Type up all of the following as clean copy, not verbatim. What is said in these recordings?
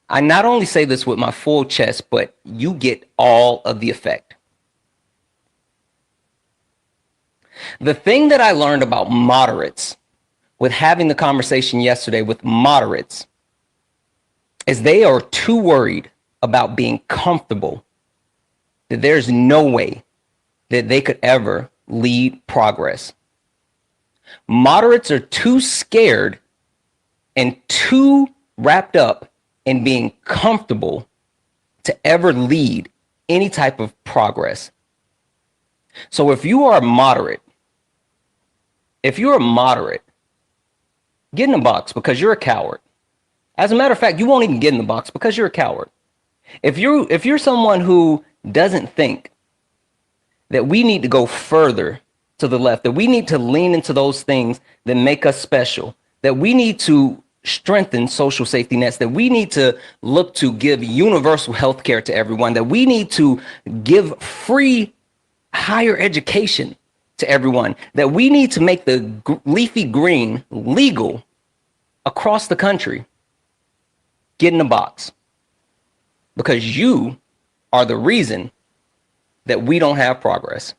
I not only say this with my full chest, but you get all of the effect. The thing that I learned about moderates with having the conversation yesterday with moderates is they are too worried about being comfortable that there's no way that they could ever lead progress. Moderates are too scared and too wrapped up in being comfortable to ever lead any type of progress. So if you are moderate, get in the box because you're a coward. As a matter of fact, you won't even get in the box because you're a coward. If you're someone who doesn't think that we need to go further to the left, that we need to lean into those things that make us special, that we need to strengthen social safety nets, that we need to look to give universal health care to everyone, that we need to give free higher education to everyone, that we need to make the leafy green legal across the country, get in the box. Because you are the reason that we don't have progress.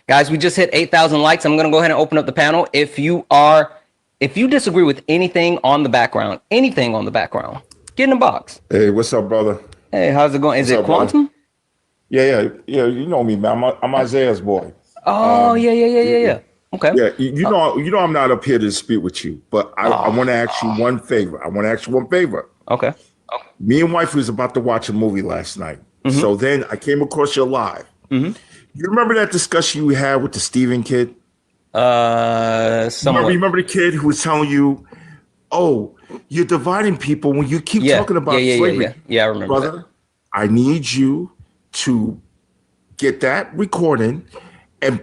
Guys, we just hit 8,000 likes. I'm going to go ahead and open up the panel. If you disagree with anything on the background, get in the box. Hey, what's up, brother? Hey, how's it going? Is it Quantum? Brother? Yeah. You know me, man. I'm Isaiah's boy. Oh, yeah. Okay. Yeah, you know, I'm not up here to dispute with you, but I want to ask you one favor. Okay. Me and wife was about to watch a movie last night. Mm-hmm. So then I came across your live. Mm-hmm. You remember that discussion you had with the Steven kid? Somewhat. Remember the kid who was telling you, "Oh, you're dividing people when you keep talking about slavery." Yeah, I remember. Brother, that. I need you to get that recording. And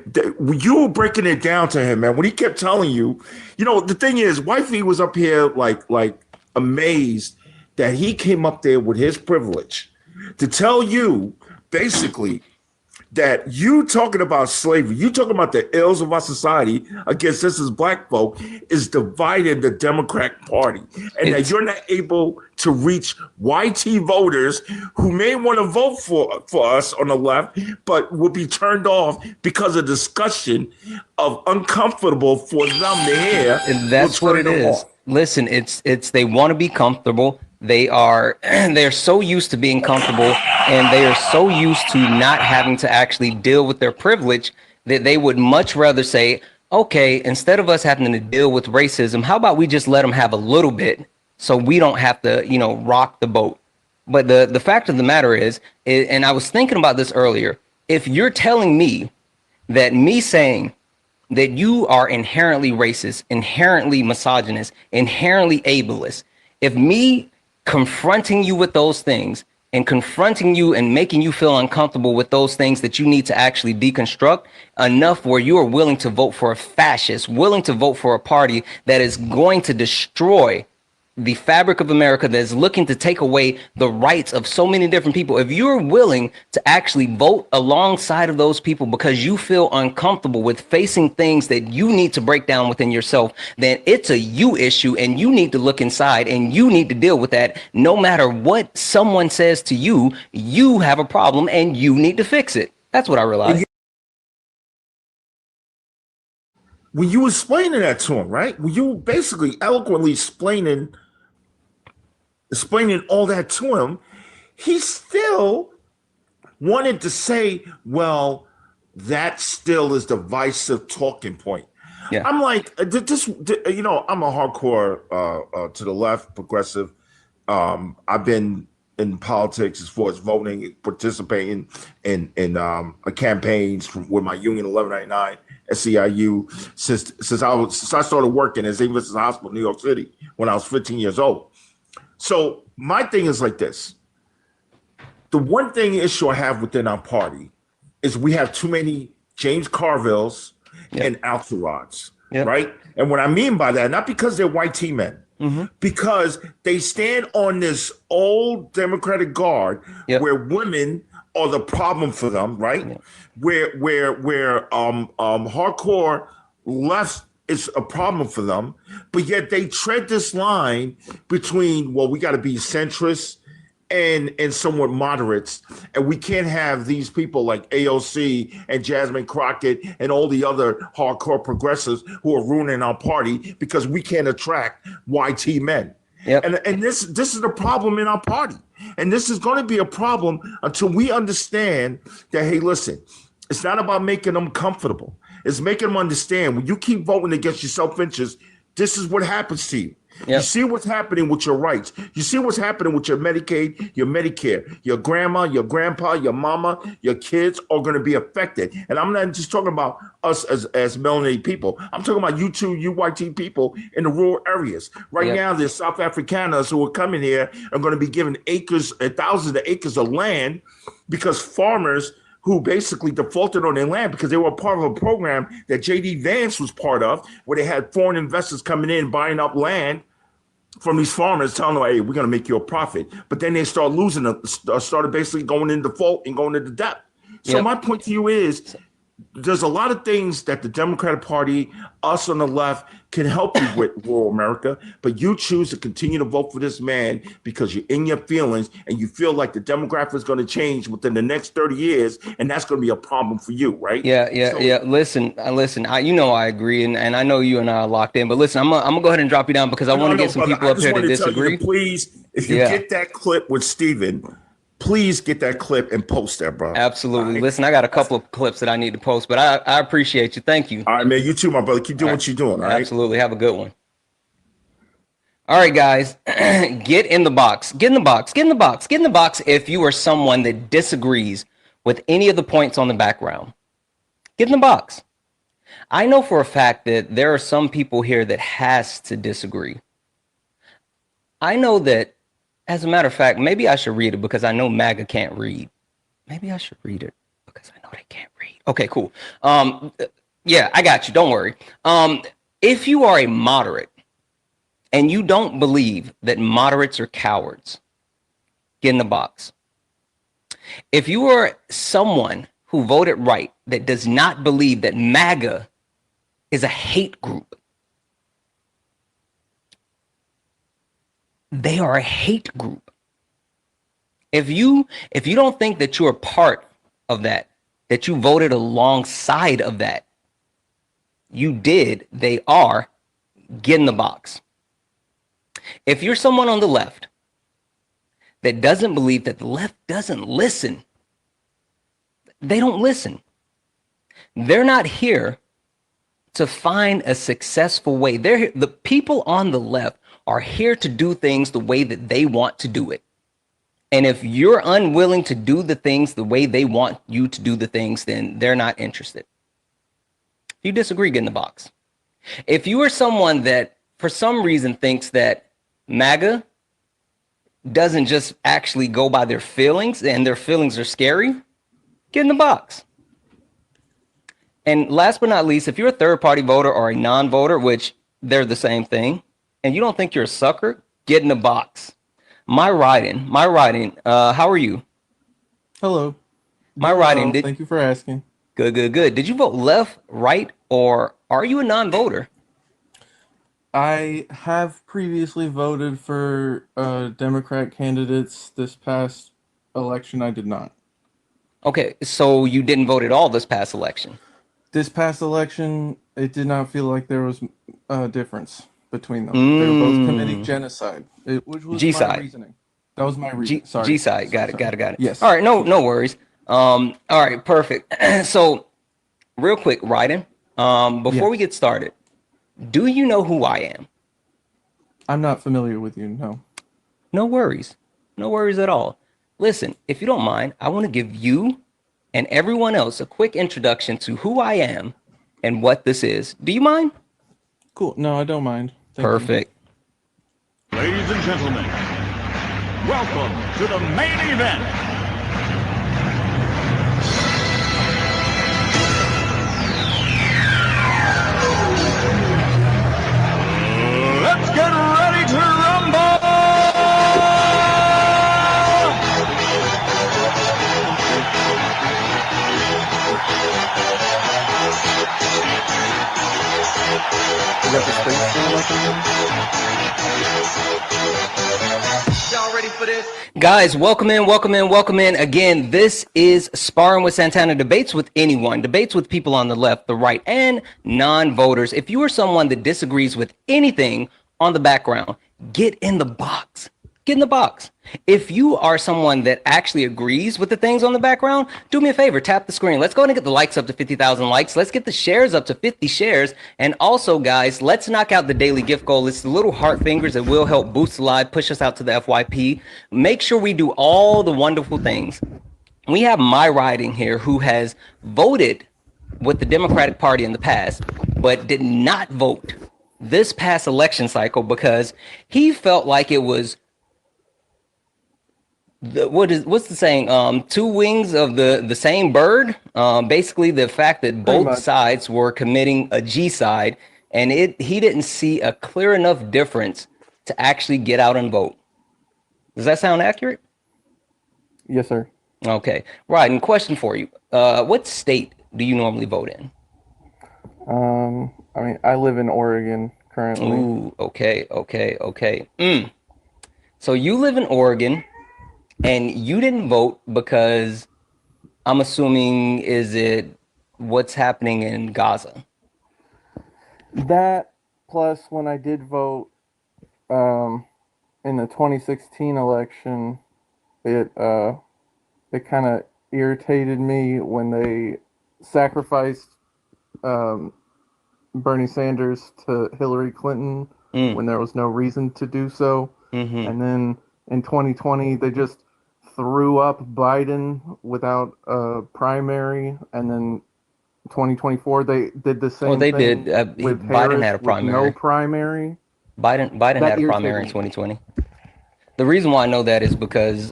you were breaking it down to him, man. When he kept telling you, the thing is, wifey was up here like amazed that he came up there with his privilege to tell you basically that you talking about slavery, you talking about the ills of our society against us as black folk is dividing the Democrat Party. And that you're not able to reach YT voters who may want to vote for us on the left, but will be turned off because of discussion of uncomfortable for them to hear. And that's what it is. Listen, it's they want to be comfortable. They're so used to being comfortable, and they are so used to not having to actually deal with their privilege that they would much rather say, okay, instead of us having to deal with racism, how about we just let them have a little bit so we don't have to, rock the boat. But the fact of the matter is, and I was thinking about this earlier, if you're telling me that me saying that you are inherently racist, inherently misogynist, inherently ableist, if me confronting you with those things and confronting you and making you feel uncomfortable with those things that you need to actually deconstruct enough where you are willing to vote for a fascist, willing to vote for a party that is going to destroy the fabric of America, that is looking to take away the rights of so many different people. If you're willing to actually vote alongside of those people because you feel uncomfortable with facing things that you need to break down within yourself, then it's a you issue, and you need to look inside and you need to deal with that. No matter what someone says to you, you have a problem and you need to fix it. That's what I realized. When you were explaining that to him, right? When you basically eloquently explaining all that to him, he still wanted to say, well, that still is the divisive talking point. Yeah. I'm like, I'm a hardcore to the left, progressive. I've been in politics as far as voting, participating in campaigns with my union 1199. SEIU since I started working as English Hospital in New York City when I was 15 years old. So my thing is like this. The one issue I have within our party is we have too many James Carvilles and Altarods, right? And what I mean by that, not because they're white team men, because they stand on this old Democratic guard where women are the problem for them, right? Yeah. Where hardcore left is a problem for them, but yet they tread this line between, well, we got to be centrist and somewhat moderates, and we can't have these people like AOC and Jasmine Crockett and all the other hardcore progressives who are ruining our party because we can't attract YT men. Yep. And this is the problem in our party. And this is going to be a problem until we understand that, hey, listen, it's not about making them comfortable. It's making them understand when you keep voting against your self-interest, this is what happens to you. Yep. You see what's happening with your rights. You see what's happening with your Medicaid, your Medicare. Your grandma, your grandpa, your mama, your kids are going to be affected. And I'm not just talking about us as melanated people. I'm talking about you two, you YT people in the rural areas. Right now, there's South Afrikaners who are coming here are going to be given acres, thousands of acres of land because farmers who basically defaulted on their land because they were part of a program that J.D. Vance was part of, where they had foreign investors coming in, buying up land from these farmers, telling them, hey, we're going to make you a profit. But then they start losing, started basically going into default and going into debt. So my point to you is, there's a lot of things that the Democratic Party, us on the left, can help you with rural America, but you choose to continue to vote for this man because you're in your feelings and you feel like the demographic is going to change within the next 30 years, and that's going to be a problem for you, right? Yeah. Listen. I agree, and I know you and I are locked in. But listen, I'm gonna go ahead and drop you down because I want to get some people up here to disagree. Please, if you get that clip with Steven, please get that clip and post that, bro. Absolutely. Right. Listen, I got a couple of clips that I need to post, but I appreciate you. Thank you. All right, man. You too, my brother. Keep doing what you're doing. All right. Absolutely. Have a good one. All right, guys. Get in the box. Get in the box. Get in the box. Get in the box if you are someone that disagrees with any of the points on the background. Get in the box. I know for a fact that there are some people here that has to disagree. I know that. As a matter of fact, maybe I should read it because I know MAGA can't read. Maybe I should read it because I know they can't read. Okay, cool. Yeah, I got you. Don't worry. If you are a moderate and you don't believe that moderates are cowards, get in the box. If you are someone who voted right that does not believe that MAGA is a hate group, they are a hate group. If you don't think that you're part of that you voted alongside of that, you did, they are, get in the box. If you're someone on the left that doesn't believe that the left doesn't listen, they don't listen. They're not here to find a successful way. The people on the left are here to do things the way that they want to do it. And if you're unwilling to do the things the way they want you to do the things, then they're not interested. If you disagree, get in the box. If you are someone that for some reason thinks that MAGA doesn't just actually go by their feelings and their feelings are scary, get in the box. And last but not least, if you're a third party voter or a non-voter, which they're the same thing, and you don't think you're a sucker, get in the box. My writing, how are you? Hello. My writing. Thank you for asking. Good. Did you vote left, right, or are you a non-voter? I have previously voted for Democrat candidates. This past election, I did not. Okay, so you didn't vote at all this past election? This past election, it did not feel like there was a difference between them. They were both committing genocide, which was my reasoning. That was my reason. Sorry. G-side. Got it. Yes. All right, no worries. All right, perfect. So, real quick, Ryden, before we get started, do you know who I am? I'm not familiar with you, no. No worries. No worries at all. Listen, if you don't mind, I want to give you and everyone else a quick introduction to who I am and what this is. Do you mind? Cool. No, I don't mind. Perfect. Ladies and gentlemen, welcome to the main event. Let's get ready to rumble! You got the space thing up in Y'all ready for this? Guys, welcome in, welcome in, welcome in. Again, this is Sparring with Santana, debates with anyone, debates with people on the left, the right, and non-voters. If you are someone that disagrees with anything on the background, get in the box. Get in the box. If you are someone that actually agrees with the things on the background, do me a favor, tap the screen. Let's go ahead and get the likes up to 50,000 likes. Let's get the shares up to 50 shares. And also, guys, let's knock out the daily gift goal. It's the little heart fingers that will help boost the live, push us out to the FYP. Make sure we do all the wonderful things. We have my riding here who has voted with the Democratic Party in the past, but did not vote this past election cycle because he felt like it was what's the saying? Two wings of the same bird. Basically, the fact that both sides were committing a G-side, and he didn't see a clear enough difference to actually get out and vote. Does that sound accurate? Yes, sir. Okay, right. And question for you: what state do you normally vote in? I mean, I live in Oregon currently. Ooh, okay. So you live in Oregon. And you didn't vote because I'm assuming is it what's happening in Gaza? That plus when I did vote in the 2016 election, it kind of irritated me when they sacrificed Bernie Sanders to Hillary Clinton when there was no reason to do so. And then in 2020 they just threw up Biden without a primary, and then 2024 they did the same they thing did. With Biden Harris had a primary. with no primary. Biden had a primary in 2020. The reason why I know that is because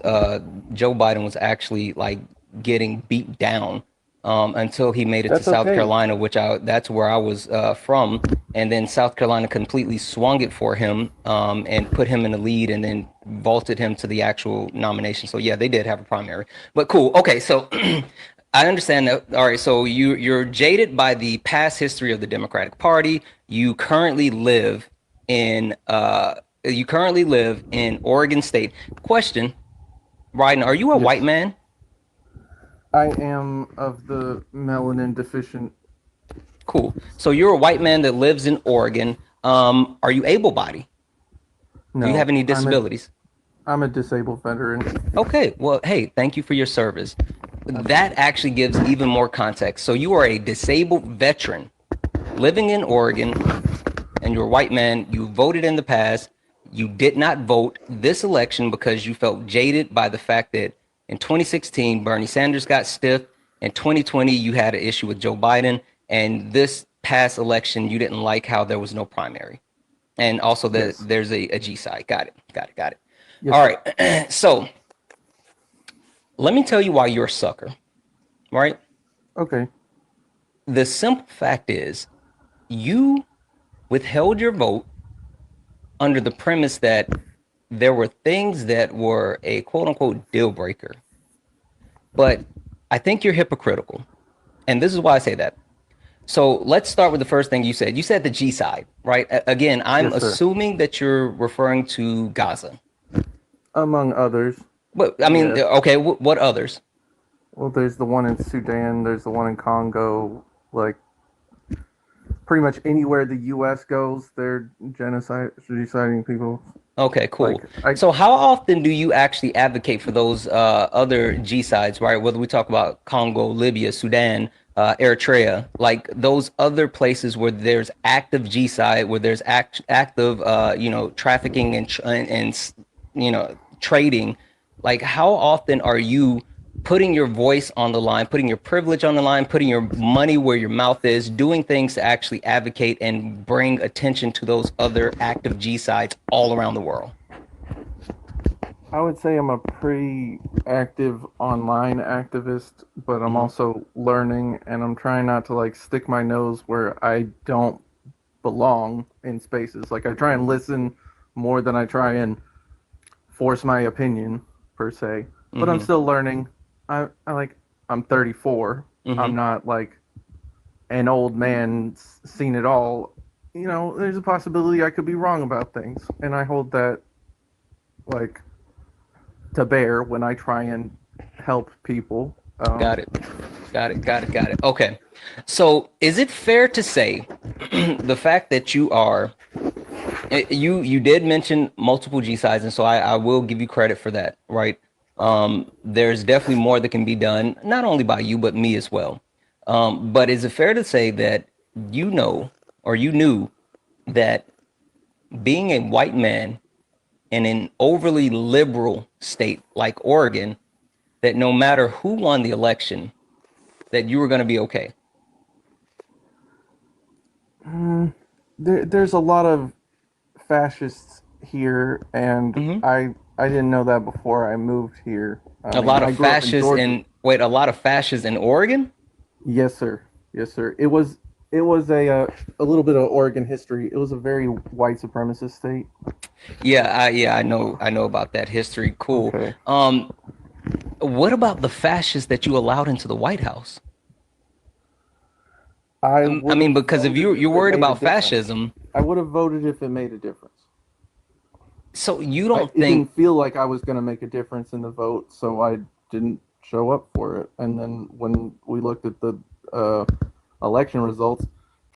Joe Biden was actually like getting beat down until he made it to South Carolina, which that's where I was from. And then South Carolina completely swung it for him and put him in the lead and then vaulted him to the actual nomination. So yeah, they did have a primary, but cool. Okay. So I understand that. All right. So you're jaded by the past history of the Democratic Party. You currently live in Oregon State. Question, Ryden, are you a white man? I am of the melanin deficient. Cool. So you're a white man that lives in Oregon. Are you able-bodied? No. Do you have any disabilities? I'm a disabled veteran. Okay. Well, hey, thank you for your service. That actually gives even more context. So you are a disabled veteran living in Oregon, and you're a white man. You voted in the past. You did not vote this election because you felt jaded by the fact that in 2016, Bernie Sanders got stiff. In 2020, you had an issue with Joe Biden. And this past election, you didn't like how there was no primary. And also that there's a G side. Got it. Yes, all right. So let me tell you why you're a sucker, right? Okay. The simple fact is you withheld your vote under the premise that there were things that were a quote unquote deal breaker. But I think you're hypocritical. And this is why I say that. So let's start with the first thing you said. You said the G side, right? Again, I'm assuming that you're referring to Gaza. Among others. But I mean, okay, what others? Well, there's the one in Sudan. There's the one in Congo. Like, pretty much anywhere the U.S. goes, they're genociding people. Okay, cool. So how often do you actually advocate for those other G sides, right? Whether we talk about Congo, Libya, Sudan, Eritrea, like those other places where there's active G side, where there's active, trafficking and trading. Like, how often are you putting your voice on the line, putting your privilege on the line, putting your money where your mouth is, doing things to actually advocate and bring attention to those other active G sides all around the world? I would say I'm a pretty active online activist, but I'm also learning, and I'm trying not to like stick my nose where I don't belong in spaces. Like, I try and listen more than I try and force my opinion per se, but I'm still learning. I'm 34. I'm not like an old man seen it all. there's a possibility I could be wrong about things, and I hold that like to bear when I try and help people. Got it. Got it. Got it. Got it. Okay. So is it fair to say the fact that you did mention multiple G sides, and so I will give you credit for that, right? There's definitely more that can be done, not only by you, but me as well. But is it fair to say that you know, or you knew that being a white man in an overly liberal state like Oregon, that no matter who won the election, that you were going to be okay? There's a lot of fascists here, and Hmm. I didn't know that before I moved here. A lot I of grew up in fascists Georgia. in wait, a lot of fascists in Oregon? Yes, sir. Yes, sir. It was a little bit of Oregon history. It was a very white supremacist state. Yeah, I know about that history. Cool. Okay. What about the fascists that you allowed into the White House? I I would mean, have because if voted you're if it worried made a about difference. fascism, I would have voted if it made a difference. so you don't It think didn't feel like I was going to make a difference in the vote, so I didn't show up for it. And then when we looked at the uh, election results,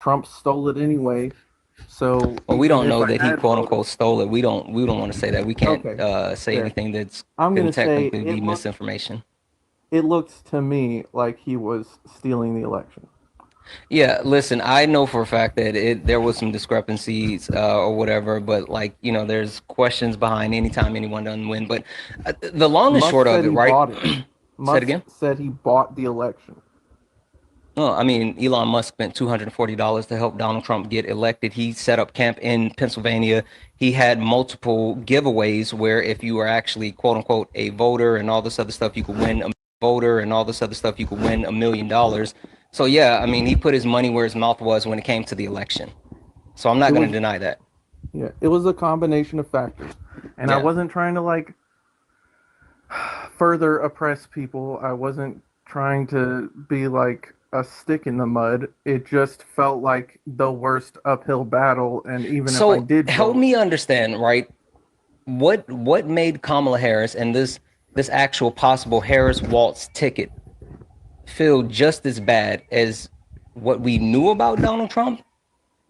Trump stole it anyway. So well, we even don't if know I that he had quote voted, unquote stole it. We don't want to say that. We can't okay, say fair. anything that's I'm can going to say technically be misinformation. it looked to me like he was stealing the election. Yeah, listen, I know for a fact that there was some discrepancies or whatever, but like, there's questions behind anytime anyone doesn't win. But the long and Musk short of said it, he right? bought it. Say it Musk again. said he bought the election. Well, I mean, Elon Musk spent $240 to help Donald Trump get elected. He set up camp in Pennsylvania. He had multiple giveaways where if you were actually quote unquote a voter and all this other stuff, you could win a voter and all this other stuff, you could win $1 million. So yeah, I mean, he put his money where his mouth was when it came to the election. So I'm It not going to was deny that. Yeah, it was a combination of factors. And I Yeah. wasn't trying to like further oppress people. I wasn't trying to be like a stick in the mud. It just felt like the worst uphill battle. And even if I So did help vote, me understand, right? What made Kamala Harris and this actual possible Harris Waltz ticket feel just as bad as what we knew about Donald Trump,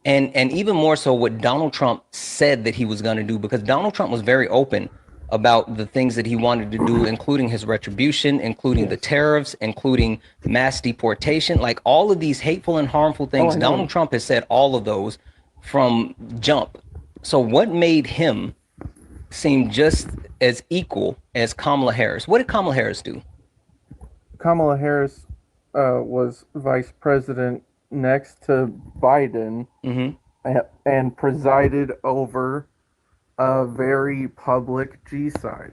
and even more so what Donald Trump said that he was going to do, because Donald Trump was very open about the things that he wanted to do, including his retribution, including the yes. tariffs, including mass deportation, like all of these hateful and harmful Oh, things. I Donald know. Trump has said all of those from jump. So what made him seem just as equal as Kamala Harris? What did Kamala Harris do? Kamala Harris was vice president next to Biden Hmm. and presided over a very public G side.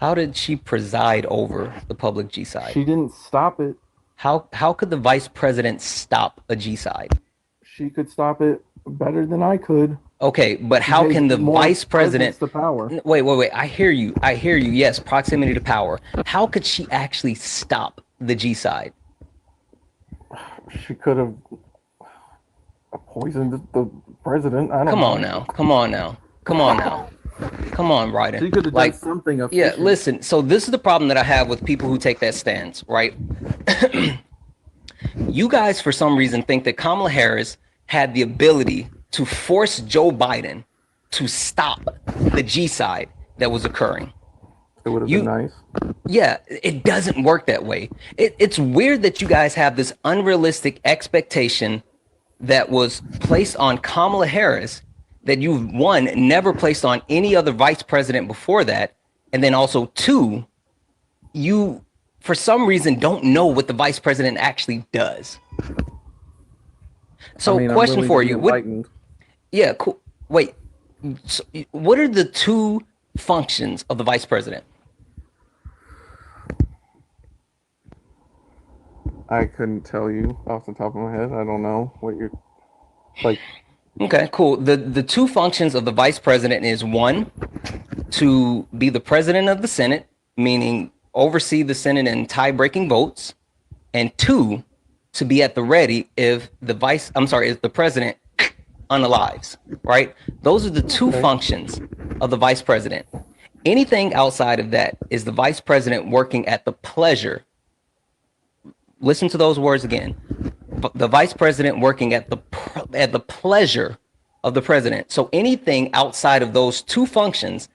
How did she preside over the public G side? She didn't stop it. How could the vice president stop a G side? She could stop it better than I could. Okay, but She how has can the more vice president presence to power. wait. I hear you. I hear you. Yes, proximity to power. How could she actually stop the G side? She could have poisoned the president. I don't Come on know. now. Come on now. Come on now. Come on, Ryden. She could have done Like, something yeah, efficient. listen. So this is the problem that I have with people who take that stance, right? You guys, for some reason, think that Kamala Harris had the ability to force Joe Biden to stop the G side that was occurring. It would have You, been nice. yeah, it doesn't work that way. It's weird that you guys have this unrealistic expectation that was placed on Kamala Harris that you've, one, never placed on any other vice president before that, and then also two, you for some reason don't know what the vice president actually does. I So, mean, I'm question willing to for be you: What? enlightened. Yeah, cool. Wait, so what are the two functions of the vice president? I couldn't tell you off the top of my head. I don't know what you're like. Okay, cool. The two functions of the vice president is one, to be the president of the Senate, meaning oversee the Senate in tie-breaking votes, and two, to be at the ready if the president unalives, right? Those are the two functions of the vice president. Anything outside of that is the vice president working at the pleasure. Listen to those words again. The vice president working at the pleasure of the president. So anything outside of those two functions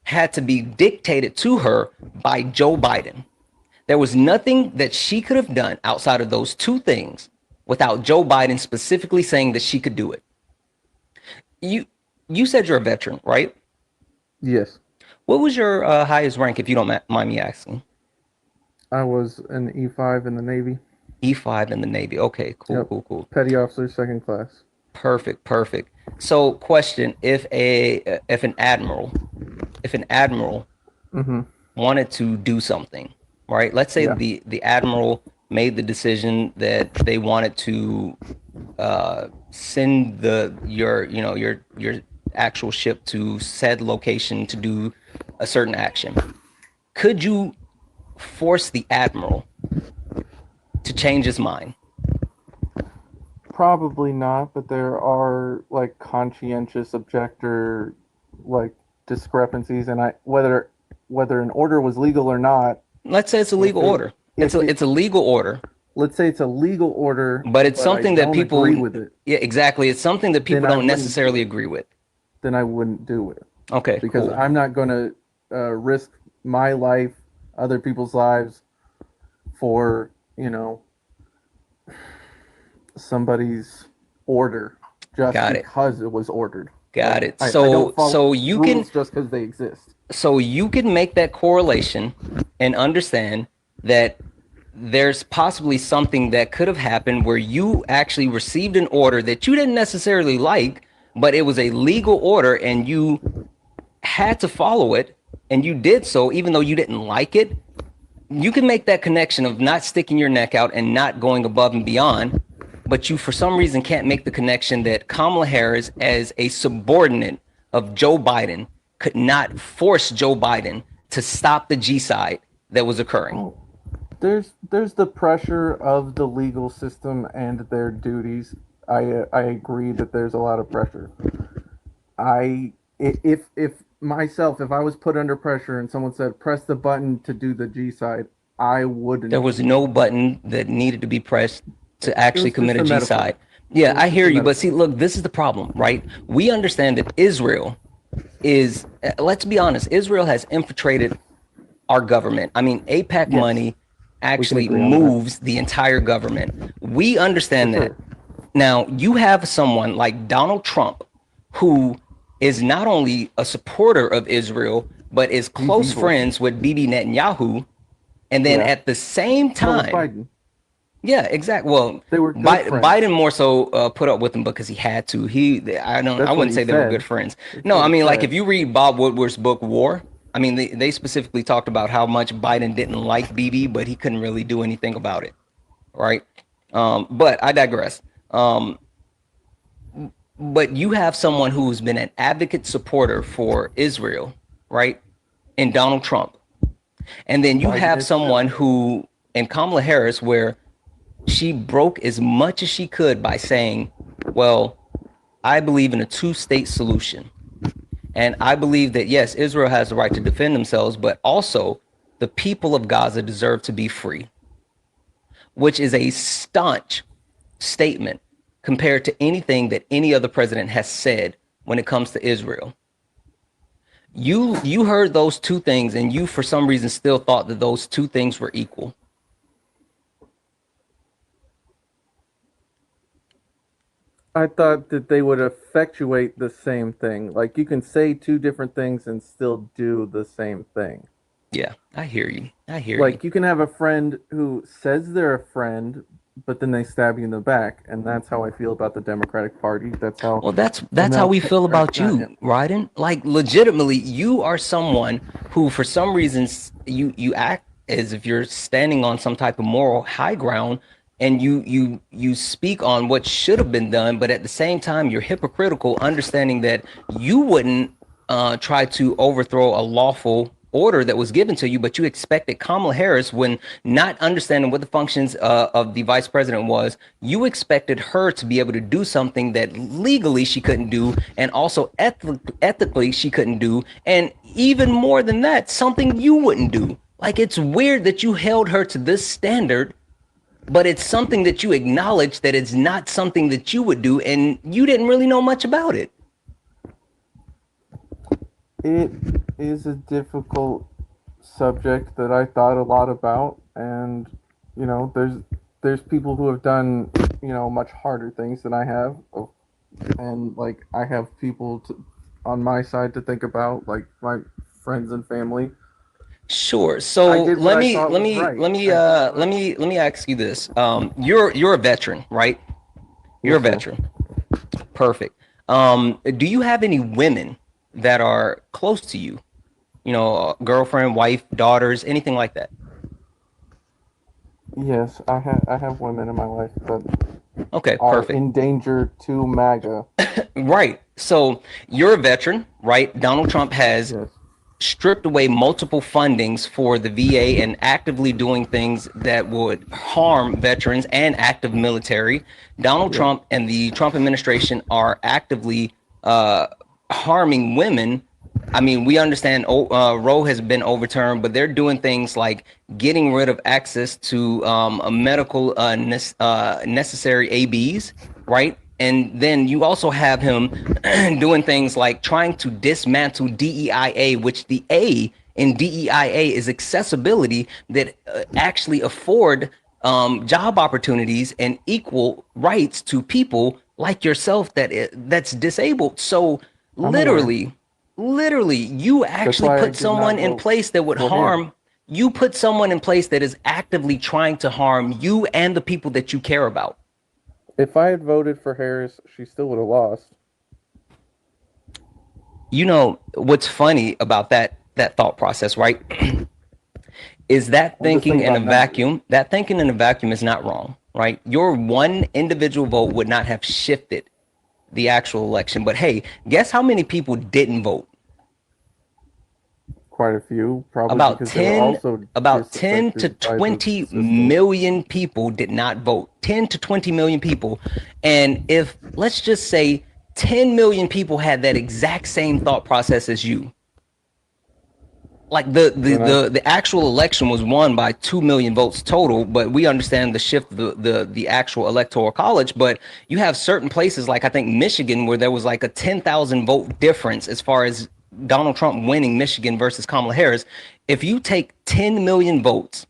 had to be dictated to her by Joe Biden. There was nothing that she could have done outside of those two things without Joe Biden specifically saying that she could do it. You said you're a veteran, right? Yes. What was your highest rank, if you don't mind me asking? I was an E5 in the Navy. E5 in the Navy. Okay, cool, Yep. cool. Petty officer, second class. Perfect. So, question: if an admiral wanted to do something, right? Let's say the admiral made the decision that they wanted to send your actual ship to said location to do a certain action. Could you force the admiral to change his mind? Probably not, but there are like conscientious objector like discrepancies, and whether an order was legal or not. Let's say it's a legal order. It's a legal order. Let's say it's a legal order, but it's something that people agree with it. Yeah, exactly. It's something that people don't necessarily agree with. Then I wouldn't do it. Okay, because cool. I'm not going to risk my life, other people's lives, for somebody's order just because it was ordered. Got it. So you can just because they exist. So you can make that correlation and understand that there's possibly something that could have happened where you actually received an order that you didn't necessarily like, but it was a legal order and you had to follow it, and you did so even though you didn't like it. You can make that connection of not sticking your neck out and not going above and beyond, but you for some reason can't make the connection that Kamala Harris, as a subordinate of Joe Biden, could not force Joe Biden to stop the G-side that was occurring. There's the pressure of the legal system and their duties. I agree that there's a lot of pressure. If I was put under pressure and someone said press the button to do the G-side, I wouldn't. There was no button that needed to be pressed to actually commit a G-side. Yeah, I hear you, but see, look, this is the problem, right? We understand that Israel is, let's be honest, Israel has infiltrated our government. I mean, AIPAC money actually moves the entire government. We understand that. Now, you have someone like Donald Trump, who is not only a supporter of Israel, but is close friends with Bibi Netanyahu. And then at the same time, yeah, exactly. Well, Biden more so put up with him because he had to. I wouldn't say they were good friends. No, I mean, like if you read Bob Woodward's book War, I mean, they specifically talked about how much Biden didn't like Bibi, but he couldn't really do anything about it, right? But I digress. But you have someone who's been an advocate supporter for Israel, right? In Donald Trump. And then you have someone who, in Kamala Harris, where she broke as much as she could by saying, well, I believe in a two-state solution. And I believe that, yes, Israel has the right to defend themselves, but also the people of Gaza deserve to be free, which is a staunch statement compared to anything that any other president has said when it comes to Israel. You heard those two things, and you, for some reason, still thought that those two things were equal. I thought that they would effectuate the same thing. Like, you can say two different things and still do the same thing. Yeah, I hear you. Like, you can have a friend who says they're a friend, but then they stab you in the back, and that's how I feel about the Democratic Party. That's how. Well, that's how we feel about you, Ryden. Like, legitimately, you are someone who, for some reasons, you act as if you're standing on some type of moral high ground, and you speak on what should have been done, but at the same time, you're hypocritical, understanding that you wouldn't try to overthrow a lawful order that was given to you, but you expected Kamala Harris, when not understanding what the functions of the vice president was, you expected her to be able to do something that legally she couldn't do, and also ethically she couldn't do, and even more than that, something you wouldn't do. Like, it's weird that you held her to this standard, but it's something that you acknowledge that it's not something that you would do, and you didn't really know much about it. It is a difficult subject that I thought a lot about, and you know, there's people who have done, you know, much harder things than I have, and like I have people on my side to think about, like my friends and family. Sure. So let me ask you this. You're a veteran, right? You're a veteran. Perfect. Do you have any women that are close to you? You know, girlfriend, wife, daughters, anything like that? Yes, I have women in my life that Okay, are perfect. in danger to MAGA. Right. So you're a veteran, right? Donald Trump has stripped away multiple fundings for the VA and actively doing things that would harm veterans and active military. Donald Trump and the Trump administration are actively harming women. I mean, we understand Roe has been overturned, but they're doing things like getting rid of access to medical necessary ABs, right? And then you also have him doing things like trying to dismantle DEIA, which the A in DEIA is accessibility, that actually afford job opportunities and equal rights to people like yourself that's disabled. So literally, you actually put someone in place that would harm. You put someone in place that is actively trying to harm you and the people that you care about. If I had voted for Harris, she still would have lost. You know what's funny about that thought process, right? Is that thinking in a vacuum? That thinking in a vacuum is not wrong, right? Your one individual vote would not have shifted the actual election. But hey, guess how many people didn't vote? Quite a few, probably about 10 to 20 million people did not vote. 10 to 20 million people. And if, let's just say, 10 million people had that exact same thought process as you, like the actual election was won by 2 million votes total, but we understand the shift of the actual electoral college. But you have certain places like, I think, Michigan, where there was like a 10,000 vote difference as far as Donald Trump winning Michigan versus Kamala Harris. If you take 10 million votes,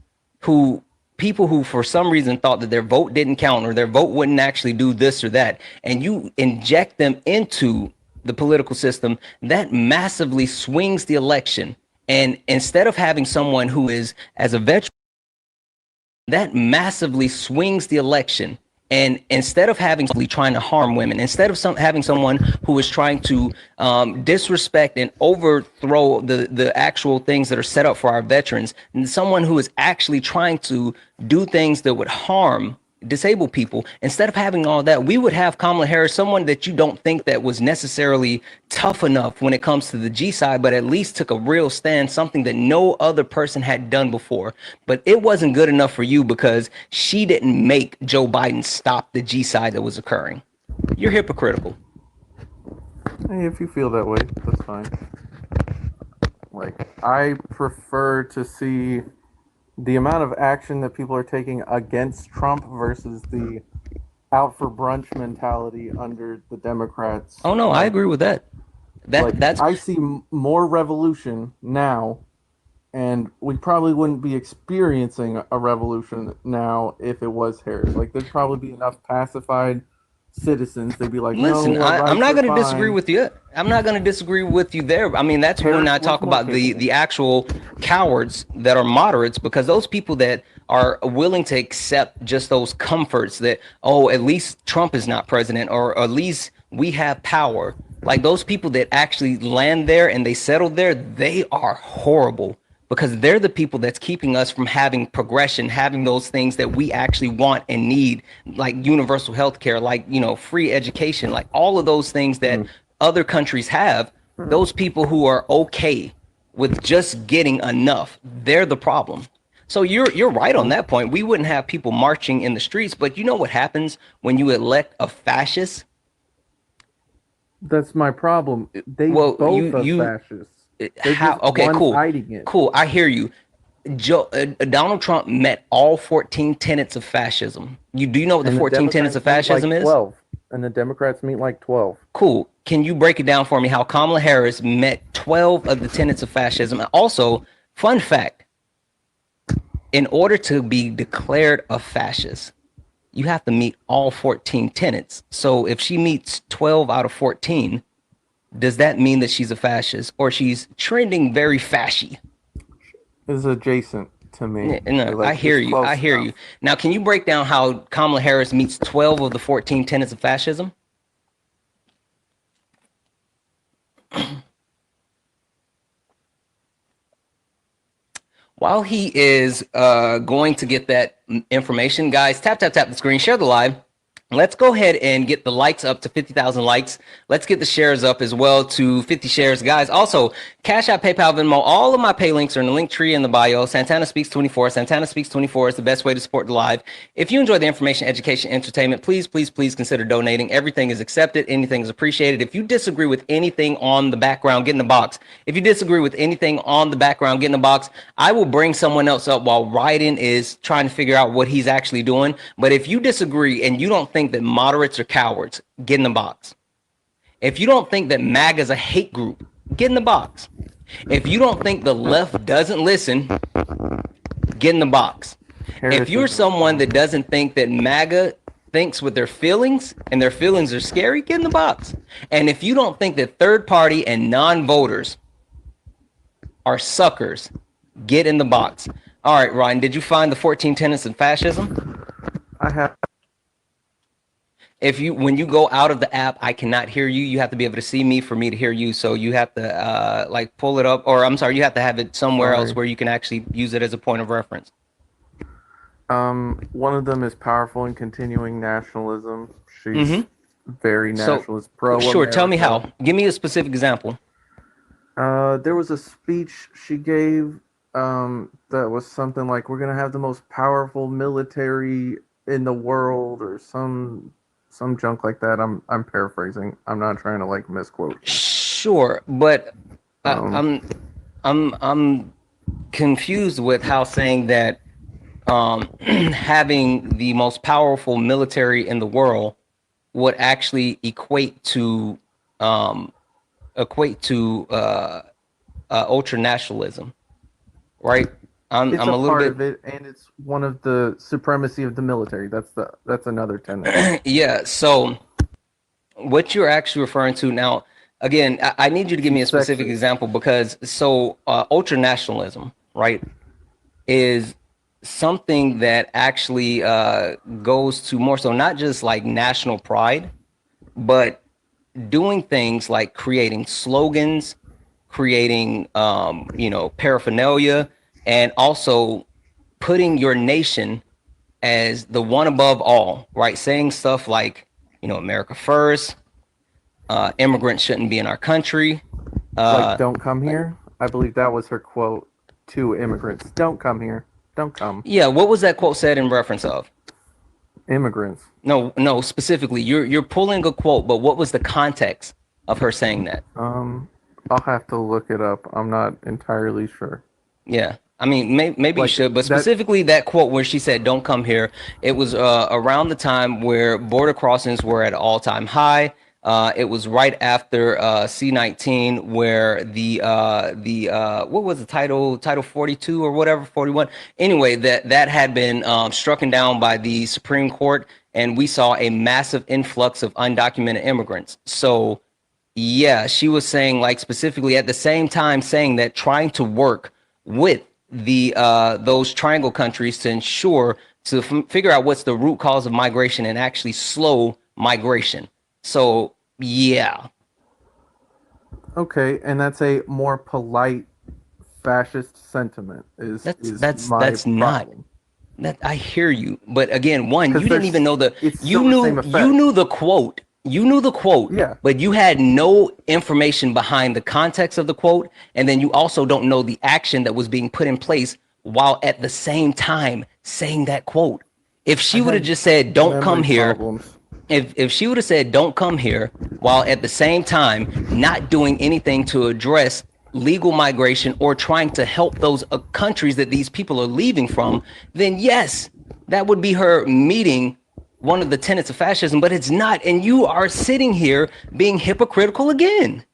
people who for some reason thought that their vote didn't count or their vote wouldn't actually do this or that, and you inject them into the political system, that massively swings the election. And instead of having someone who is, as a veteran, that massively swings the election. And instead of having somebody trying to harm women, instead of having someone who is trying to disrespect and overthrow the actual things that are set up for our veterans, and someone who is actually trying to do things that would harm disabled people, instead of having all that, we would have Kamala Harris, someone that you don't think that was necessarily tough enough when it comes to the G side, but at least took a real stand, something that no other person had done before. But it wasn't good enough for you because she didn't make Joe Biden stop the G side that was occurring. You're hypocritical. Hey, if you feel that way, that's fine. Like, I prefer to see the amount of action that people are taking against Trump versus the out for brunch mentality under the Democrats. Oh no, I agree with that. I see more revolution now, and we probably wouldn't be experiencing a revolution now if it was Harris. Like, there'd probably be enough pacified citizens. They'd be like, listen, no, I'm not going to disagree with you. I'm not going to disagree with you there. I mean, that's Harris, when I talk about the actual cowards that are moderates, because those people that are willing to accept just those comforts that, oh, at least Trump is not president, or at least we have power. Like, those people that actually land there and they settle there, they are horrible, because they're the people that's keeping us from having progression, having those things that we actually want and need, like universal health care, like, you know, free education, like all of those things that other countries have. Those people who are okay with just getting enough. They're the problem. So you're right on that point. We wouldn't have people marching in the streets, but you know what happens when you elect a fascist? That's my problem. They Well, both are fascists. They're how? just Okay, one's cool, hiding it. cool. I hear you. Donald Trump met all 14 tenets of fascism. Do you know what the And the 14 tenets of Democrats meet like fascism is? 12. And the Democrats meet like 12. Cool. Can you break it down for me how Kamala Harris met 12 of the tenets of fascism? And also, fun fact, in order to be declared a fascist, you have to meet all 14 tenets. So if she meets 12 out of 14, does that mean that she's a fascist or she's trending very fashy? Is adjacent to me. No, Like, I hear it's you. close I hear enough. you. Now, can you break down how Kamala Harris meets 12 of the 14 tenets of fascism? While he is going to get that information, guys, tap the screen, share the live. Let's go ahead and get the likes up to 50,000 likes. Let's get the shares up as well to 50 shares, guys. Also, Cash App, PayPal, Venmo, all of my pay links are in the link tree in the bio. Santana Speaks 24. Santana Speaks 24 is the best way to support the live. If you enjoy the information, education, entertainment, please consider donating. Everything is accepted. Anything is appreciated. If you disagree with anything on the background, get in the box. If you disagree with anything on the background, get in the box. I will bring someone else up while Ryden is trying to figure out what he's actually doing. But if you disagree and you don't think that moderates are cowards, get in the box. If you don't think that MAGA is a hate group, get in the box. If you don't think the left doesn't listen, get in the box. If you're someone that doesn't think that MAGA thinks with their feelings and their feelings are scary, get in the box. And if you don't think that third party and non-voters are suckers, get in the box. All right, Ryan, did you find the 14 tenets of fascism? I have. When you go out of the app, I cannot hear you. You have to be able to see me for me to hear you. So you have to like pull it up, or I'm sorry, you have to have it somewhere else where you can actually use it as a point of reference. One of them is powerful in continuing nationalism. She's very nationalist, pro. Sure, tell me how. Give me a specific example. There was a speech she gave that was something like, "We're gonna have the most powerful military in the world," or some junk like that. I'm paraphrasing. I'm not trying to like misquote. Sure, but I'm confused with how saying that having the most powerful military in the world would actually equate to ultra nationalism, right? I'm It's a little part bit of it, and it's one of the supremacy of the military. That's another tenet. yeah. So what you're actually referring to now, again, I need you to give me a specific example because ultra nationalism, right, is something that actually goes to more so not just like national pride, but doing things like creating slogans, creating paraphernalia, and also putting your nation as the one above all, right? Saying stuff like, America first, immigrants shouldn't be in our country. Like, don't come here. I believe that was her quote to immigrants. Don't come here. Don't come. Yeah, what was that quote said in reference of? Immigrants. No, specifically. You're pulling a quote, but what was the context of her saying that? I'll have to look it up. I'm not entirely sure. Yeah. I mean, maybe you should, but specifically that quote where she said, "Don't come here." It was around the time where border crossings were at an all-time high. It was right after C-19, where the what was the title 42 or whatever, 41. Anyway, that had been struck down by the Supreme Court, and we saw a massive influx of undocumented immigrants. So, yeah, she was saying, like, specifically at the same time saying that trying to work with those triangle countries to ensure to figure out what's the root cause of migration and actually slow migration. So yeah. Okay, and that's a more polite fascist sentiment. That's not that I hear you, but again, you didn't even know you knew the quote You knew the quote, Yeah. but you had no information behind the context of the quote. And then you also don't know the action that was being put in place while at the same time saying that quote. If she would have just said, don't come Memory here, problems. if she would have said, don't come here, while at the same time not doing anything to address legal migration or trying to help those countries that these people are leaving from, then yes, that would be her meeting one of the tenets of fascism, but it's not. And you are sitting here being hypocritical again.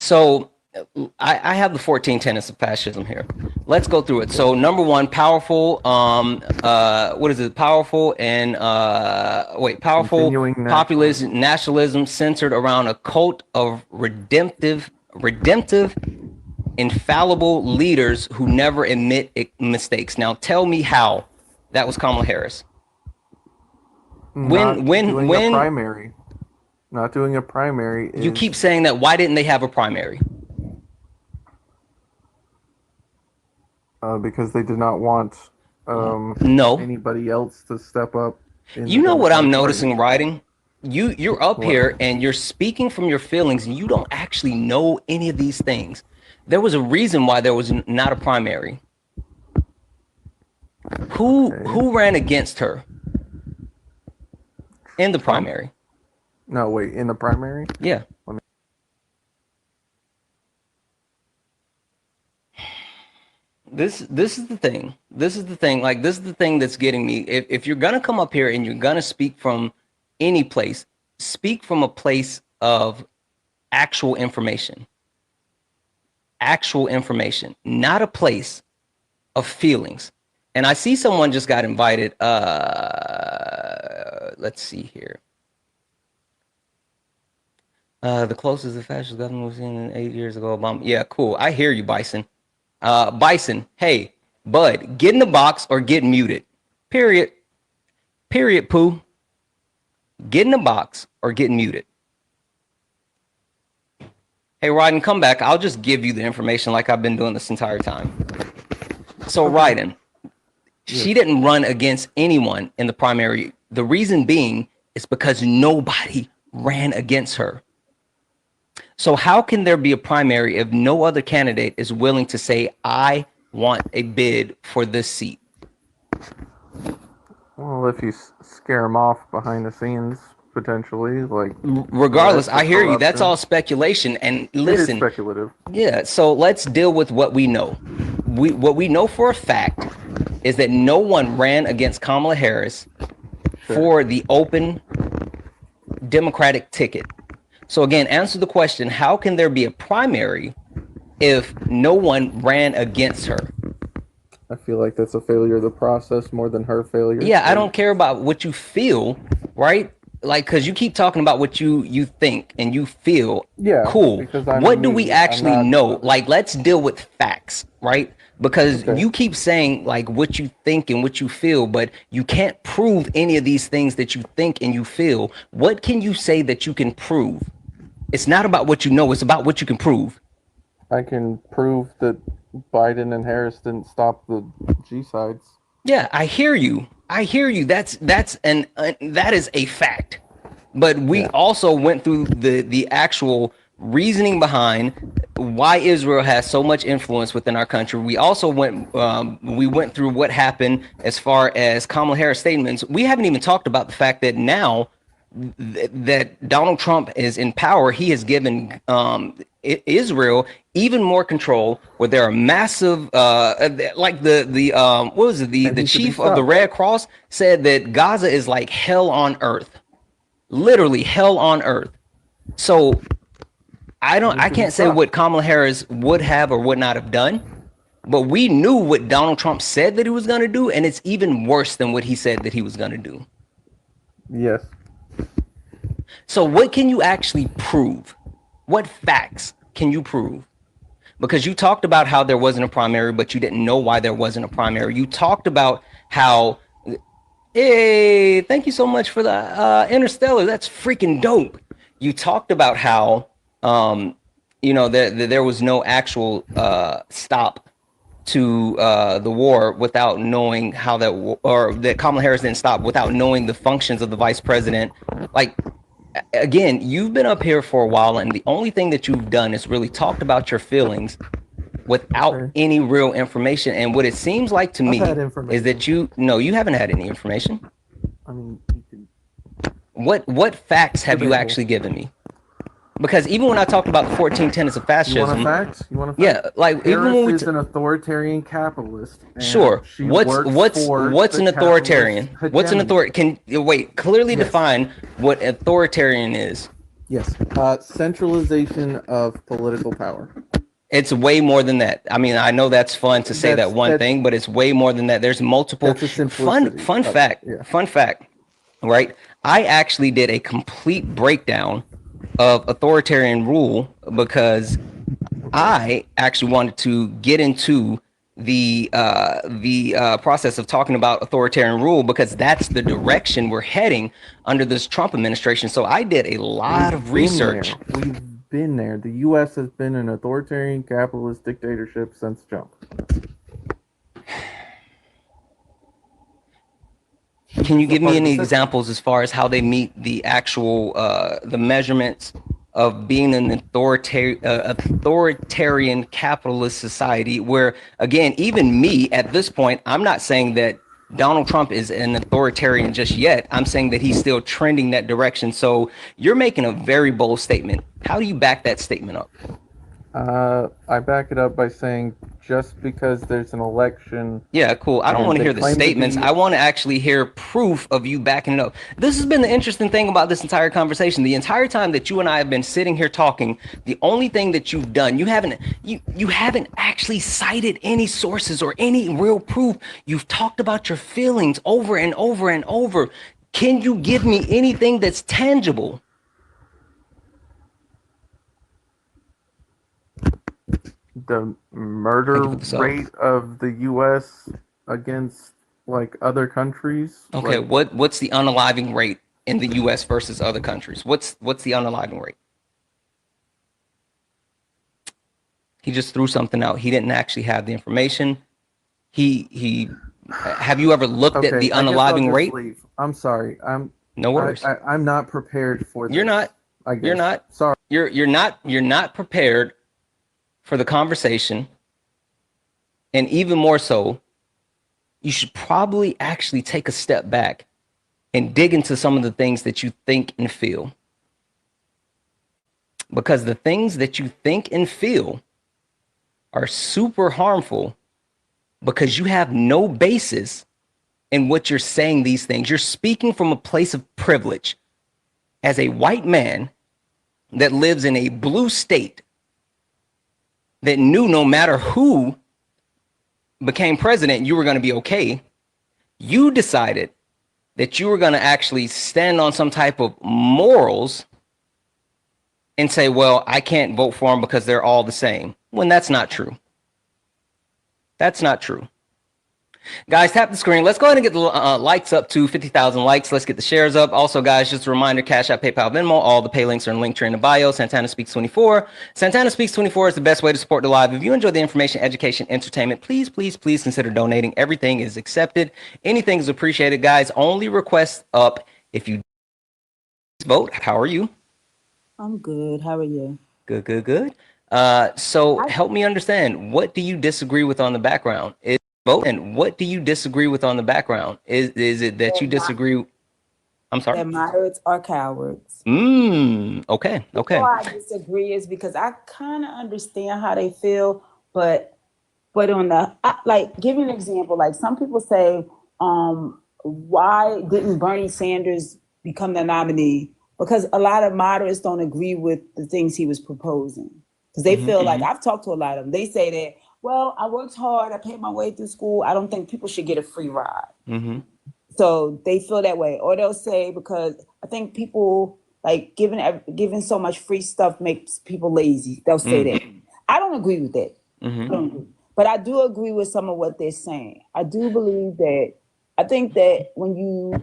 So I have the 14 tenets of fascism here. Let's go through it. So number one, powerful, what is it? Powerful and, powerful populist nationalism centered around a cult of redemptive, infallible leaders who never admit mistakes. Now tell me how that was Kamala Harris. When a primary. Not doing a primary is... You keep saying that. Why didn't they have a primary? Because they did not want no anybody else to step up. You know what I'm noticing, writing? You're up here and you're speaking from your feelings and you don't actually know any of these things. There was a reason why there was not a primary. Who ran against her in the primary? No, wait, in the primary? Yeah. This is the thing. This is the thing. Like, this is the thing that's getting me. If you're gonna come up here and you're gonna speak from any place, speak from a place of actual information. Actual information, not a place of feelings. And I see someone just got invited. Let's see here. The closest the fascist government was in 8 years ago. Yeah, cool. I hear you, Bison. Bison, hey, bud, get in the box or get muted. Period. Period, Pooh. Get in the box or get muted. Hey, Ryden, come back. I'll just give you the information like I've been doing this entire time. So, Ryden, she didn't run against anyone in the primary. The reason being is because nobody ran against her. So how can there be a primary if no other candidate is willing to say, I want a bid for this seat? Well, if you scare them off behind the scenes, potentially, like... Regardless, I hear you. That's all speculation. And listen... It is speculative. Yeah, so let's deal with what we know. What we know for a fact is that no one ran against Kamala Harris for the open Democratic ticket. So again, answer the question, how can there be a primary if no one ran against her? I feel like that's a failure of the process more than her failure. Yeah, I don't care about what you feel, right? Like, because you keep talking about what you think and you feel. Yeah. Cool. What do we actually know? Like, let's deal with facts, right? Because you keep saying like what you think and what you feel, but you can't prove any of these things that you think and you feel. What can you say that you can prove? It's not about what you know, it's about what you can prove. I can prove that Biden and Harris didn't stop the G-sides. Yeah, I hear you. I hear you. That is a fact. But we also went through the actual reasoning behind why Israel has so much influence within our country. We also went through what happened as far as Kamala Harris statements. We haven't even talked about the fact that now that Donald Trump is in power, he has given Israel even more control, where there are massive like what was it, the chief of the Red Cross said that Gaza is like hell on earth, literally hell on earth. So I can't say what Kamala Harris would have or would not have done, but we knew what Donald Trump said that he was going to do, and it's even worse than what he said that he was going to do. Yes. So what can you actually prove? What facts can you prove? Because you talked about how there wasn't a primary, but you didn't know why there wasn't a primary. You talked about how Hey, thank you so much for the Interstellar. That's freaking dope. You talked about how there was no actual stop to the war without knowing how or that Kamala Harris didn't stop without knowing the functions of the vice president. Like, again, you've been up here for a while, and the only thing that you've done is really talked about your feelings without Okay. any real information. And what it seems like to I've me had is information. that you haven't had any information. I mean, you What facts have you Debatable. actually given me? Because even when I talked about the 14 tenets of want a fascism, fact? You want a fact? yeah, like even Harris when we is an authoritarian capitalist. And sure, she what's works for what's the an authoritarian? capitalist What's an hegemony. Can you wait? Clearly Yes. define what authoritarian is. Yes. Centralization of political power. It's way more than that. I mean, I know that's fun to say that one thing, but it's way more than that. There's multiple. That's a simplicity. Fun fact. Yeah. Fun fact. Right? I actually did a complete breakdown of authoritarian rule because I actually wanted to get into the process of talking about authoritarian rule because that's the direction we're heading under this Trump administration. So I did a lot of research. We've been there. The U.S. has been an authoritarian capitalist dictatorship since Trump. Can you give me any examples as far as how they meet the actual the measurements of being an authoritarian capitalist society where, again, even me at this point, I'm not saying that Donald Trump is an authoritarian just yet. I'm saying that he's still trending that direction. So you're making a very bold statement. How do you back that statement up? I back it up by saying just because there's an election. Yeah, cool. I don't want to hear the statements. I want to actually hear proof of you backing it up. This has been the interesting thing about this entire conversation. The entire time that you and I have been sitting here talking, the only thing that you've done, you haven't actually cited any sources or any real proof. You've talked about your feelings over and over and over. Can you give me anything that's tangible? The murder rate of the U.S. against like other countries. Okay, like, what's the unaliving rate in the U.S. versus other countries? What's the unaliving rate? He just threw something out. He didn't actually have the information. He have you ever looked at the unaliving rate? Leave. I'm sorry. No worries. I'm not prepared for this. You're not. I guess. You're not. Sorry. You're not prepared for the conversation. And even more so, you should probably actually take a step back and dig into some of the things that you think and feel. Because the things that you think and feel are super harmful because you have no basis in what you're saying these things. You're speaking from a place of privilege. As a white man that lives in a blue state that knew no matter who became president, you were going to be okay. You decided that you were going to actually stand on some type of morals and say, well, I can't vote for them because they're all the same. When that's not true. That's not true. Guys, tap the screen. Let's go ahead and get the likes up to 50,000 likes. Let's get the shares up. Also, guys, just a reminder, Cash App, PayPal, Venmo, all the pay links are in link tree in the bio. Santana Speaks 24. Santana Speaks 24 is the best way to support the live. If you enjoy the information, education, entertainment, please consider donating. Everything is accepted. Anything is appreciated, guys. Only request up if you vote. How are you? I'm good. How are you? Good. So help me understand. What do you disagree with on the background? Vote, and what do you disagree with on the background? Is it that you disagree? I'm sorry. That moderates are cowards. Okay. Why I disagree is because I kind of understand how they feel, but on like, give you an example. Like some people say, why didn't Bernie Sanders become the nominee? Because a lot of moderates don't agree with the things he was proposing. Because they feel like, I've talked to a lot of them. They say that, well, I worked hard. I paid my way through school. I don't think people should get a free ride. So they feel that way. Or they'll say, because I think people like giving so much free stuff makes people lazy. They'll say that. I don't agree with that. I don't agree. But I do agree with some of what they're saying. I do believe that I think that when you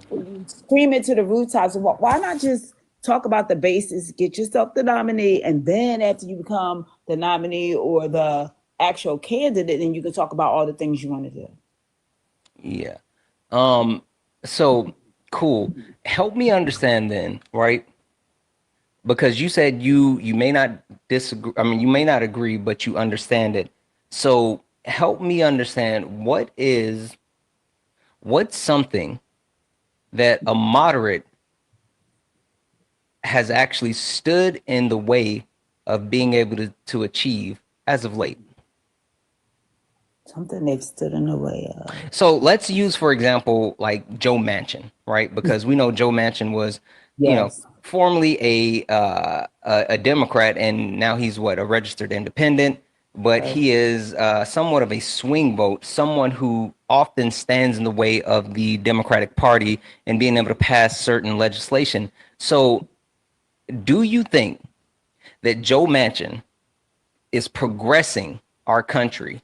scream it to the rooftops, why not just talk about the basics, get yourself the nominee, and then after you become the nominee or the actual candidate, then you can talk about all the things you want to do. Yeah. So cool. Help me understand then, right? Because you said you may not disagree. I mean, you may not agree, but you understand it. So help me understand what's something that a moderate has actually stood in the way of being able to achieve as of late. Something they've stood in the way of. So let's use, for example, like Joe Manchin, right? Because we know Joe Manchin was, Yes. formerly a Democrat, and now he's what, a registered independent. But Right. he is somewhat of a swing vote, someone who often stands in the way of the Democratic Party and being able to pass certain legislation. So, do you think that Joe Manchin is progressing our country?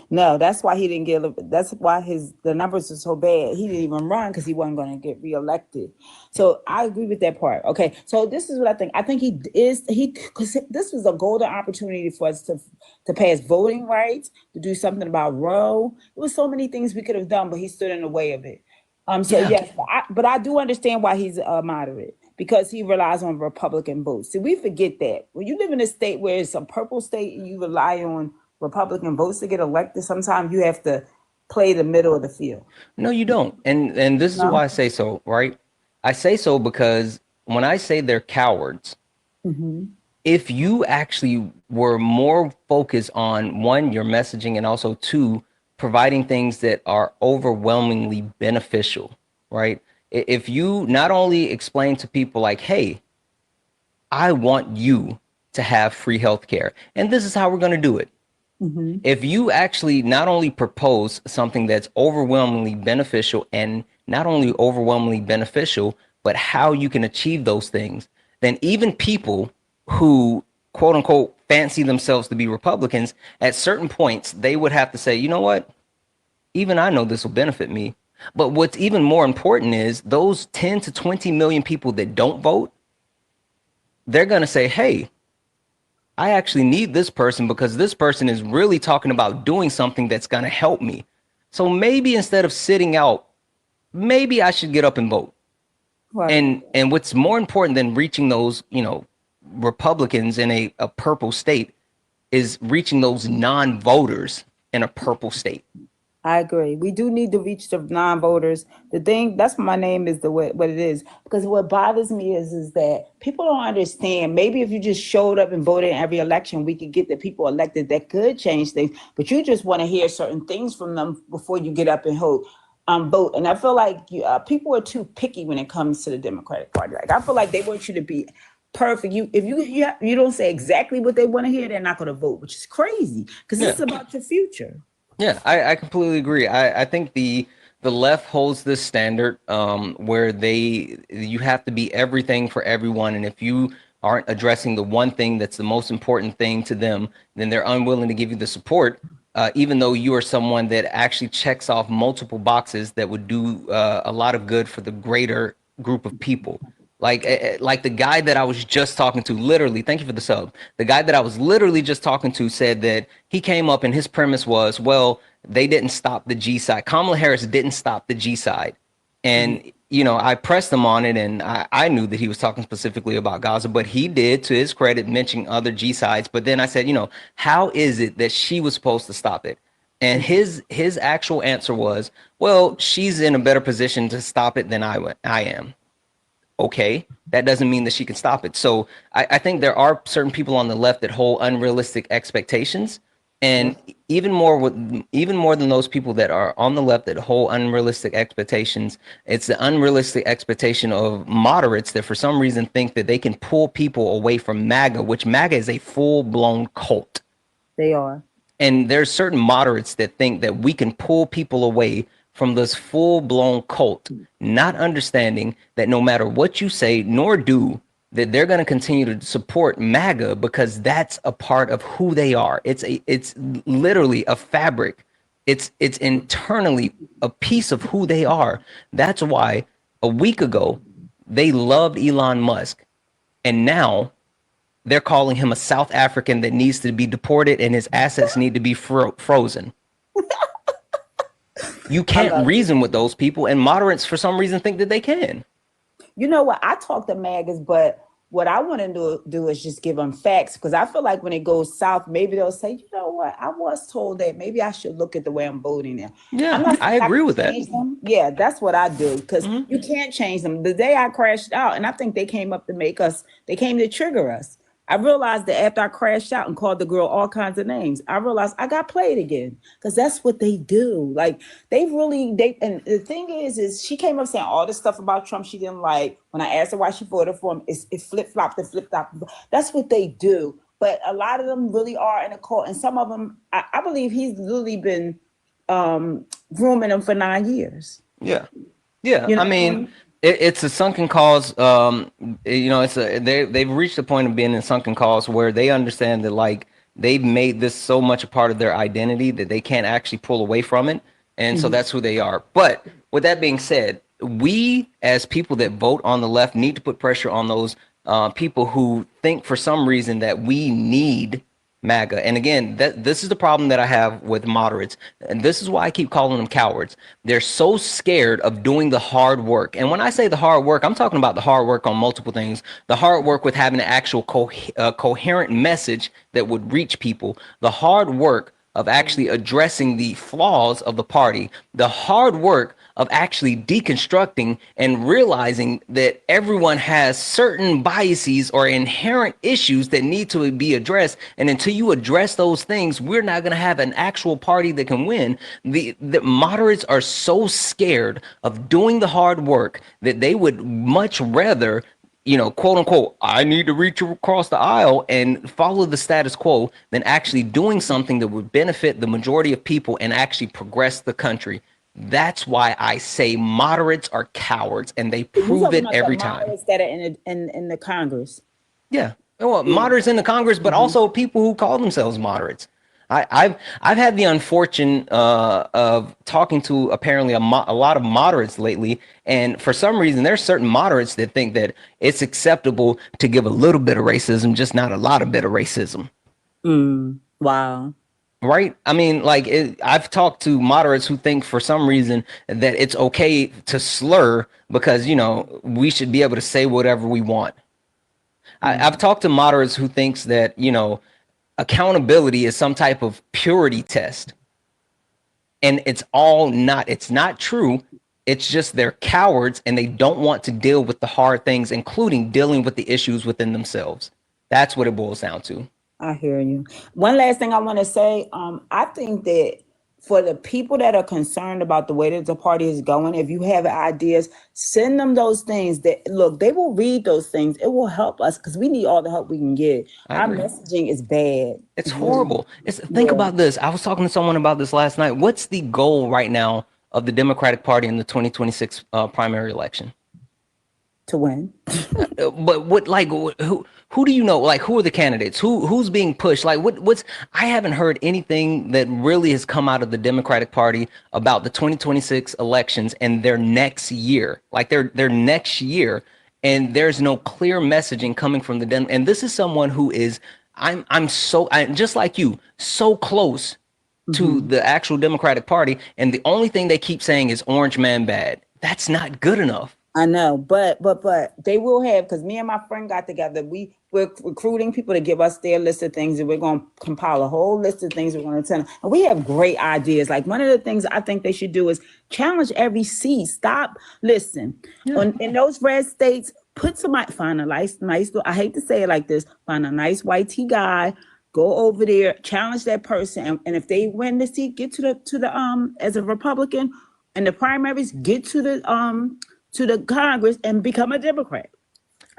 No, that's why he didn't get. That's why the numbers are so bad. He didn't even run because he wasn't going to get reelected. So I agree with that part. Okay, so this is what I think. I think he because this was a golden opportunity for us to pass voting rights, to do something about Roe. There was so many things we could have done, but he stood in the way of it. So Yeah. yes, but I do understand why he's a moderate because he relies on Republican votes. See, we forget that when you live in a state where it's a purple state and you rely on Republican votes to get elected, sometimes you have to play the middle of the field. No, you don't. And this is No? why I say so, right? I say so because when I say they're cowards, if you actually were more focused on one, your messaging, and also two, providing things that are overwhelmingly beneficial, right? If you not only explain to people like, hey, I want you to have free healthcare, and this is how we're going to do it. If you actually not only propose something that's overwhelmingly beneficial, and not only overwhelmingly beneficial, but how you can achieve those things, then even people who quote unquote fancy themselves to be Republicans, at certain points, they would have to say, you know what? Even I know this will benefit me. But what's even more important is those 10 to 20 million people that don't vote, they're going to say, hey, I actually need this person because this person is really talking about doing something that's going to help me. So maybe instead of sitting out, maybe I should get up and vote. Right. And what's more important than reaching those, Republicans in a purple state is reaching those non-voters in a purple state. I agree. We do need to reach the non-voters. The thing that's why my name is the way what it is. Because what bothers me is that people don't understand. Maybe if you just showed up and voted in every election, we could get the people elected that could change things. But you just want to hear certain things from them before you get up and vote. And I feel like people are too picky when it comes to the Democratic Party. Like I feel like they want you to be perfect. If you don't say exactly what they want to hear, they're not going to vote, which is crazy because Yeah. it's about your future. Yeah, I completely agree. I think the left holds this standard where you have to be everything for everyone, and if you aren't addressing the one thing that's the most important thing to them, then they're unwilling to give you the support, even though you are someone that actually checks off multiple boxes that would do a lot of good for the greater group of people. Like the guy that I was just talking to, literally, thank you for the sub. The guy that I was literally just talking to said that he came up and his premise was, well, they didn't stop the G side. Kamala Harris didn't stop the G side. And, I pressed him on it, and I knew that he was talking specifically about Gaza, but he did, to his credit, mention other G sides. But then I said, how is it that she was supposed to stop it? And his actual answer was, well, she's in a better position to stop it than I am. Okay, that doesn't mean that she can stop it. So I think there are certain people on the left that hold unrealistic expectations, and even more than those people that are on the left that hold unrealistic expectations, it's the unrealistic expectation of moderates that for some reason think that they can pull people away from MAGA, which MAGA is a full-blown cult. They are. And there's certain moderates that think that we can pull people away from this full-blown cult, not understanding that no matter what you say nor do, that they're going to continue to support MAGA because that's a part of who they are. It's literally a fabric It's internally a piece of who they are. That's why a week ago they loved Elon Musk, and now they're calling him a South African that needs to be deported and his assets need to be frozen. You I can't love it. reason with those people, and moderates for some reason think that they can. You know what? I talk to MAGAs, but what I want to do is just give them facts, because I feel like when it goes south, maybe they'll say, you know what? I was told that maybe I should look at the way I'm voting now. I'm Yeah, not I saying I agree can with that. change them. Yeah, that's what I do, because you can't change them. The day I crashed out, and I think they came up to make us, they came to trigger us. I realized that after I crashed out and called the girl all kinds of names, I realized I got played again, because that's what they do. Like and the thing is she came up saying all this stuff about Trump she didn't like. When I asked her why she voted for him, it flip flopped and flip flopped. That's what they do. But a lot of them really are in a cult, and some of them, I believe he's literally been grooming them for 9 years. Yeah. Yeah, You I know what I mean, mean? it's a sunken cause. It's they've reached the point of being in sunken cause where they understand that like they've made this so much a part of their identity that they can't actually pull away from it, and so that's who they are. But with that being said, we as people that vote on the left need to put pressure on those people who think for some reason that we need MAGA. And again, this is the problem that I have with moderates. And this is why I keep calling them cowards. They're so scared of doing the hard work. And when I say the hard work, I'm talking about the hard work on multiple things. The hard work with having an actual coherent message that would reach people. The hard work of actually addressing the flaws of the party, the hard work of actually deconstructing and realizing that everyone has certain biases or inherent issues that need to be addressed. And until you address those things, we're not going to have an actual party that can win. The moderates are so scared of doing the hard work that they would much rather, quote unquote, I need to reach across the aisle and follow the status quo than actually doing something that would benefit the majority of people and actually progress the country. That's why I say moderates are cowards, and they You prove talking it about the every time. moderates that are in the Congress? Yeah, well, Yeah. moderates in the Congress, but also people who call themselves moderates. I've had the unfortune of talking to apparently a lot of moderates lately, and for some reason, there's certain moderates that think that it's acceptable to give a little bit of racism, just not a lot of bit of racism. Wow. Right? I mean, like I've talked to moderates who think for some reason that it's okay to slur because we should be able to say whatever we want. I've talked to moderates who thinks that accountability is some type of purity test, and it's not true. It's just they're cowards and they don't want to deal with the hard things, including dealing with the issues within themselves. That's what it boils down to. I hear you. One last thing I want to say, I think that for the people that are concerned about the way that the party is going, if you have ideas, send them those things that look, they will read those things. It will help us because we need all the help we can get. I Our agree. messaging is bad. It's really- horrible. Think about this. I was talking to someone about this last night. What's the goal right now of the Democratic Party in the 2026 primary election? to win. But who do you know? Like, who are the candidates? Who's being pushed? Like, what's I haven't heard anything that really has come out of the Democratic Party about the 2026 elections and their next year. Like their next year, and there's no clear messaging coming from the and this is someone who is I'm just like you, so close to the actual Democratic Party, and the only thing they keep saying is orange man bad. That's not good enough. I know, but they will have, because me and my friend got together. We're recruiting people to give us their list of things, and we're going to compile a whole list of things we're going to tell them. And we have great ideas. Like one of the things I think they should do is challenge every seat. Listen, in those red states, find a nice. I hate to say it like this. Find a nice white tea guy. Go over there, challenge that person, and if they win the seat, get to the as a Republican, and the primaries, get to the Congress and become a Democrat.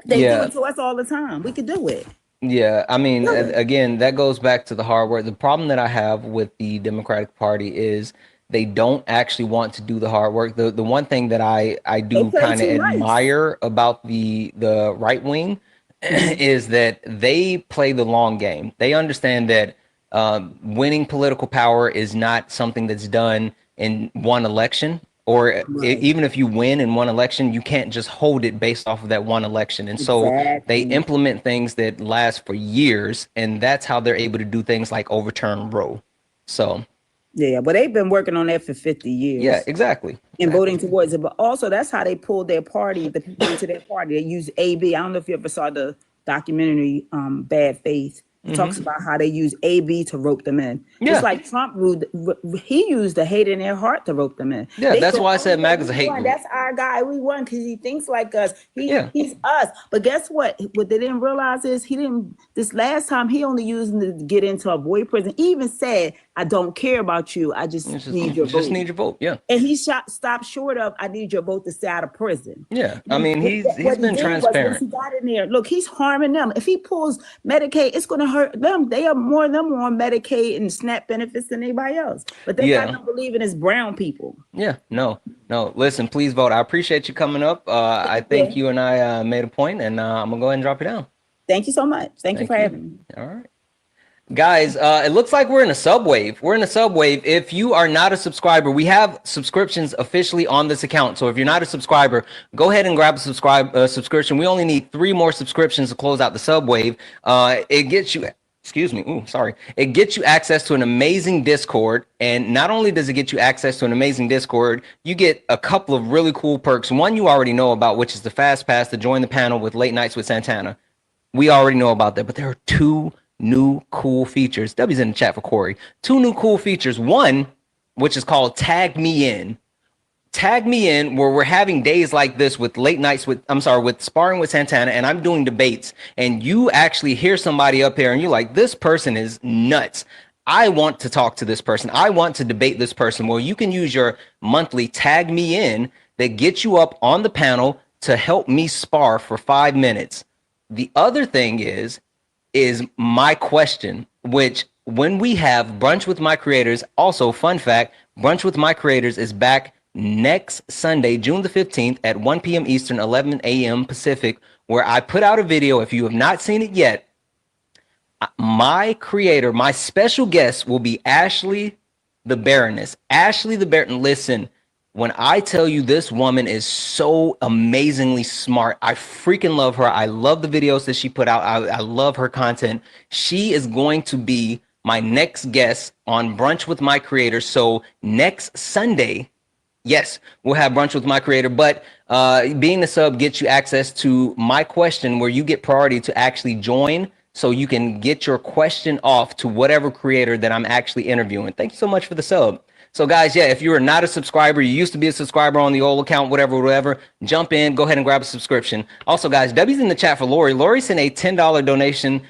They do it to us all the time. We could do it. Yeah, I mean, again, that goes back to the hard work. The problem that I have with the Democratic Party is they don't actually want to do the hard work. The one thing that I do kind of admire about the right wing is that they play the long game. They understand that winning political power is not something that's done in one election, or even if you win in one election, you can't just hold it based off of that one election. And so they Exactly. implement things that last for years, and that's how they're able to do things like overturn Roe. So Yeah, but they've been working on that for 50 yeah, years exactly. and voting towards it. But also, that's how they pulled their party, the people into their party. They use AB. I don't know if you ever saw the documentary Bad Faith. It talks about how they use AB to rope them in. Just Yeah. like Trump he used the hate in their heart to rope them in. Yeah, They that's said, why I "Oh, said yeah, MAGA's a we hate won. group. That's our guy. We won because he thinks like us. Yeah. He's us." But guess what? What they didn't realize is he didn't. This last time he only used him to get into avoid prison. He even said, "I don't care about you. I just need your Just vote." need your vote. Yeah. And he stopped short of, "I need your vote to stay out of prison." Yeah. I mean, he's What he been did was, once transparent. he got in there, look, he's harming them. If he pulls Medicaid, it's going to hurt them. They are more them on Medicaid and SNAP benefits than anybody else. But they got Yeah. them believing it's brown people. Yeah. No. Listen, please vote. I appreciate you coming up. I think you and I made a point, and I'm gonna go ahead and drop it down. Thank you so much. Thank you for having me. All right. Guys, it looks like we're in a subwave. We're in a subwave. If you are not a subscriber, we have subscriptions officially on this account. So if you're not a subscriber, go ahead and grab a subscription. We only need 3 more subscriptions to close out the subwave. It gets you, excuse me, it gets you access to an amazing Discord. And not only does it get you access to an amazing Discord, you get a couple of really cool perks. One you already know about, which is the Fast Pass to join the panel with Late Nights with Santana. We already know about that, but there are 2 new cool features. W's in the chat for Corey. 2 new cool features. One, which is called Tag Me In. Tag Me In, where we're having days like this with with Sparring with Santana, and I'm doing debates, and you actually hear somebody up here and you're like, this person is nuts. I want to talk to this person. I want to debate this person. Well, you can use your monthly Tag Me In that gets you up on the panel to help me spar for 5 minutes. The other thing is my question, which when we have Brunch with My Creators, also fun fact, Brunch with My Creators is back next Sunday, June the 15th at 1 p.m. Eastern, 11 a.m. Pacific, where I put out a video. If you have not seen it yet, my creator, my special guest will be Ashley the Baroness. Ashley the Baroness, listen, when I tell you this woman is so amazingly smart, I freaking love her. I love the videos that she put out. I love her content. She is going to be my next guest on Brunch with My Creator. So next Sunday, yes, we'll have Brunch with My Creator. But being a sub gets you access to my question, where you get priority to actually join, so you can get your question off to whatever creator that I'm actually interviewing. Thank you so much for the sub. So guys, yeah, if you are not a subscriber, you used to be a subscriber on the old account, whatever, jump in, go ahead and grab a subscription. Also, guys, W's in the chat for Lori. Lori sent a $10 donation.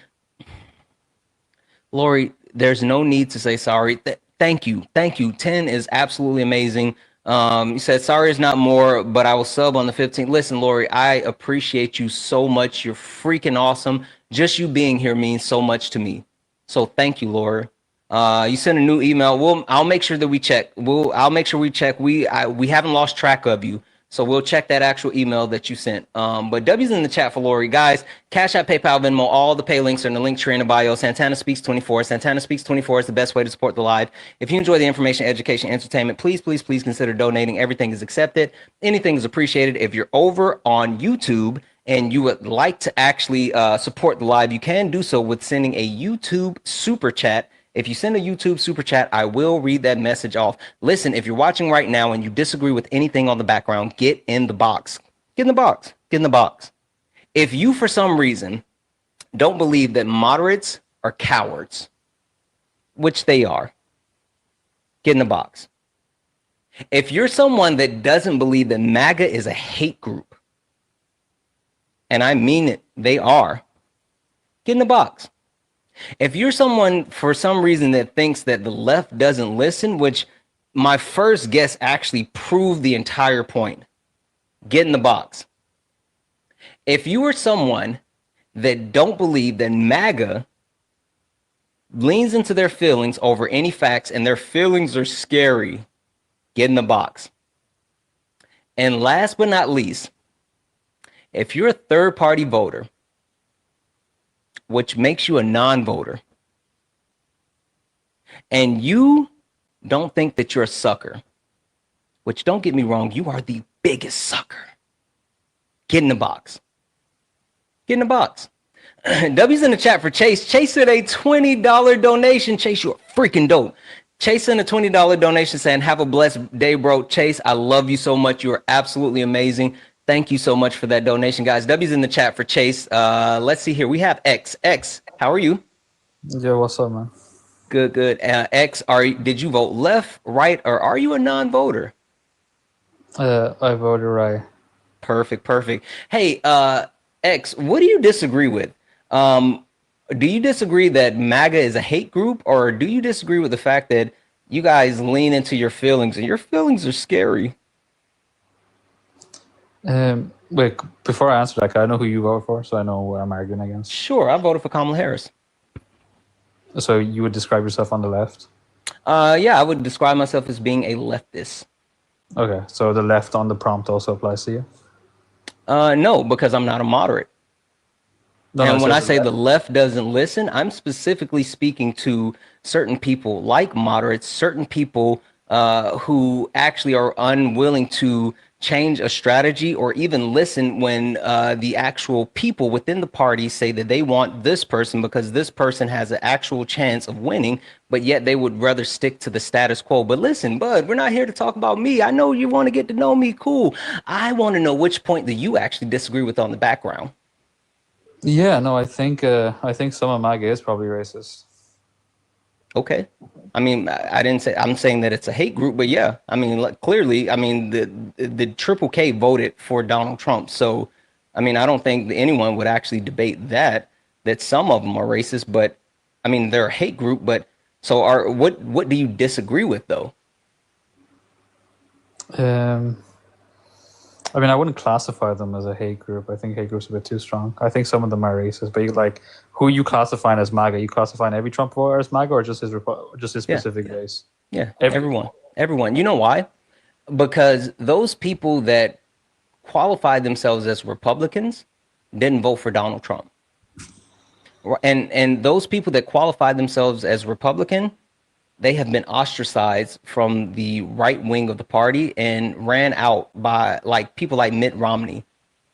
Lori, there's no need to say sorry. Thank you. 10 is absolutely amazing. You said sorry is not more, but I will sub on the 15th. Listen, Lori, I appreciate you so much. You're freaking awesome. Just you being here means so much to me. So thank you, Lori. You sent a new email. I'll make sure that we check. I'll make sure we check. We haven't lost track of you, so we'll check that actual email that you sent. But W's in the chat for Lori, guys. Cash App, PayPal, Venmo, all the pay links are in the link tree in the bio. Santana Speaks 24. Santana Speaks 24 is the best way to support the live. If you enjoy the information, education, entertainment, please consider donating. Everything is accepted. Anything is appreciated. If you're over on YouTube and you would like to actually support the live, you can do so with sending a YouTube super chat. If you send a YouTube super chat, I will read that message off. Listen, if you're watching right now and you disagree with anything on the background, get in the box. Get in the box. Get in the box. If you, for some reason, don't believe that moderates are cowards, which they are, get in the box. If you're someone that doesn't believe that MAGA is a hate group, and I mean it, they are, get in the box. If you're someone, for some reason, that thinks that the left doesn't listen, which my first guest actually proved the entire point, get in the box. If you are someone that don't believe that MAGA leans into their feelings over any facts and their feelings are scary, get in the box. And last but not least, if you're a third-party voter, which makes you a non-voter, and you don't think that you're a sucker, which don't get me wrong, you are the biggest sucker. Get in the box. Get in the box. W's in the chat for Chase. Chase said a $20 donation. Chase, you're freaking dope. Chase sent a $20 donation saying, have a blessed day, bro. Chase, I love you so much. You are absolutely amazing. Thank you so much for that donation, guys. W's in the chat for Chase. Let's see here. We have X. X, how are you? Yeah, what's up, man? Good, good. X, did you vote left, right, or are you a non-voter? I voted right. Perfect, perfect. Hey, X, what do you disagree with? Do you disagree that MAGA is a hate group, or do you disagree with the fact that you guys lean into your feelings and your feelings are scary? Wait, before I answer that, I know who you vote for, so I know where I'm arguing against. Sure, I voted for Kamala Harris. So you would describe yourself on the left? Yeah, I would describe myself as being a leftist. Okay, so the left on the prompt also applies to you? No, because I'm not a moderate. No, and no, when I say the left doesn't listen, I'm specifically speaking to certain people like moderates, certain people who actually are unwilling to change a strategy or even listen when the actual people within the party say that they want this person because this person has an actual chance of winning, but yet they would rather stick to the status quo. But listen, bud, we're not here to talk about me. I know you want to get to know me. Cool. I want to know which point that you actually disagree with on the background. Yeah, no, I think some of MAGA is probably racist. Okay. I mean, I didn't say, I'm saying that it's a hate group, but yeah, I mean, like, clearly, I mean, the Triple K voted for Donald Trump. So, I mean, I don't think that anyone would actually debate that some of them are racist, but I mean, they're a hate group, but so what do you disagree with though? I mean, I wouldn't classify them as a hate group. I think hate groups are a bit too strong. I think some of them are racist, but like, who you classifying as MAGA? You classifying every Trump voter as MAGA, or just his specific race? Yeah, everyone. You know why? Because those people that qualified themselves as Republicans didn't vote for Donald Trump, and those people that qualified themselves as Republican, they have been ostracized from the right wing of the party and ran out by like people like Mitt Romney,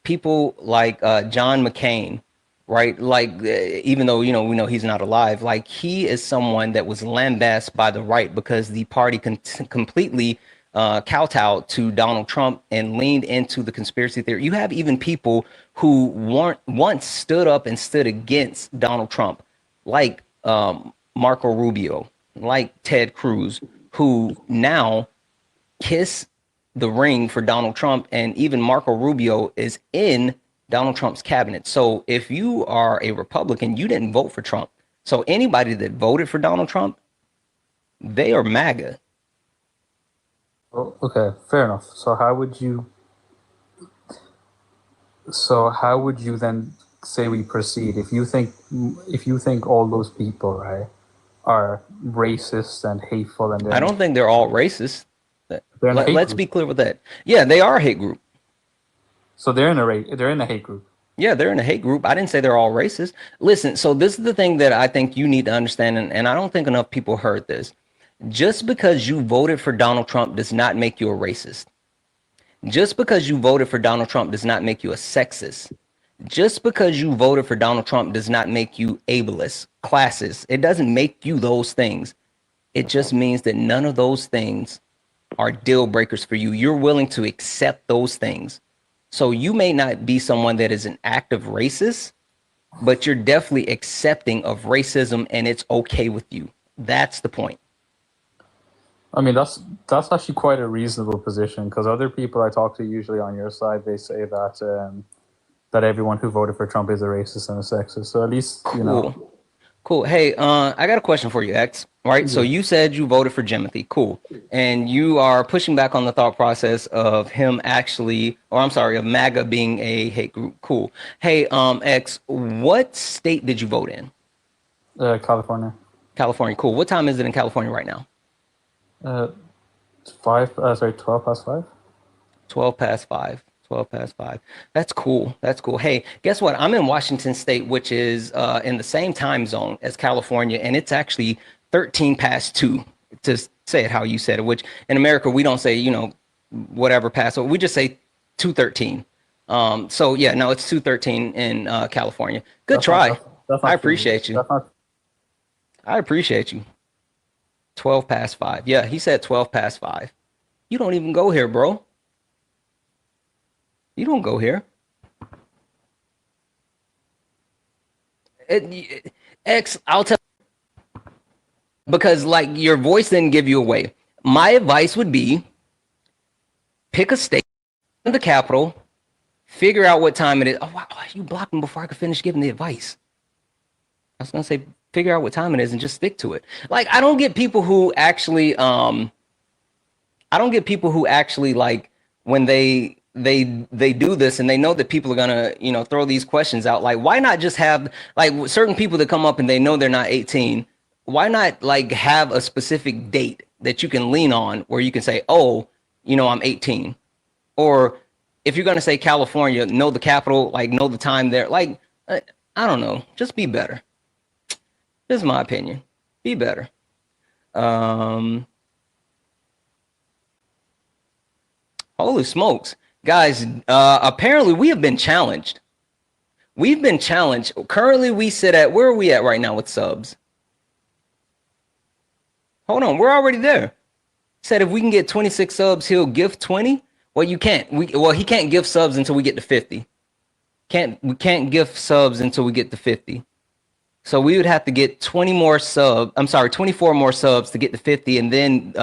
people like John McCain, right? Like even though we know he's not alive, like he is someone that was lambasted by the right because the party completely kowtowed to Donald Trump and leaned into the conspiracy theory. You have even people who once stood up and stood against Donald Trump, like Marco Rubio, like Ted Cruz, who now kiss the ring for Donald Trump, and even Marco Rubio is in Donald Trump's cabinet. So if you are a Republican, you didn't vote for Trump. So anybody that voted for Donald Trump, they are MAGA. Oh, okay, fair enough. So how would you then say we proceed if you think all those people, right, are racist and hateful? And I don't think they're all racist. Let's be clear with that. Yeah, they are a hate group. So they're in a hate group. Yeah, they're in a hate group. I didn't say they're all racist. Listen, so this is the thing that I think you need to understand, and I don't think enough people heard this. Just because you voted for Donald Trump does not make you a racist. Just because you voted for Donald Trump does not make you a sexist. Just because you voted for Donald Trump does not make you ableist, classist. It doesn't make you those things. It just means that none of those things are deal breakers for you. You're willing to accept those things. So you may not be someone that is an active racist, but you're definitely accepting of racism and it's okay with you. That's the point. I mean, that's actually quite a reasonable position, because other people I talk to, usually on your side, they say that that everyone who voted for Trump is a racist and a sexist. So at least, you know. Cool. Hey, I got a question for you, X. Right. Yeah. So you said you voted for Jimothy. Cool. And you are pushing back on the thought process of him actually, or I'm sorry, of MAGA being a hate group. Cool. Hey, X, what state did you vote in? California. California. Cool. What time is it in California right now? 12 past 5. 12 past 5. 12 past 5. That's cool. That's cool. Hey, guess what? I'm in Washington State, which is in the same time zone as California, and it's actually 13 past 2 to say it how you said it, which in America we don't say, you know, whatever past, we just say 2:13. So yeah, no, it's 2:13 in California. Good try. That's I not true. appreciate you. That's not. I appreciate you. 12 past 5. Yeah, he said 12 past 5. You don't even go here, bro. You don't go here. X, I'll tell because like your voice didn't give you away. My advice would be pick a state in the capital, figure out what time it is. Oh, wow, you blocked me before I could finish giving the advice. I was gonna say figure out what time it is and just stick to it. Like I don't get people who actually like when they do this and they know that people are gonna, you know, throw these questions out. Like, why not just have like certain people that come up and they know they're not 18? Why not like have a specific date that you can lean on where you can say, oh, you know, I'm 18. Or if you're gonna say California, know the capital, like know the time there. Like, I don't know, just be better. This is my opinion. Be better. Holy smokes. Guys, apparently we have been challenged. We've been challenged. Currently we sit at, where are we at right now with subs? Hold on, we're already there. Said if we can get 26 subs, he'll gift 20. Well, you can't. He can't give subs until we get to 50. We can't gift subs until we get to 50. So we would have to get 24 more subs to get to 50, and then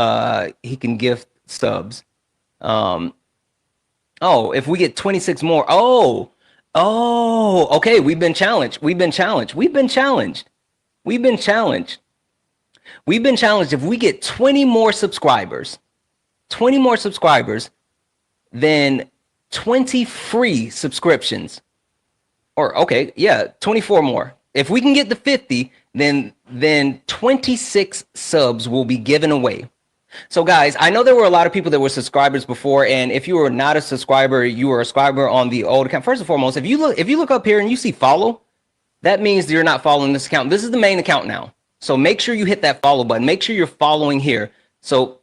he can gift subs. Oh, if we get 26 more. Oh, okay. We've been challenged. If we get 20 more subscribers, then 20 free subscriptions. Or okay, yeah, 24 more. If we can get to 50, then 26 subs will be given away. So guys, I know there were a lot of people that were subscribers before, and if you were not a subscriber, you were a subscriber on the old account. First and foremost, if you look up here and you see follow, that means you're not following this account. This is the main account now. So make sure you hit that follow button. Make sure you're following here. So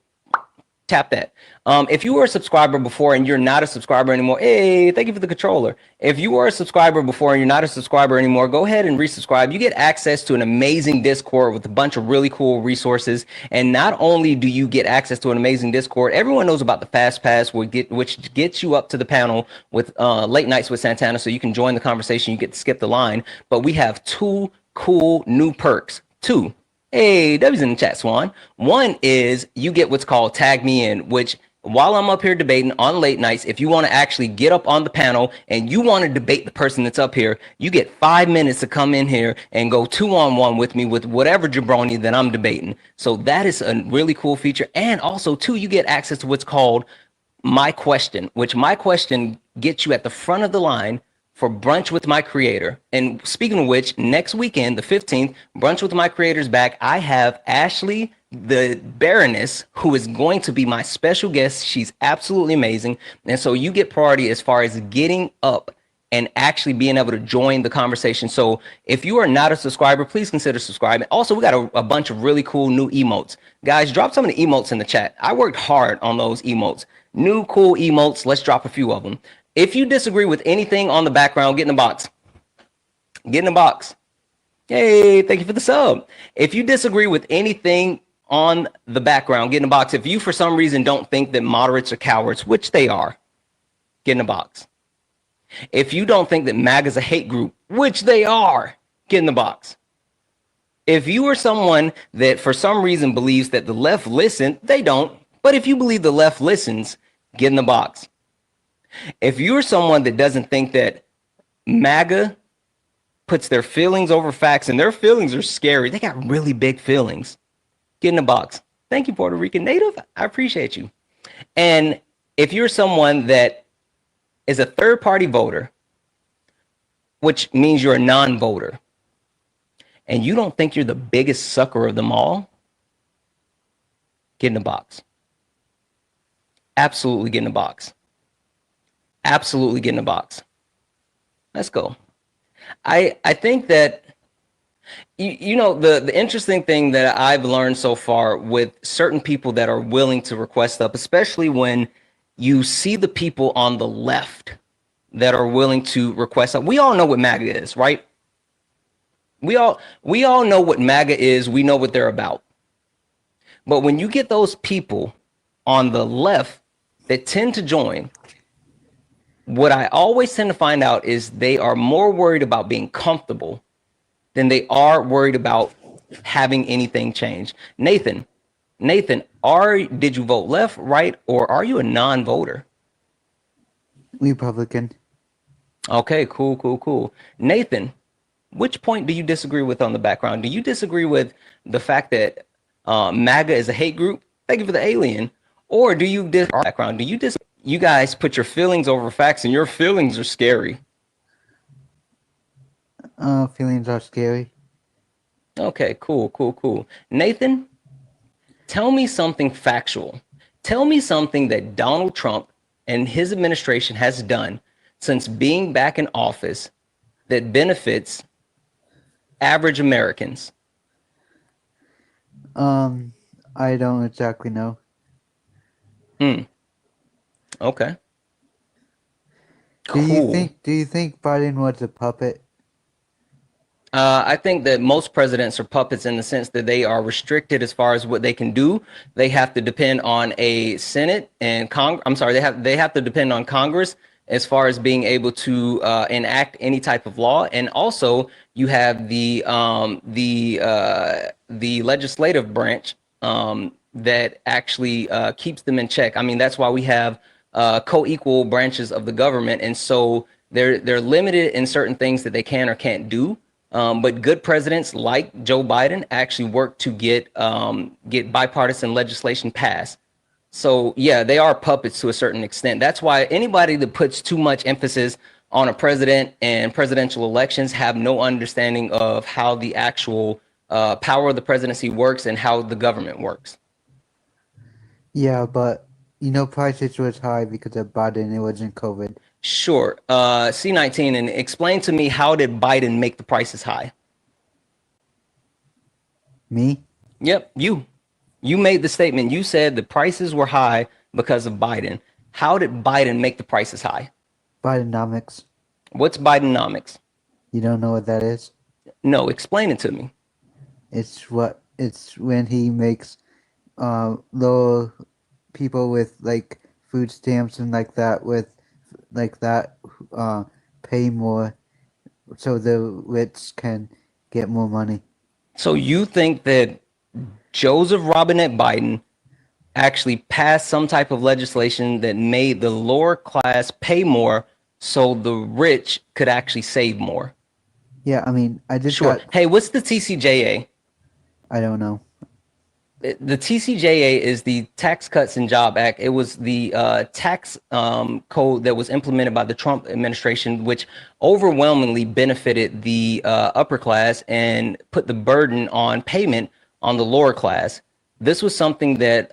tap that. If you were a subscriber before and you're not a subscriber anymore, hey, thank you for the controller. If you were a subscriber before and you're not a subscriber anymore, go ahead and resubscribe. You get access to an amazing Discord with a bunch of really cool resources. And not only do you get access to an amazing Discord, everyone knows about the Fast Pass, which gets you up to the panel with Late Nights with Santana, so you can join the conversation. You get to skip the line. But we have 2 cool new perks. 2. Hey, W's in the chat, Swan. One is you get what's called Tag Me In, which while I'm up here debating on late nights, if you want to actually get up on the panel and you want to debate the person that's up here, you get 5 minutes to come in here and go 2-on-1 with me with whatever jabroni that I'm debating. So that is a really cool feature. And also, too, you get access to what's called My Question, which My Question gets you at the front of the line for Brunch with My Creator. And speaking of which, next weekend, the 15th, Brunch with My Creator's back. I have Ashley, the Baroness, who is going to be my special guest. She's absolutely amazing. And so you get priority as far as getting up and actually being able to join the conversation. So if you are not a subscriber, please consider subscribing. Also, we got a bunch of really cool new emotes. Guys, drop some of the emotes in the chat. I worked hard on those emotes. New cool emotes. Let's drop a few of them. If you disagree with anything on the background, get in the box. Get in the box. Hey, thank you for the sub. If you disagree with anything on the background, get in the box. If you, for some reason, don't think that moderates are cowards, which they are, get in the box. If you don't think that MAGA is a hate group, which they are, get in the box. If you are someone that, for some reason, believes that the left listen, they don't. But if you believe the left listens, get in the box. If you're someone that doesn't think that MAGA puts their feelings over facts, and their feelings are scary, they got really big feelings, get in the box. Thank you, Puerto Rican native. I appreciate you. And if you're someone that is a third-party voter, which means you're a non-voter, and you don't think you're the biggest sucker of them all, get in the box. Absolutely get in the box. Absolutely get in the box. Let's go. I think that You know, the interesting thing that I've learned so far with certain people that are willing to request up, especially when you see the people on the left that are willing to request up. We all know what MAGA is, right? We all know what MAGA is. We know what they're about. But when you get those people on the left that tend to join, what I always tend to find out is they are more worried about being comfortable than they are worried about having anything change. Nathan, did you vote left, right, or are you a non-voter? Republican. Okay, cool. Nathan, which point do you disagree with on the background? Do you disagree with the fact that MAGA is a hate group? Thank you for the alien. Or do you background? Do you you guys put your feelings over facts, and your feelings are scary. Feelings are scary. Okay, cool. Nathan, tell me something factual. Tell me something that Donald Trump and his administration has done since being back in office that benefits average Americans. I don't exactly know. Okay. Do Cool. you think Biden was a puppet? I think that most presidents are puppets in the sense that they are restricted as far as what they can do. They have to depend on a Senate and they have to depend on Congress as far as being able to enact any type of law. And also, you have the legislative branch that actually keeps them in check. I mean, that's why we have co-equal branches of the government, and so they're limited in certain things that they can or can't do. But good presidents like Joe Biden actually work to get bipartisan legislation passed. So yeah, they are puppets to a certain extent. That's why anybody that puts too much emphasis on a president and presidential elections have no understanding of how the actual power of the presidency works and how the government works. Yeah, but prices was high because of Biden. It wasn't COVID. Sure. C19, and explain to me, how did Biden make the prices high? Me? Yep, you. You made the statement. You said the prices were high because of Biden. How did Biden make the prices high? Bidenomics. What's Bidenomics? You don't know what that is? No, explain it to me. It's when he makes lower people with like food stamps and like that pay more so the rich can get more money. So you think that Joseph Robinette Biden actually passed some type of legislation that made the lower class pay more so the rich could actually save more? Yeah, I mean, I just Sure. Hey, what's the TCJA? I don't know. The TCJA is the Tax Cuts and Job Act. It was the tax code that was implemented by the Trump administration, which overwhelmingly benefited the upper class and put the burden on payment on the lower class. This was something that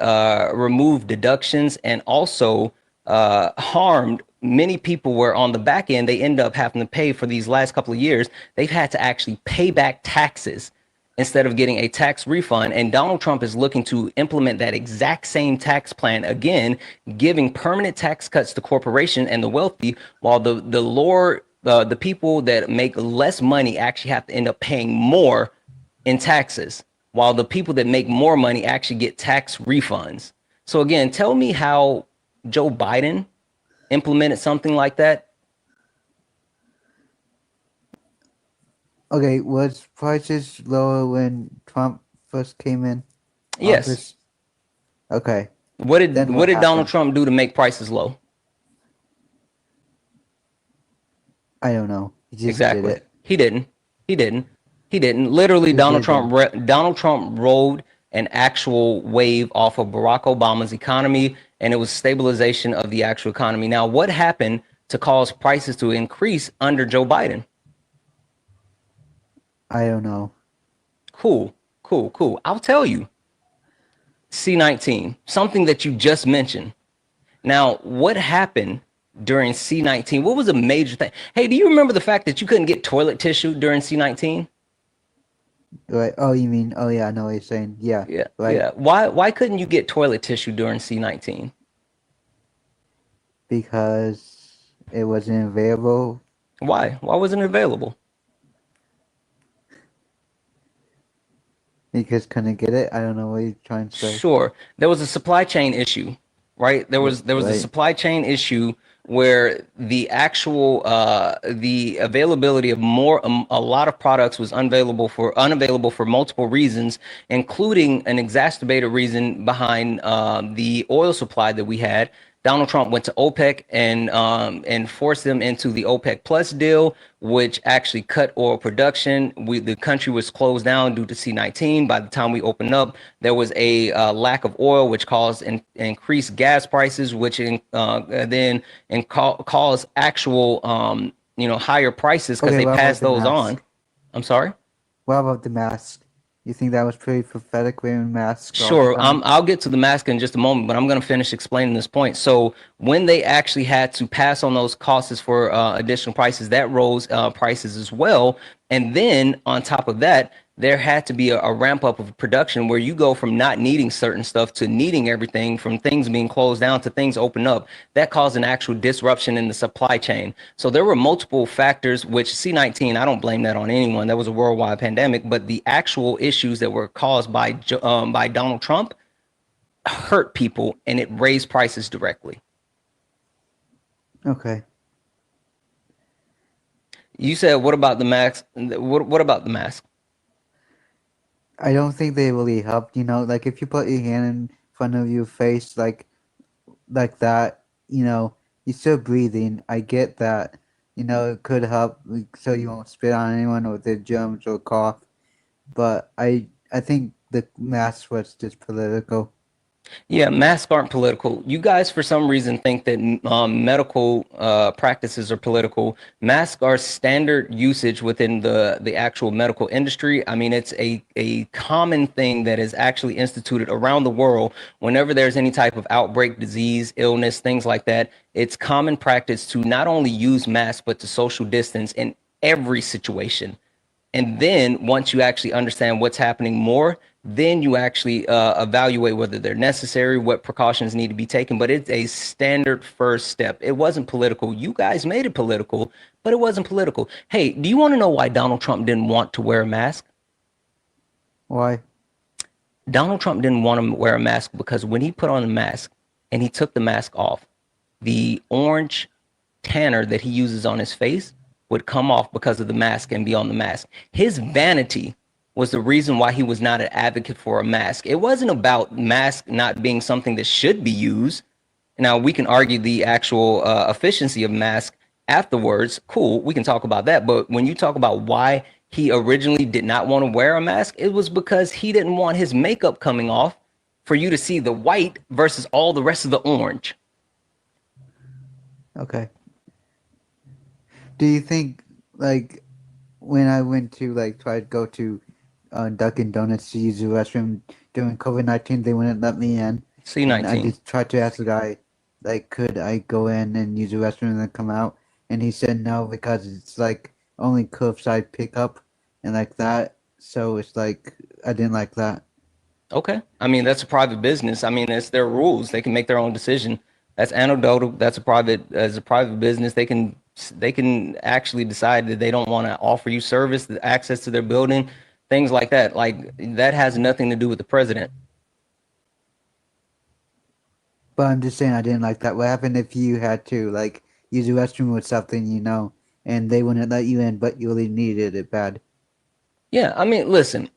removed deductions and also harmed many people, where on the back end, they end up having to pay for these last couple of years. They've had to actually pay back taxes instead of getting a tax refund. And Donald Trump is looking to implement that exact same tax plan again, giving permanent tax cuts to corporations and the wealthy, while the lower, the people that make less money actually have to end up paying more in taxes, while the people that make more money actually get tax refunds. So again, tell me how Joe Biden implemented something like that. Okay, was prices lower when Trump first came in? Yes. Office? Okay. What did happened? Donald Trump do to make prices low? I don't know. He just Exactly. did it. He didn't. Literally, Donald Trump rode an actual wave off of Barack Obama's economy, and it was stabilization of the actual economy. Now, what happened to cause prices to increase under Joe Biden? I don't know. Cool. I'll tell you. C19, something that you just mentioned. Now, what happened during C19? What was a major thing? Hey, do you remember the fact that you couldn't get toilet tissue during C19? Right. Oh, you mean? Oh, yeah. I know what you're saying. Yeah. Yeah, Right. yeah. Why couldn't you get toilet tissue during C-19? Because it wasn't available. Why? Why wasn't it available? Because couldn't get it. I don't know what you're trying to say. Sure. There was a supply chain issue, right? There was a Right. supply chain issue where the actual the availability of more a lot of products was unavailable for multiple reasons, including an exacerbated reason behind the oil supply that we had. Donald Trump went to OPEC and forced them into the OPEC Plus deal, which actually cut oil production. The country was closed down due to C-19. By the time we opened up, there was a lack of oil, which caused increased gas prices, which caused actual higher prices because Okay. they What about passed the those on. mask? I'm sorry. What about the mask? You think that was pretty prophetic wearing masks all the Sure. time? I'll get to the mask in just a moment, but I'm going to finish explaining this point. So when they actually had to pass on those costs for additional prices, that rose prices as well. And then on top of that, there had to be a ramp up of production where you go from not needing certain stuff to needing everything, from things being closed down to things open up. That caused an actual disruption in the supply chain. So there were multiple factors, which C-19, I don't blame that on anyone. That was a worldwide pandemic, but the actual issues that were caused by Donald Trump hurt people, and it raised prices directly. Okay. You said, what about the mask? What about the mask? I don't think they really helped. Like if you put your hand in front of your face, like that, you're still breathing. I get that. It could help so you won't spit on anyone or their germs or cough. But I think the mask was just political. Yeah, masks aren't political. You guys, for some reason, think that medical practices are political. Masks are standard usage within the actual medical industry. I mean, it's a common thing that is actually instituted around the world. Whenever there's any type of outbreak, disease, illness, things like that, it's common practice to not only use masks, but to social distance in every situation. And then once you actually understand what's happening more, then you actually evaluate whether they're necessary, what precautions need to be taken. But it's a standard first step. It wasn't political. You guys made it political, but it wasn't political. Hey, do you want to know why Donald Trump didn't want to wear a mask? Why? Donald Trump didn't want to wear a mask because when he put on the mask and he took the mask off, the orange tanner that he uses on his face would come off because of the mask and be on the mask. His vanity was the reason why he was not an advocate for a mask. It wasn't about mask not being something that should be used. Now, we can argue the actual efficiency of mask afterwards. Cool, we can talk about that. But when you talk about why he originally did not want to wear a mask, it was because he didn't want his makeup coming off for you to see the white versus all the rest of the orange. Okay. Do you think like when I went to try to go to Dunkin' Donuts to use the restroom during COVID-19, they wouldn't let me in, and I C-19. just tried to ask the guy could I go in and use the restroom and then come out, and he said no because it's only curbside pickup and like that. So it's I didn't like that. Okay. I mean, that's a private business. I mean, it's their rules. They can make their own decision. That's anecdotal. That's as a private business. They can actually decide that they don't want to offer you service, the access to their building, things like that. Like that has nothing to do with the president. But I'm just saying I didn't like that. What happened if you had to use the restroom with something and they wouldn't let you in, but you really needed it bad? Yeah, I mean, listen,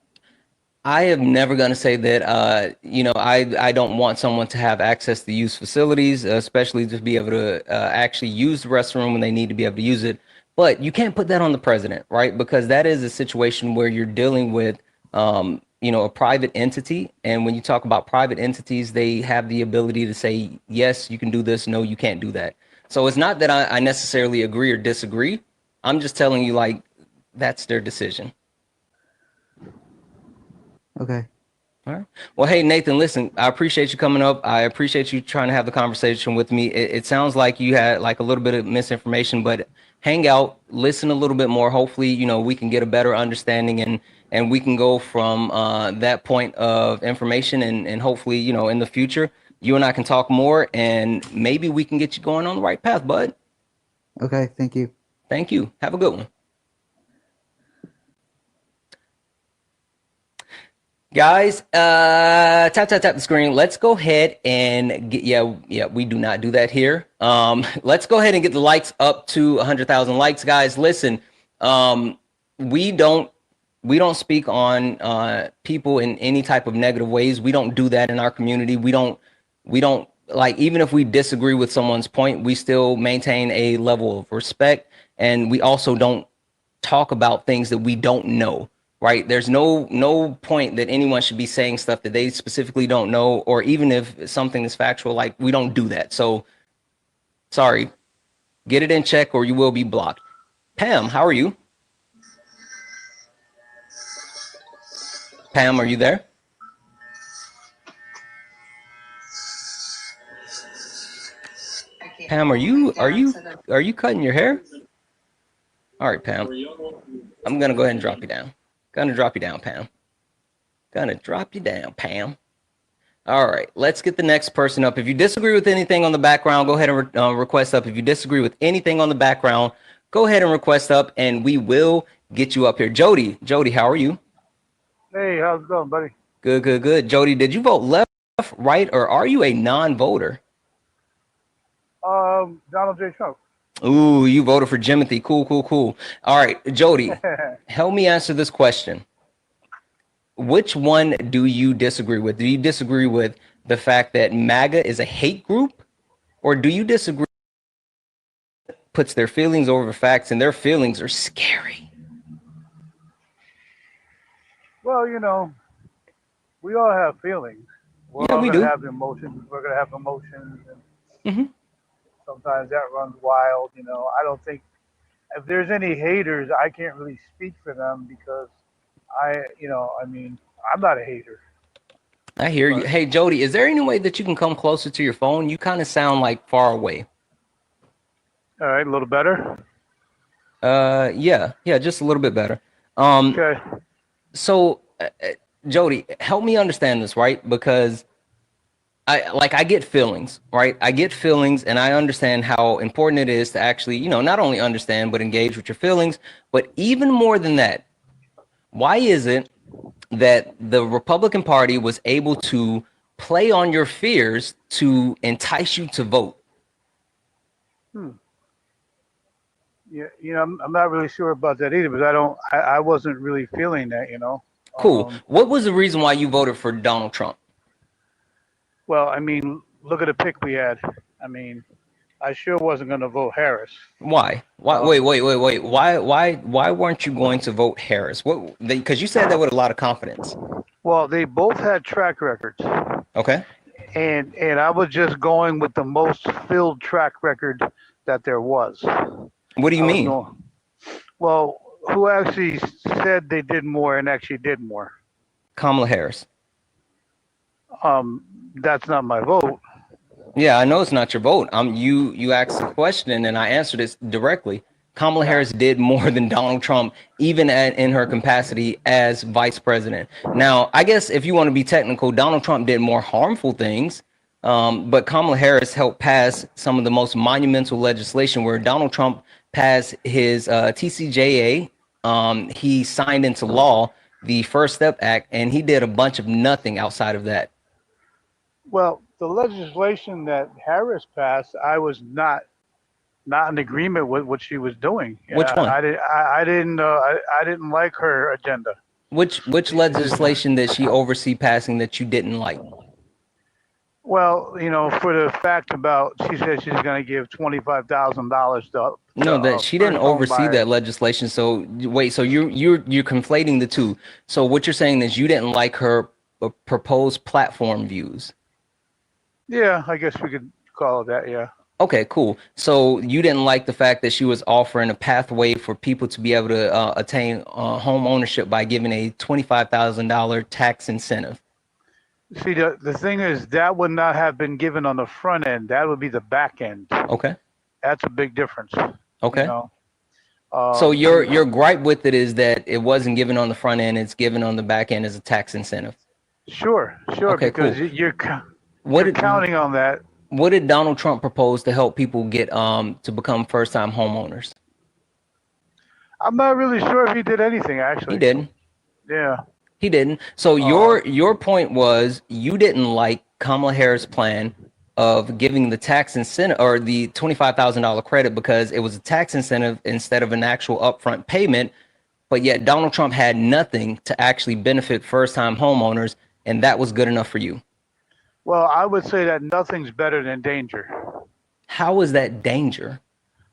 I am never going to say that, I don't want someone to have access to use facilities, especially to be able to actually use the restroom when they need to be able to use it. But you can't put that on the president, right? Because that is a situation where you're dealing with, a private entity. And when you talk about private entities, they have the ability to say, yes, you can do this. No, you can't do that. So it's not that I necessarily agree or disagree. I'm just telling you, that's their decision. Okay. All right. Well, hey, Nathan, listen, I appreciate you coming up. I appreciate you trying to have the conversation with me. It sounds like you had a little bit of misinformation, but hang out, listen a little bit more. Hopefully, you know, we can get a better understanding and we can go from that point of information and hopefully, you know, in the future, you and I can talk more and maybe we can get you going on the right path, bud. Okay, thank you. Thank you. Have a good one. Guys, tap the screen. Let's go ahead and get, yeah, we do not do that here. Let's go ahead and get the likes up to 100,000 likes, guys. Listen, we don't speak on people in any type of negative ways. We don't do that in our community. We don't like, even if we disagree with someone's point, we still maintain a level of respect, and we also don't talk about things that we don't know. Right? There's no point that anyone should be saying stuff that they specifically don't know, or even if something is factual, like, we don't do that. So sorry, get it in check or you will be blocked. Pam, how are you? Pam, are you there? Pam, are you cutting your hair? All right, Pam. I'm gonna go ahead and drop you down. Gonna drop you down, Pam. Gonna drop you down, Pam. All right, let's get the next person up. If you disagree with anything on the background, go ahead and request up. If you disagree with anything on the background, go ahead and request up, and we will get you up here. Jody, how are you? Hey, how's it going, buddy? Good, good, good. Jody, did you vote left, right, or are you a non-voter? Donald J. Trump. Ooh, you voted for Jimothy. Cool, cool, cool. All right, Jody, help me answer this question. Which one do you disagree with? Do you disagree with the fact that MAGA is a hate group, or do you disagree puts their feelings over facts and their feelings are scary? Well, you know, we all have feelings. We're Yeah, all we gonna do. have emotions. We're gonna have emotions, and hmm sometimes that runs wild. You know, I don't think if there's any haters, I can't really speak for them because I mean, I'm not a hater. I hear you. But Hey, Jody, is there any way that you can come closer to your phone? You kind of sound like far away. all right, a little better. Yeah, just a little bit better. Okay. So, Jody, help me understand this, right? Because I get feelings, right? I get feelings, and I understand how important it is to actually, you know, not only understand but engage with your feelings. But even more than that, why is it that the Republican Party was able to play on your fears to entice you to vote? Hmm. Yeah, you know, I'm not really sure about that either, because I wasn't really feeling that, you know. Cool. What was the reason why you voted for Donald Trump? Well, I mean, look at the pick we had. I mean, I sure wasn't going to vote Harris. Why? Uh, Wait. Why weren't you going to vote Harris? What? Because you said that with a lot of confidence. well, they both had track records, Okay. and I was just going with the most filled track record that there was. What do you I was mean? going, well, who actually said they did more and actually did more? Kamala Harris. That's not my vote. Yeah, I know it's not your vote. You asked a question and I answered it directly. Kamala Yeah. Harris did more than Donald Trump, even in her capacity as vice president. Now, I guess if you want to be technical, Donald Trump did more harmful things, but Kamala Harris helped pass some of the most monumental legislation where Donald Trump passed his TCJA. He signed into law the First Step Act, and he did a bunch of nothing outside of that. Well, the legislation that Harris passed, I was not in agreement with what she was doing. Which one? I didn't like her agenda. Which legislation did she oversee passing that you didn't like? Well, you know, for the fact about she said she's going to give $25,000 to No, that she didn't first home oversee buyers. that legislation. So wait, so you're conflating the two. So what you're saying is you didn't like her proposed platform views. Yeah, I guess we could call it that. Yeah. Okay, cool. So you didn't like the fact that she was offering a pathway for people to be able to attain home ownership by giving a $25,000 tax incentive. See, the thing is that would not have been given on the front end. That would be the back end. Okay. That's a big difference. Okay. You know? So your gripe with it is that it wasn't given on the front end; it's given on the back end as a tax incentive. Sure, Okay, because cool. you're What you're did counting on that. what did Donald Trump propose to help people get to become first time homeowners? I'm not really sure if he did anything He actually. didn't. Yeah. He didn't. So Um, your point was you didn't like Kamala Harris' plan of giving the tax incentive or the $25,000 credit because it was a tax incentive instead of an actual upfront payment. But yet Donald Trump had nothing to actually benefit first-time homeowners, and that was good enough for you. well, I would say that nothing's better than danger. How is that danger?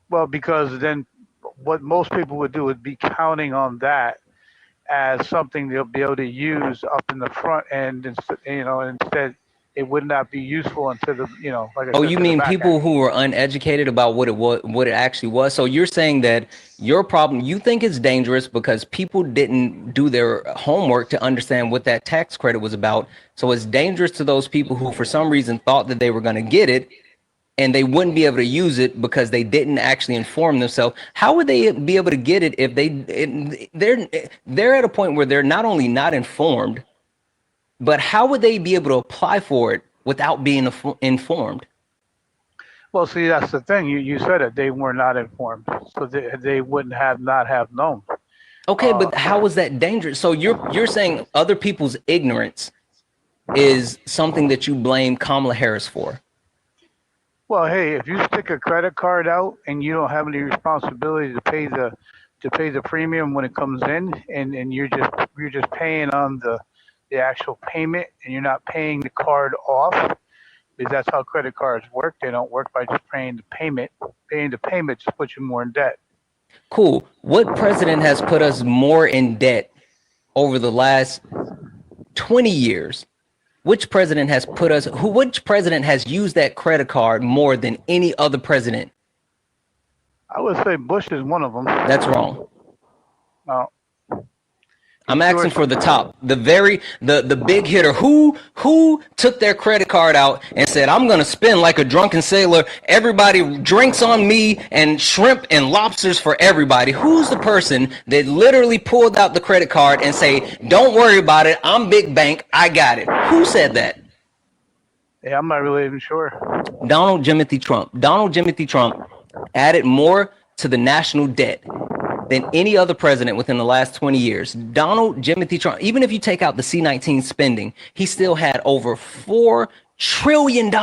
Well, because then what most people would do would be counting on that as something they'll be able to use up in the front end, instead it would not be useful until the, like I Oh, said, you to the mean back end. people who were uneducated about what it was, what it actually was? So you're saying that your problem, you think it's dangerous because people didn't do their homework to understand what that tax credit was about. So it's dangerous to those people who, for some reason, thought that they were going to get it and they wouldn't be able to use it because they didn't actually inform themselves. How would they be able to get it if they're at a point where they're not only not informed, but how would they be able to apply for it without being informed? Well, see, that's the thing. You said it. They were not informed, so they wouldn't have not have known. Okay, Uh, but how is that dangerous? So you're saying other people's ignorance is something that you blame Kamala Harris for. well, hey, if you stick a credit card out and you don't have any responsibility to pay the premium when it comes in, and you're just paying on the actual payment, and you're not paying the card off, because that's how credit cards work. They don't work by just paying the payment. Paying the payment just puts you more in debt. Cool. What president has put us more in debt over the last 20 years? Which president has put us, which president has used that credit card more than any other president? I would say Bush is one of them. That's wrong. Uh, I'm George, asking for the top, the big hitter. Who took their credit card out and said, "I'm gonna spend like a drunken sailor. Everybody drinks on me and shrimp and lobsters for everybody." Who's the person that literally pulled out the credit card and say, "Don't worry about it. I'm big bank. I got it." Who said that? yeah, I'm not really even sure. Donald Jimothy Trump. Donald Jimothy Trump added more to the national debt than any other president within the last 20 years. Donald Jimothy Trump, even if you take out the C-19 spending, he still had over $4 trillion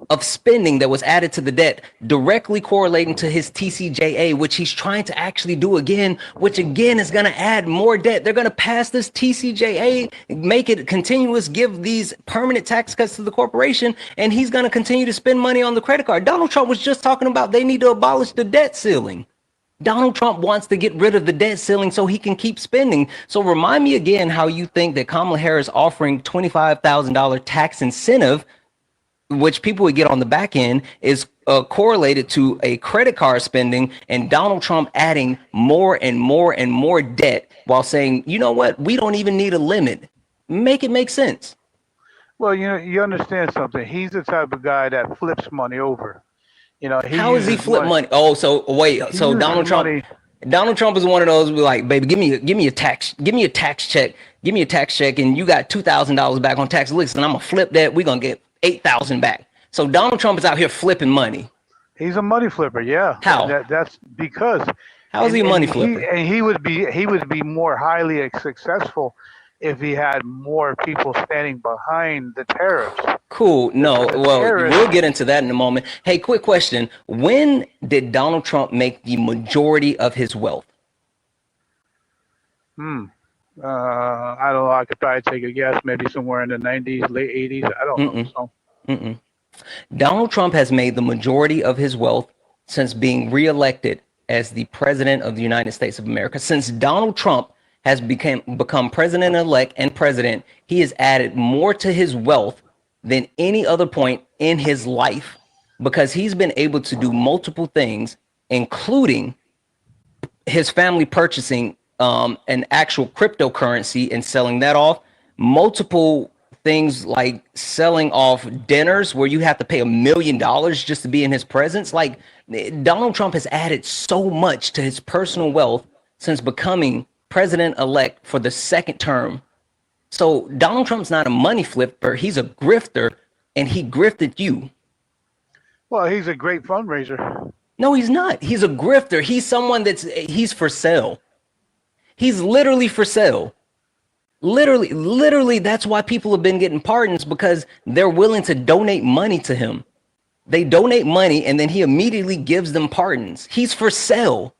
of spending that was added to the debt, directly correlating to his TCJA, which he's trying to actually do again, which again is going to add more debt. They're going to pass this TCJA, make it continuous, give these permanent tax cuts to the corporation, and he's going to continue to spend money on the credit card. Donald Trump was just talking about they need to abolish the debt ceiling. Donald Trump wants to get rid of the debt ceiling so he can keep spending. So remind me again how you think that Kamala Harris offering $25,000 tax incentive, which people would get on the back end, is correlated to a credit card spending and Donald Trump adding more and more and more debt while saying, you know what, we don't even need a limit. Make it make sense. Well, you understand something. He's the type of guy that flips money over. He How is he uses flip money? Oh, so wait, He so uses Donald Trump. money. Donald Trump is one of those, be like, baby, give me a tax check, and you got $2,000 back on tax. Listen, I'm gonna flip that. We're gonna get 8,000 back. So Donald Trump is out here flipping money. He's a money flipper. Yeah. How? That's because. How is he a money flipper? He would be more highly successful if he had more people standing behind the tariffs. Cool. No, well, tariffs. we'll get into that in a moment. Hey, quick question. When did Donald Trump make the majority of his wealth? I don't know. I could probably take a guess. Maybe somewhere in the 90s, late 80s. I don't know. So. Donald Trump has made the majority of his wealth since being reelected as the president of the United States of America. Since Donald Trump has become president-elect and president, he has added more to his wealth than any other point in his life because he's been able to do multiple things, including his family purchasing an actual cryptocurrency and selling that off, multiple things like selling off dinners where you have to pay $1 million just to be in his presence. Like Donald Trump has added so much to his personal wealth since becoming president-elect for the second term. So Donald Trump's not a money flipper. He's a grifter, and he grifted you. Well, he's a great fundraiser. No, he's not. He's a grifter. He's someone he's for sale. He's literally for sale. Literally, that's why people have been getting pardons, because they're willing to donate money to him. They donate money, and then he immediately gives them pardons. He's for sale.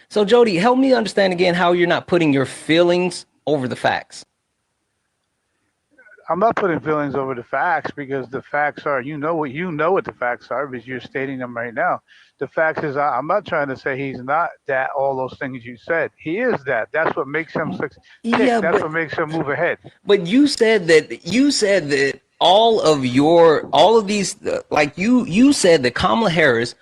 So, Jody, help me understand again how you're not putting your feelings over the facts. I'm not putting feelings over the facts, because the facts are, you know what the facts are, because you're stating them right now. The facts is, I'm not trying to say he's not that, all those things you said. He is that. That's what makes him tick. Yeah, That's what makes him move ahead. But you said that all of these, like you said that Kamala Harris,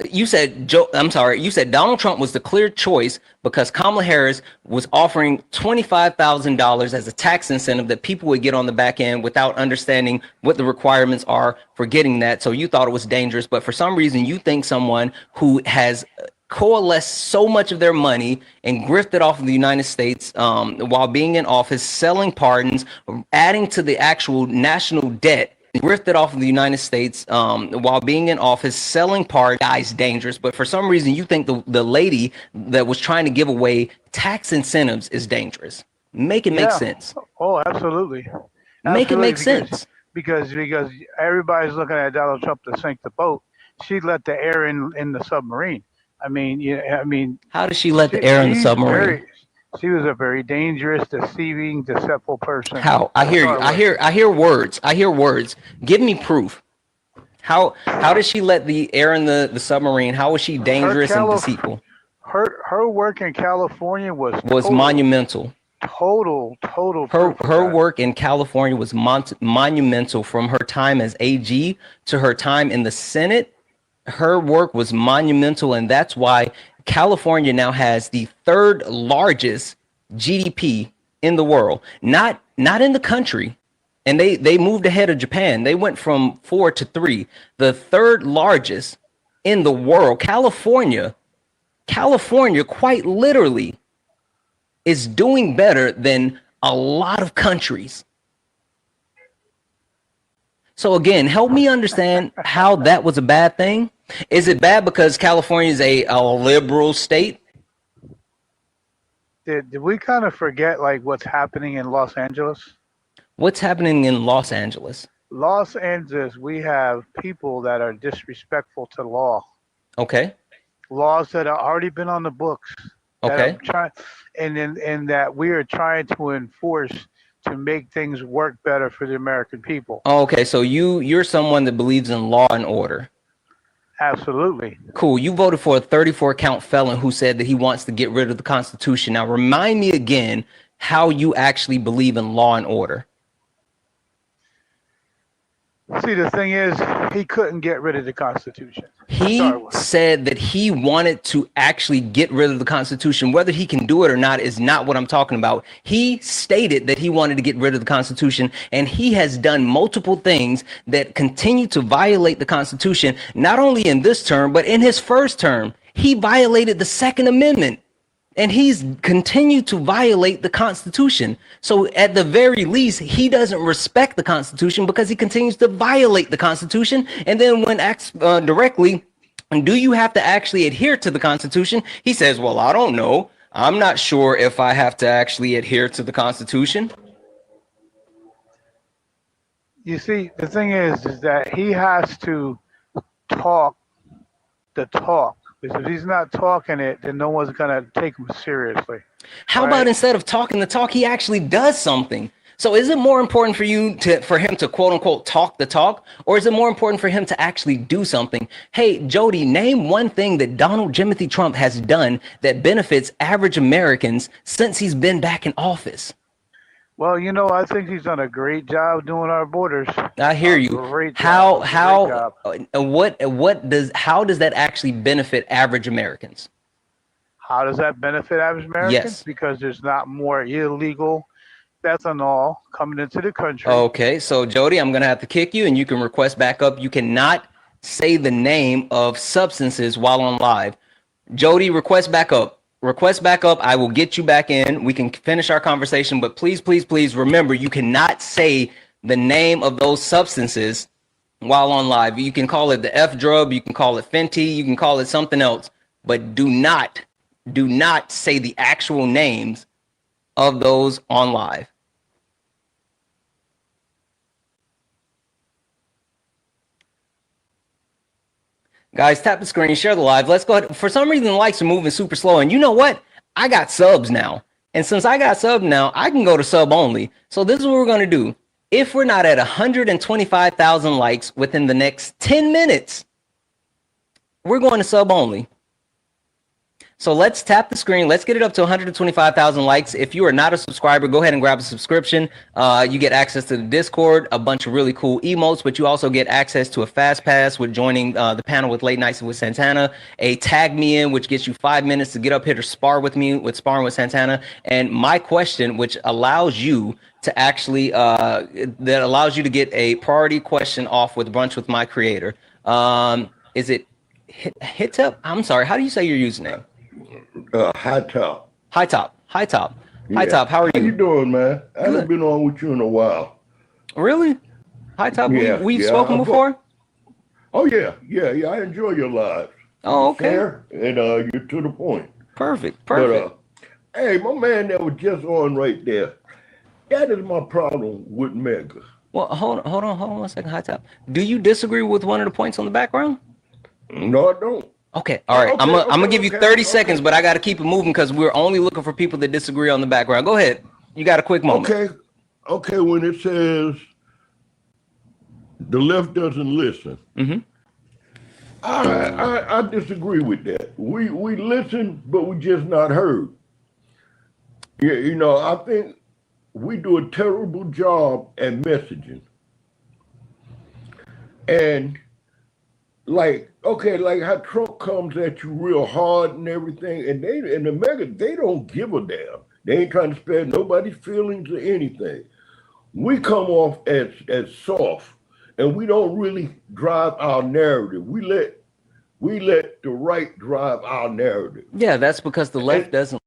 you said Donald Trump was the clear choice because Kamala Harris was offering $25,000 as a tax incentive that people would get on the back end without understanding what the requirements are for getting that. So you thought it was dangerous, but for some reason you think someone who has coalesced so much of their money and grifted off of the United States while being in office, selling pardons, adding to the actual national debt, grifted off of the United States while being in office, selling pardons, guys, dangerous. But for some reason, you think the lady that was trying to give away tax incentives is dangerous. Make it make sense. Oh, absolutely. Make it make sense. Because everybody's looking at Donald Trump to sink the boat. She let the air in the submarine. I mean, how does she let the air in the submarine? She was a very dangerous, deceiving, deceitful person. How? I hear you. I hear words. I hear words. Give me proof. How did she let the air in the submarine? How was she dangerous and deceitful? Her work in California was monumental. Total. Her work in California was monumental, from her time as AG to her time in the Senate. Her work was monumental, and that's why California now has the third largest GDP in the world, not in the country. And they moved ahead of Japan. They went from 4 to 3, the third largest in the world. California quite literally is doing better than a lot of countries. So again, help me understand how that was a bad thing. Is it bad because California is a liberal state? Did we kind of forget like what's happening in Los Angeles? What's happening in Los Angeles? Los Angeles, we have people that are disrespectful to law. Okay. Laws that have already been on the books. Okay. And that we are trying to enforce to make things work better for the American people. Okay, so you're someone that believes in law and order. Absolutely. Cool. You voted for a 34-count felon who said that he wants to get rid of the Constitution. Now, remind me again how you actually believe in law and order. See, the thing is, he couldn't get rid of the Constitution. He said that he wanted to actually get rid of the Constitution. Whether he can do it or not is not what I'm talking about. He stated that he wanted to get rid of the Constitution, and he has done multiple things that continue to violate the Constitution, not only in this term, but in his first term. He violated the Second Amendment, and he's continued to violate the Constitution. So at the very least, he doesn't respect the Constitution because he continues to violate the Constitution. And then when asked directly, do you have to actually adhere to the Constitution? He says, well, I don't know. I'm not sure if I have to actually adhere to the Constitution. You see, the thing is that he has to talk the talk. Because if he's not talking it, then no one's going to take him seriously. How about instead of talking the talk, he actually does something? So is it more important for him to quote unquote talk the talk, or is it more important for him to actually do something? Hey, Jody, name one thing that Donald Jimothy Trump has done that benefits average Americans since he's been back in office. Well, you know, I think he's done a great job doing our borders. I hear you. How does that actually benefit average Americans? How does that benefit average Americans? Yes. Because there's not more illegal ethanol coming into the country. Okay, so Jody, I'm gonna have to kick you, and you can request backup. You cannot say the name of substances while on live. Jody, request backup. Request backup. I will get you back in. We can finish our conversation, but please, please, please remember, you cannot say the name of those substances while on live. You can call it the F drug, you can call it Fenty, you can call it something else, but do not say the actual names of those on live. Guys, tap the screen, share the live. Let's go ahead. For some reason, the likes are moving super slow. And you know what? I got subs now. And since I got sub now, I can go to sub only. So this is what we're going to do. If we're not at 125,000 likes within the next 10 minutes, we're going to sub only. So let's tap the screen. Let's get it up to 125,000 likes. If you are not a subscriber, go ahead and grab a subscription. You get access to the Discord, a bunch of really cool emotes, but you also get access to a fast pass with joining the panel with Late Nights with Santana, a tag me in, which gets you 5 minutes to get up here to spar with me with Sparring with Santana, and my question, which allows you to actually that allows you to get a priority question off with Brunch with my creator. Is it hit up? I'm sorry. How do you say your username? High top. High top. High top. Yeah. High top. How are you? How you doing, man? I haven't been on with you in a while. Really? High top. Yeah, We've spoken before. Oh yeah. I enjoy your lives. Oh, okay. Fair and you're to the point. Perfect. But hey, my man that was just on right there. That is my problem with Mega. Well, hold on 1 second. High top. Do you disagree with one of the points on the background? No, I don't. Okay, all right. I'm gonna give you 30 seconds, but I got to keep it moving because we're only looking for people that disagree on the background. Go ahead. You got a quick moment. Okay. When it says the left doesn't listen, I disagree with that. We listen, but we just not heard. Yeah, I think we do a terrible job at messaging, and like how Trump comes at you real hard and everything, and the Mega, they don't give a damn. They ain't trying to spare nobody's feelings or anything. We come off as soft, and we don't really drive our narrative. We let the right drive our narrative. Yeah, that's because the left doesn't.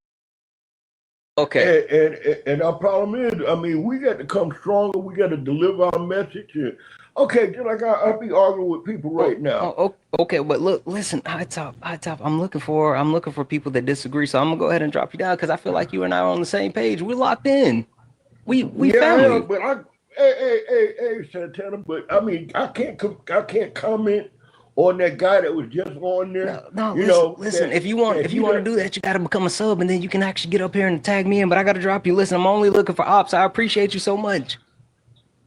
Okay. And our problem is, I mean, we got to come stronger. We got to deliver our message. Okay, just like I'll be arguing with people right now. Okay, but listen, high top. I'm looking for people that disagree. So I'm gonna go ahead and drop you down because I feel like you and I are on the same page. We're locked in. We family. But hey, Santana. But I mean, I can't comment on that guy that was just on there. No, listen. If you want to do that, you got to become a sub, and then you can actually get up here and tag me in. But I got to drop you. Listen, I'm only looking for ops. I appreciate you so much.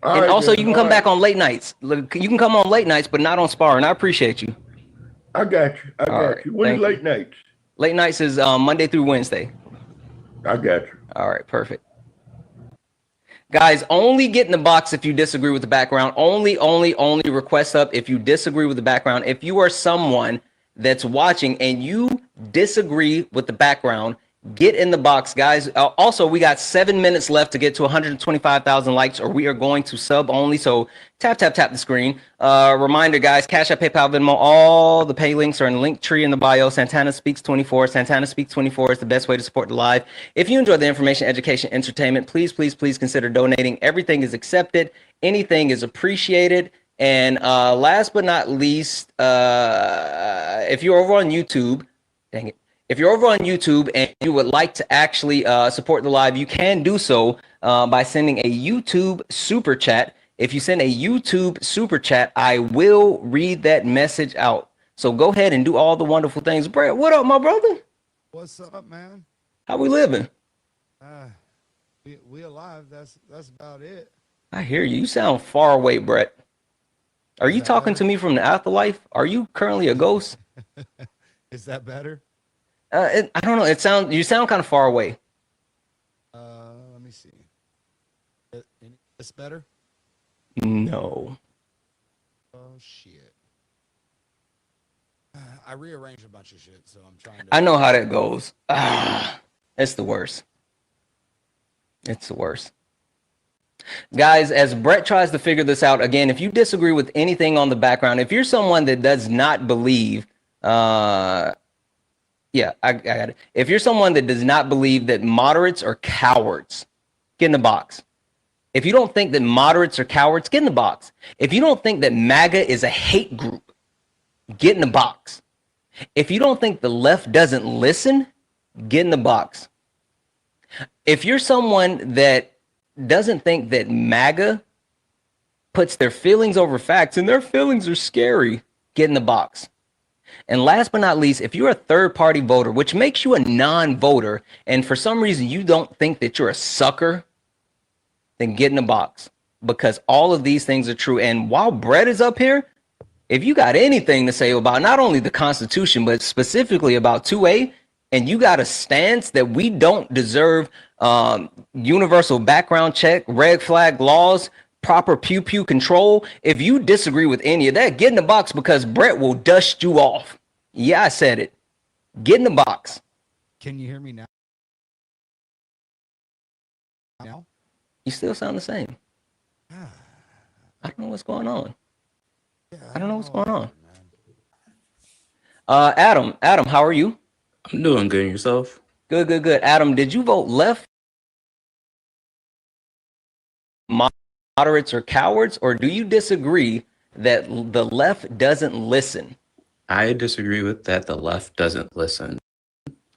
And also, you can come back on late nights. Look, you can come on late nights, but not on Sparring. I appreciate you. I got you. I got you. When is late nights? Late nights is Monday through Wednesday. I got you. All right, perfect. Guys, only get in the box if you disagree with the background. Only request up if you disagree with the background. If you are someone that's watching and you disagree with the background, get in the box, guys. Also, we got 7 minutes left to get to 125,000 likes, or we are going to sub only. So tap the screen. Reminder, guys, Cash App, PayPal, Venmo, all the pay links are in the link tree in the bio. Santana Speaks 24. Santana Speaks 24 is the best way to support the live. If you enjoy the information, education, entertainment, please consider donating. Everything is accepted. Anything is appreciated. And last but not least, if you're over on YouTube, dang it. If you're over on YouTube and you would like to actually support the live, you can do so by sending a YouTube super chat. If you send a YouTube super chat, I will read that message out. So go ahead and do all the wonderful things. Brett, what up, my brother? What's up, man? How we living? We alive. That's about it. I hear you. You sound far away, Brett. Are you talking to me from the afterlife? Are you currently a ghost? Is that better? I don't know. You sound kind of far away. Let me see. It's better? No. Oh shit. I rearranged a bunch of shit, so I'm trying to. I know how that goes. It's the worst. It's the worst. Guys, as Brett tries to figure this out, again, if you disagree with anything on the background, if you're someone that does not believe, yeah, I got it. If you're someone that does not believe that moderates are cowards, get in the box. If you don't think that moderates are cowards, get in the box. If you don't think that MAGA is a hate group, get in the box. If you don't think the left doesn't listen, get in the box. If you're someone that doesn't think that MAGA puts their feelings over facts and their feelings are scary, get in the box. And last but not least, if you're a third party voter, which makes you a non-voter, and for some reason you don't think that you're a sucker, then get in the box, because all of these things are true. And while Brett is up here, if you got anything to say about not only the Constitution, but specifically about 2A, and you got a stance that we don't deserve universal background check, red flag laws, proper pew pew control, if you disagree with any of that, get in the box, because Brett will dust you off. Yeah, I said it. Get in the box. Can you hear me now? Now? You still sound the same. Ah, I don't know what's going on. yeah, I don't know what's know going on. man. Adam, how are you? I'm doing good. And yourself? Good. Adam, did you vote left? Moderates are cowards, or do you disagree that the left doesn't listen? I disagree with that. The left doesn't listen.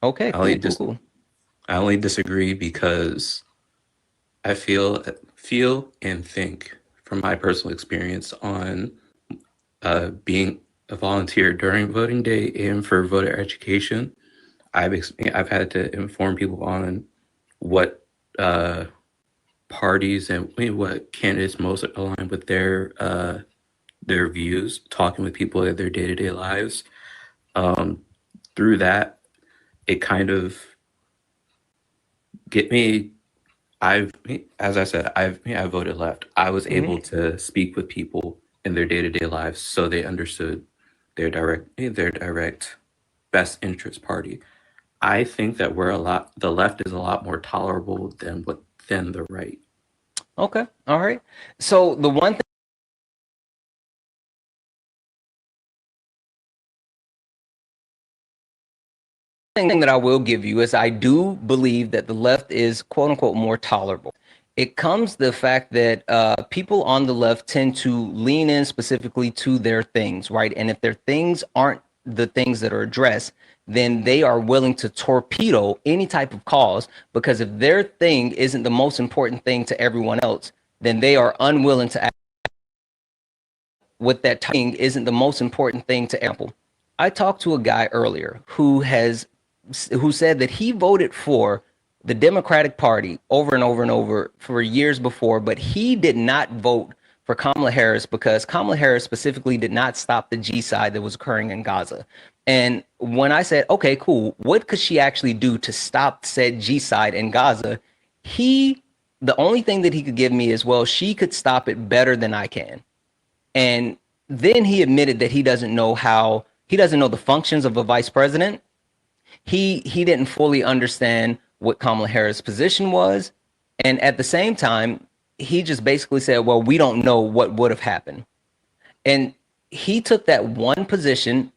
Okay, cool. I only disagree because I feel and think from my personal experience on being a volunteer during voting day and for voter education. I've had to inform people on what parties and what candidates most align with their views, talking with people in their day-to-day lives. Through that, it kind of get me. As I said, I voted left. I was able to speak with people in their day-to-day lives, so they understood their direct best interest party. I think that the left is a lot more tolerable than the right. Okay, all right. So the one thing that I will give you is I do believe that the left is quote unquote more tolerable. It comes the fact that people on the left tend to lean in specifically to their things, right? And if their things aren't the things that are addressed, then they are willing to torpedo any type of cause, because if their thing isn't the most important thing to everyone else, then they are unwilling to act what that thing isn't the most important thing to Apple. I talked to a guy earlier who said that he voted for the Democratic Party over and over and over for years before, but he did not vote for Kamala Harris because Kamala Harris specifically did not stop the genocide that was occurring in Gaza. And when I said, okay, cool, what could she actually do to stop said genocide in Gaza? The only thing that he could give me is, well, she could stop it better than I can. And then he admitted that he doesn't know the functions of a vice president. He didn't fully understand what Kamala Harris' position was. And at the same time, he just basically said, well, we don't know what would have happened. And he took that one position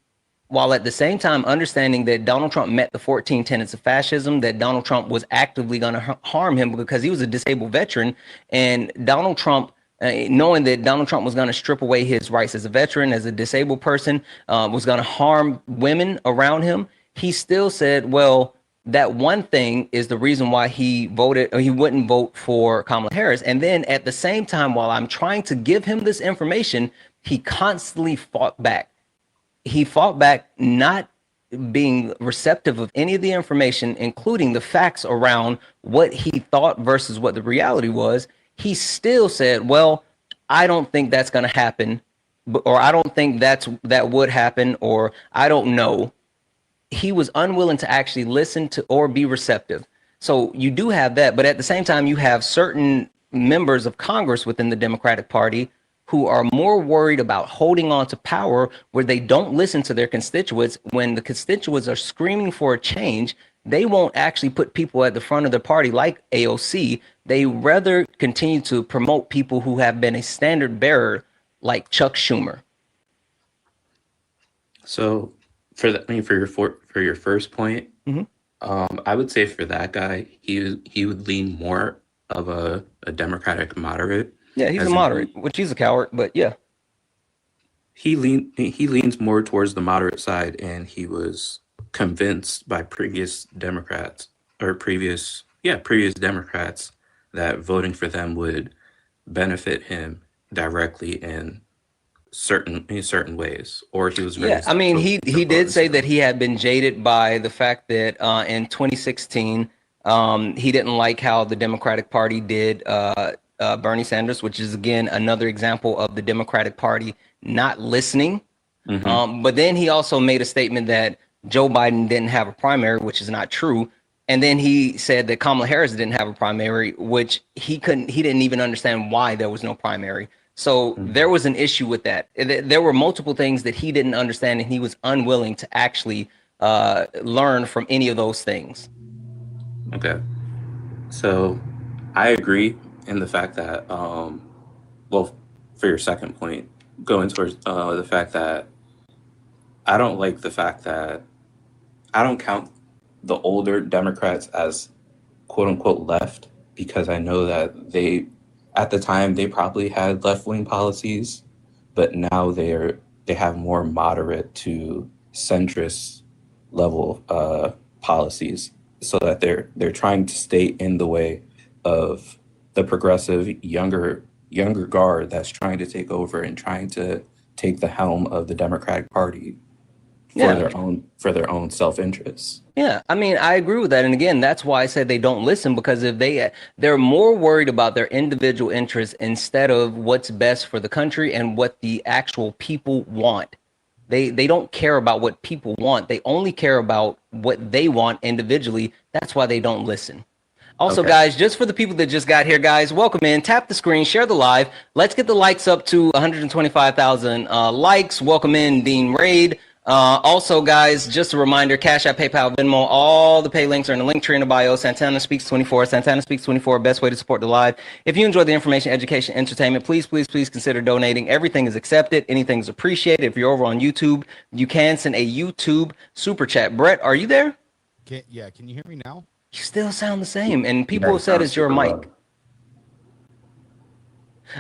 while at the same time understanding that Donald Trump met the 14 tenets of fascism, that Donald Trump was actively going to harm him because he was a disabled veteran. And Donald Trump, knowing that Donald Trump was going to strip away his rights as a veteran, as a disabled person, was going to harm women around him, he still said, well, that one thing is the reason why he voted, or he wouldn't vote for Kamala Harris. And then at the same time, while I'm trying to give him this information, he constantly fought back. He fought back, not being receptive of any of the information, including the facts around what he thought versus what the reality was. He still said, well, I don't think that's going to happen, or I don't think that would happen, or I don't know. He was unwilling to actually listen to or be receptive. So you do have that, but at the same time, you have certain members of Congress within the Democratic Party who are more worried about holding on to power, where they don't listen to their constituents when the constituents are screaming for a change. they won't actually put people at the front of the party like AOC. They rather continue to promote people who have been a standard bearer like Chuck Schumer. So for that, I mean, for your first point, Mhm. I would say for that guy, he would lean more of a Democratic moderate. Yeah, he's a As in moderate, which he's a coward, but yeah. he leans more towards the moderate side, and he was convinced by previous Democrats or previous Democrats that voting for them would benefit him directly in certain ways, or he was very Yeah, I mean, he did opposed say to. that he had been jaded by the fact that in 2016 he didn't like how the Democratic Party did Bernie Sanders, which is again another example of the Democratic Party not listening. But then he also made a statement that Joe Biden didn't have a primary, which is not true. And then he said that Kamala Harris didn't have a primary, which he didn't even understand why there was no primary. So there was an issue with that. There were multiple things that he didn't understand, and he was unwilling to actually learn from any of those things. Okay, so I agree in the fact that well, for your second point, going towards the fact that I don't like the fact that I don't count the older Democrats as quote unquote left, because I know that at the time they probably had left wing policies, but now they have more moderate to centrist level policies, so that they're trying to stay in the way of the progressive younger guard that's trying to take over and trying to take the helm of the Democratic Party for Yeah. their own self-interests. Yeah, I mean, I agree with that. And again, that's why I said they don't listen, because if they're more worried about their individual interests instead of what's best for the country and what the actual people want. They don't care about what people want. They only care about what they want individually. That's why they don't listen. Also, Okay. guys, just for the people that just got here, guys, welcome in. Tap the screen, share the live. Let's get the likes up to 125,000 likes. Welcome in, Dean Raid. Also, guys, just a reminder, Cash App, PayPal, Venmo, all the pay links are in the link tree in the bio. Santana Speaks 24. Santana Speaks 24, best way to support the live. If you enjoy the information, education, entertainment, please consider donating. Everything is accepted. Anything is appreciated. If you're over on YouTube, you can send a YouTube super chat. Brett, are you there? Can you hear me now? You still sound the same, and people Yeah, have it said sounds it's your super mic. loud.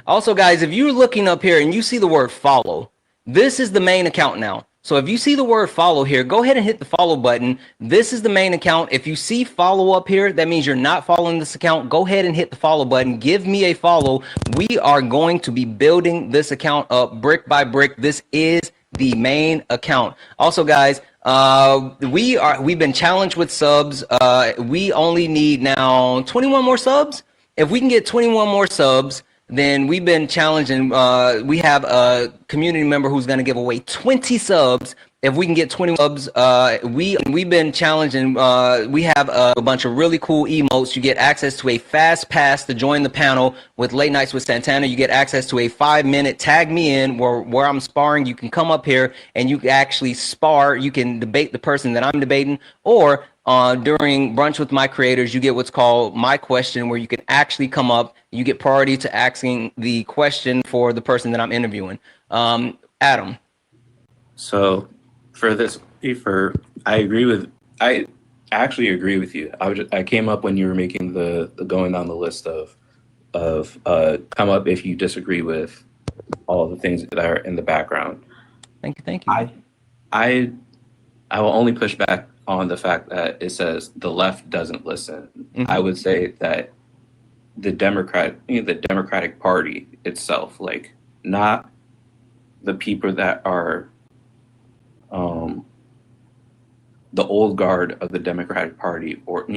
Also, guys, if you're looking up here and you see the word follow, this is the main account now. So if you see the word follow here, go ahead and hit the follow button. This is the main account. If you see follow up here, that means you're not following this account. Go ahead and hit the follow button. Give me a follow. We are going to be building this account up brick by brick. This is the main account. Also, guys, we've been challenged with subs. We only need now 21 more subs. If we can get 21 more subs, then we've been challenged, and we have a community member who's going to give away 20 subs. If we can get 20 subs, we've been challenged, and we have a bunch of really cool emotes. You get access to a fast pass to join the panel with Late Nights with Santana. You get access to a 5-minute tag me in where I'm sparring. You can come up here and you can actually spar. You can debate the person that I'm debating, or during Brunch with My Creators, you get what's called My Question, where you can actually come up. You get priority to asking the question for the person that I'm interviewing. Adam. So I actually agree with you. I came up when you were making the going down the list of come up if you disagree with all the things that are in the background. Thank you. I will only push back on the fact that it says the left doesn't listen. Mhm. I would say that the Democratic Party itself, like, not the people that are the old guard of the Democratic Party, or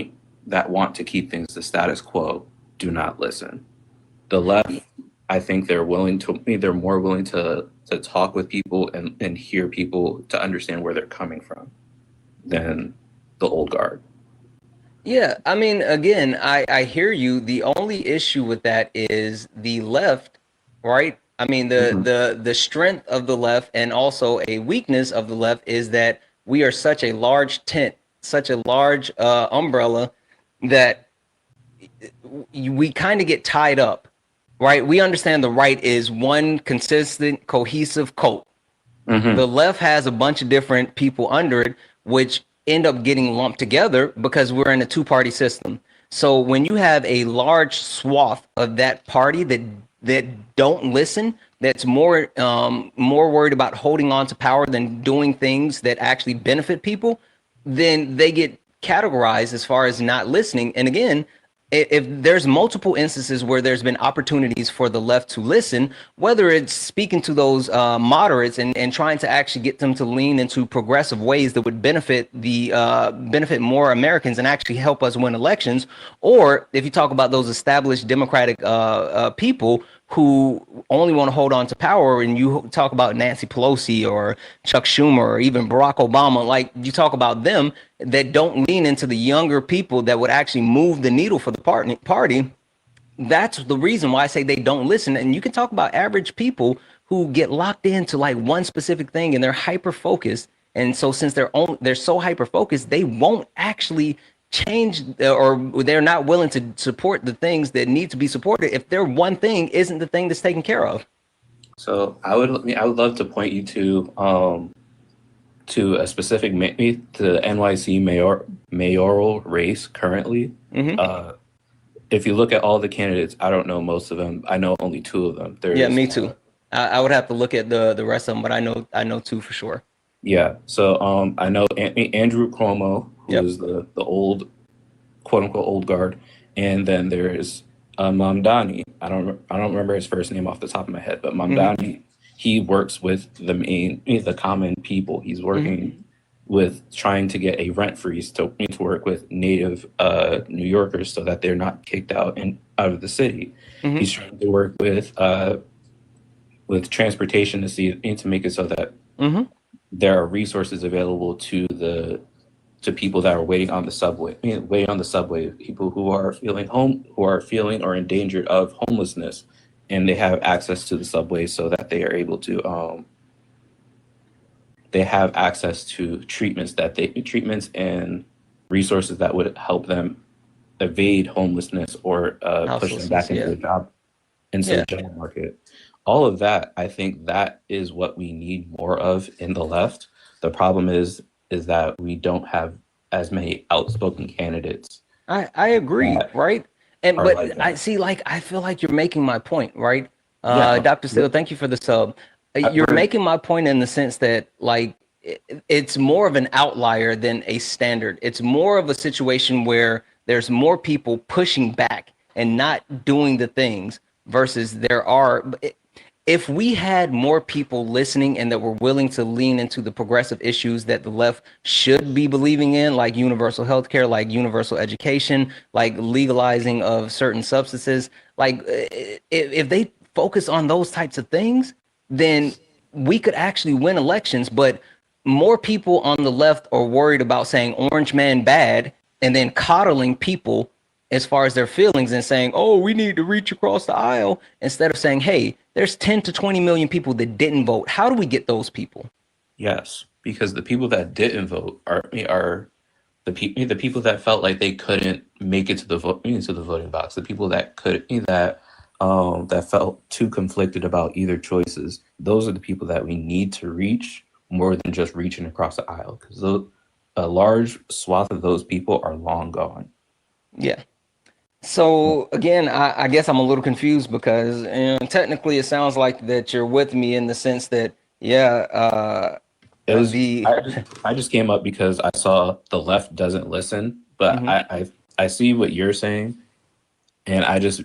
that want to keep things the status quo, do not listen. The left, I think they're more willing to talk with people and hear people to understand where they're coming from than the old guard. Yeah, I mean, again, I hear you. The only issue with that is the left, right? I mean, the strength of the left and also a weakness of the left is that we are such a large tent such a large umbrella that we kind of get tied up, right? We understand the right is one consistent, cohesive cult. The left has a bunch of different people under it, which end up getting lumped together because we're in a two-party system. So when you have a large swath of that party that don't listen, that's more worried about holding on to power than doing things that actually benefit people, then they get categorized as far as not listening. And again, if there's multiple instances where there's been opportunities for the left to listen, whether it's speaking to those moderates and trying to actually get them to lean into progressive ways that would benefit benefit more Americans and actually help us win elections, or if you talk about those established Democratic people who only want to hold on to power, and you talk about Nancy Pelosi or Chuck Schumer or even Barack Obama, like you talk about them that don't lean into the younger people that would actually move the needle for the party. That's the reason why I say they don't listen. And you can talk about average people who get locked into like one specific thing and they're hyper focused. And so since they're so hyper focused, they won't actually change, or they're not willing to support the things that need to be supported if their one thing isn't the thing that's taken care of. So I would love to point you to a specific to the NYC mayoral race currently. If you look at all the candidates, I don't know most of them. I know only two of them. Yeah, me too. I would have to look at the rest of them, but I know two for sure. Yeah. So I know Andrew Cuomo, who is the old, quote unquote, old guard, and then there's Mamdani. I don't remember his first name off the top of my head, but Mamdani, he works with the common people. He's working with trying to get a rent freeze to work with native New Yorkers so that they're not kicked out of the city. He's trying to work with transportation to make it so that there are resources available to people that are waiting on the subway, people who are feeling or endangered of homelessness, and they have access to the subway so that they are able to they have access to treatments and resources that would help them evade homelessness or push them back into the job market. All of that, I think that is what we need more of in the left. The problem is that we don't have as many outspoken candidates. I agree, right? But I see, like, I feel like you're making my point, right? Dr. Steele, thank you for the sub. You're making my point in the sense that, like, it's more of an outlier than a standard. It's more of a situation where there's more people pushing back and not doing the things versus there are. If we had more people listening and that were willing to lean into the progressive issues that the left should be believing in, like universal healthcare, like universal education, like legalizing of certain substances, like if they focus on those types of things, then we could actually win elections. But more people on the left are worried about saying orange man bad and then coddling people as far as their feelings and saying, oh, we need to reach across the aisle, instead of saying, hey, there's 10 to 20 million people that didn't vote. How do we get those people? Yes, because the people that didn't vote are the people that felt like they couldn't make it to the voting box. The people that that felt too conflicted about either choices. Those are the people that we need to reach more than just reaching across the aisle, because a large swath of those people are long gone. Yeah. So again, I guess I'm a little confused because technically it sounds like that you're with me in the sense that, I just came up because I saw the left doesn't listen, but I see what you're saying, and I just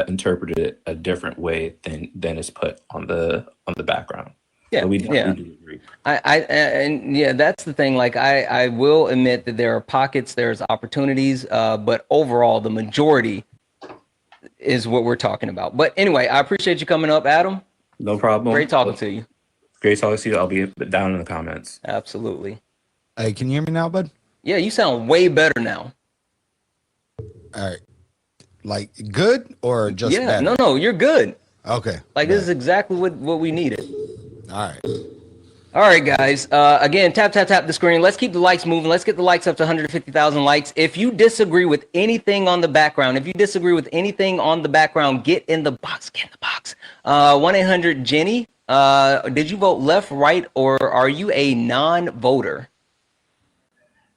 interpreted it a different way than is put on the background. Yeah, so we definitely do agree. That's the thing. Like, I will admit that there are pockets, there's opportunities, but overall, the majority is what we're talking about. But anyway, I appreciate you coming up, Adam. No problem. Great talking to you. Great talking to you. I'll be down in the comments. Absolutely. Hey, can you hear me now, bud? Yeah, you sound way better now. All right. Like, good or just better? No, you're good. Okay. Like, this is exactly what we needed. All right. All right, guys. Again, tap the screen. Let's keep the likes moving. Let's get the likes up to 150,000 likes. If you disagree with anything on the background, get in the box. Get in the box. 1-800-Jenny. Did you vote left, right, or are you a non-voter?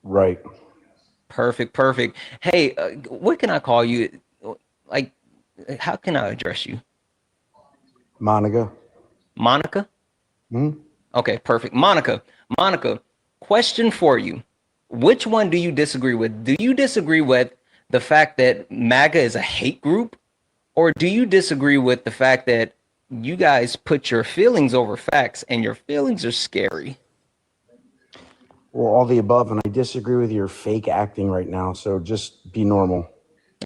Right. Perfect. Hey, what can I call you? Like, how can I address you? Monica. Hmm? Okay, perfect. Monica, question for you. Which one do you disagree with? Do you disagree with the fact that MAGA is a hate group? Or do you disagree with the fact that you guys put your feelings over facts and your feelings are scary? Well, all the above, and I disagree with your fake acting right now, so just be normal.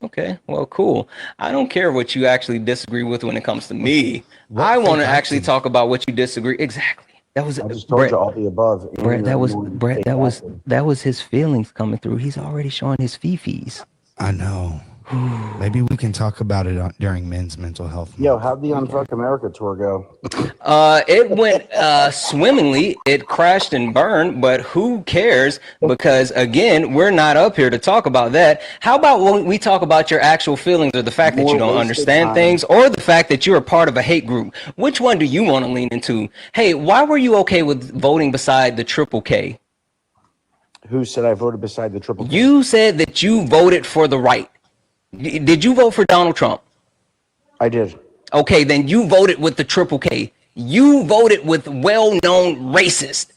Okay, well, cool. I don't care what you actually disagree with when it comes to me. I want to actually talk about what you disagree. Exactly. That was I just told you all the above. Brett, that was his feelings coming through. He's already showing his fifis. I know. Maybe we can talk about it during Men's Mental Health Month. Yo, how'd the Unfuck America tour go? It went swimmingly. It crashed and burned, but who cares? Because again, we're not up here to talk about that. How about when we talk about your actual feelings, or the fact that you don't understand things, or the fact that you're a part of a hate group? Which one do you want to lean into? Hey, why were you okay with voting beside the Triple K? Who said I voted beside the Triple K? You said that you voted for the right. Did you vote for Donald Trump? I did. Okay, then you voted with the Triple K. You voted with well-known racist.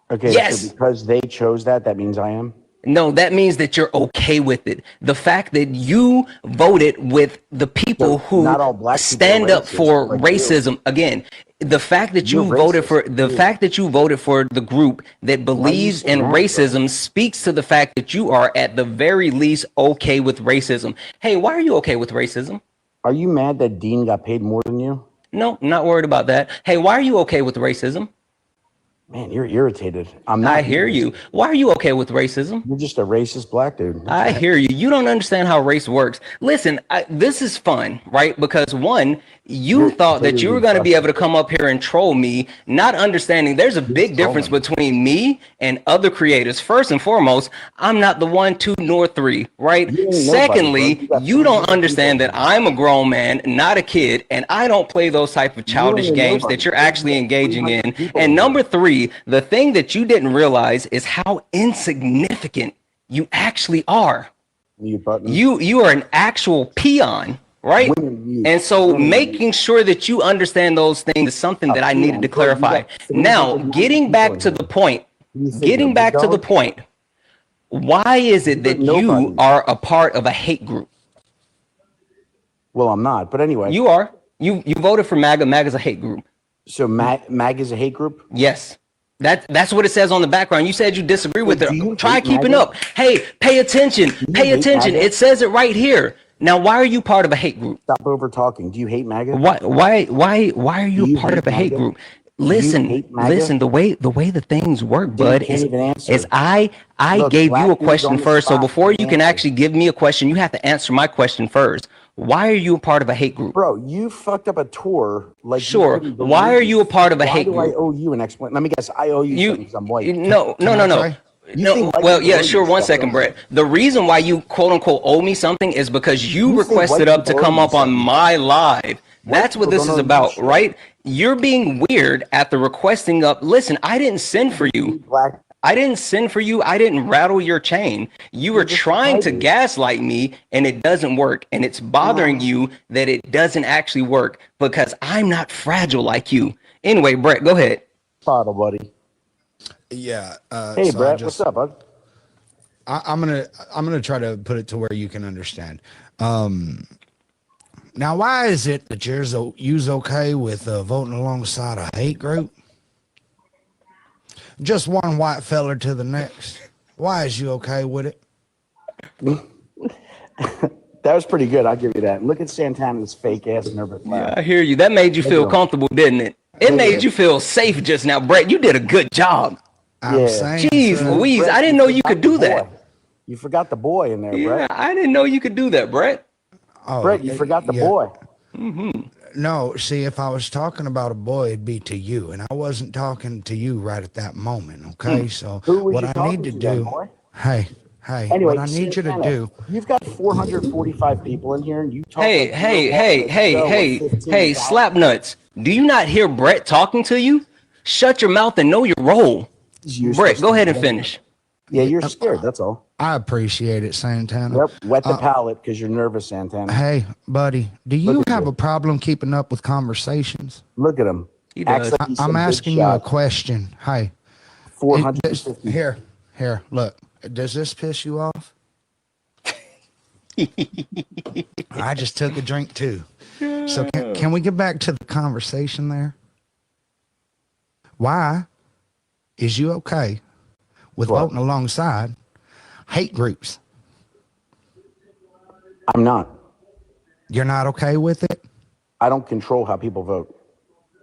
Okay, yes. So because they chose that, that means I am? No, that means that you're okay with it. The fact that you voted with the people who not all black stand people are up for racist, like racism, again, the fact that you You're voted racist, for the dude. fact that you voted for the group that believes so in mad, racism speaks to the fact that you are at the very least okay with racism. Hey, why are you okay with racism? Are you mad that Dean got paid more than you? No, not worried about that. Hey, why are you okay with racism? Man, you're irritated. I'm not. I hear you. Why are you okay with racism? You're just a racist black dude. I hear you. You don't understand how race works. Listen, this is fun, right? Because one, you thought that you were going to be able to come up here and troll me, not understanding there's a big difference between me and other creators. First and foremost, I'm not the 1, 2, nor 3, right? Secondly, you don't understand that I'm a grown man, not a kid, and I don't play those type of childish games that you're actually engaging in. And number 3, the thing that you didn't realize is how insignificant you actually are. You are an actual peon, right? And so making sure that you understand those things is something that I needed to clarify. Now, getting back to the point, why is it that you are a part of a hate group? Well, I'm not, but anyway. You are. You voted for MAGA. MAGA's a hate group. So MAGA is a hate group? Yes. That's what it says on the background. You said you disagree with it. Try keeping up. Hey, pay attention. Pay attention. It says it right here. Now, why are you part of a hate group? Stop over talking. Do you hate MAGA? Why are you part of a hate group? Listen, the way the things work, bud, is I gave you a question first. So before you can actually give me a question, you have to answer my question first. Why are you a part of a hate group? Bro, you fucked up a tour. Like, sure. Why are you a part of a hate group? Why do I owe you an explanation? Let me guess. I owe you something because I'm white. No. Well, yeah, sure. 1 second, Brett. The reason why you quote unquote owe me something is because you requested up to come up on my live. That's what this is about, right? You're being weird at the requesting up. Listen, I didn't send for you. I didn't send for you. I didn't rattle your chain. You were trying to gaslight me and it doesn't work. And it's bothering you that it doesn't actually work because I'm not fragile like you. Anyway, Brett, go ahead. Bottle, buddy. Yeah. Hey, so Brett, what's up, bud? I'm gonna try to put it to where you can understand. Now, why is it that you's okay with voting alongside a hate group? Just one white feller to the next. Why is you okay with it? That was pretty good. I'll give you that. Look at Santana's fake ass nervous laugh. Yeah, I hear you. That made you feel comfortable, didn't it? It made you feel safe just now, Brett. You did a good job. Jeez Louise, Brett, I didn't know you could do that. You forgot the boy in there, Brett. Yeah, I didn't know you could do that, Brett. Oh, Brett, you forgot the boy. Mm-hmm. No, see, if I was talking about a boy, it'd be to you, and I wasn't talking to you right at that moment. Okay, so Who was what you I need talking to to then, do, boy? what Anyway, I need you to Santana, do. you've got 445 people in here, and you talk Hey, like you're hey, walking hey, a hey, show of hey, hey, 15,000. slap nuts. Do you not hear Brett talking to you? Shut your mouth and know your role. He's Brett, useless go to ahead me. and finish. Yeah, you're scared. That's all. I appreciate it, Santana. Yep. Wet the palate because you're nervous, Santana. Hey, buddy, do Look you at have you. a problem keeping up with conversations? Look at him. He Acts does. like he's I'm some big asking you a shot. question. Hey, 450. here, look. Does this piss you off? I just took a drink too. So can we get back to the conversation there? Why is you okay with What? voting alongside hate groups? I'm not. You're not okay with it? I don't control how people vote.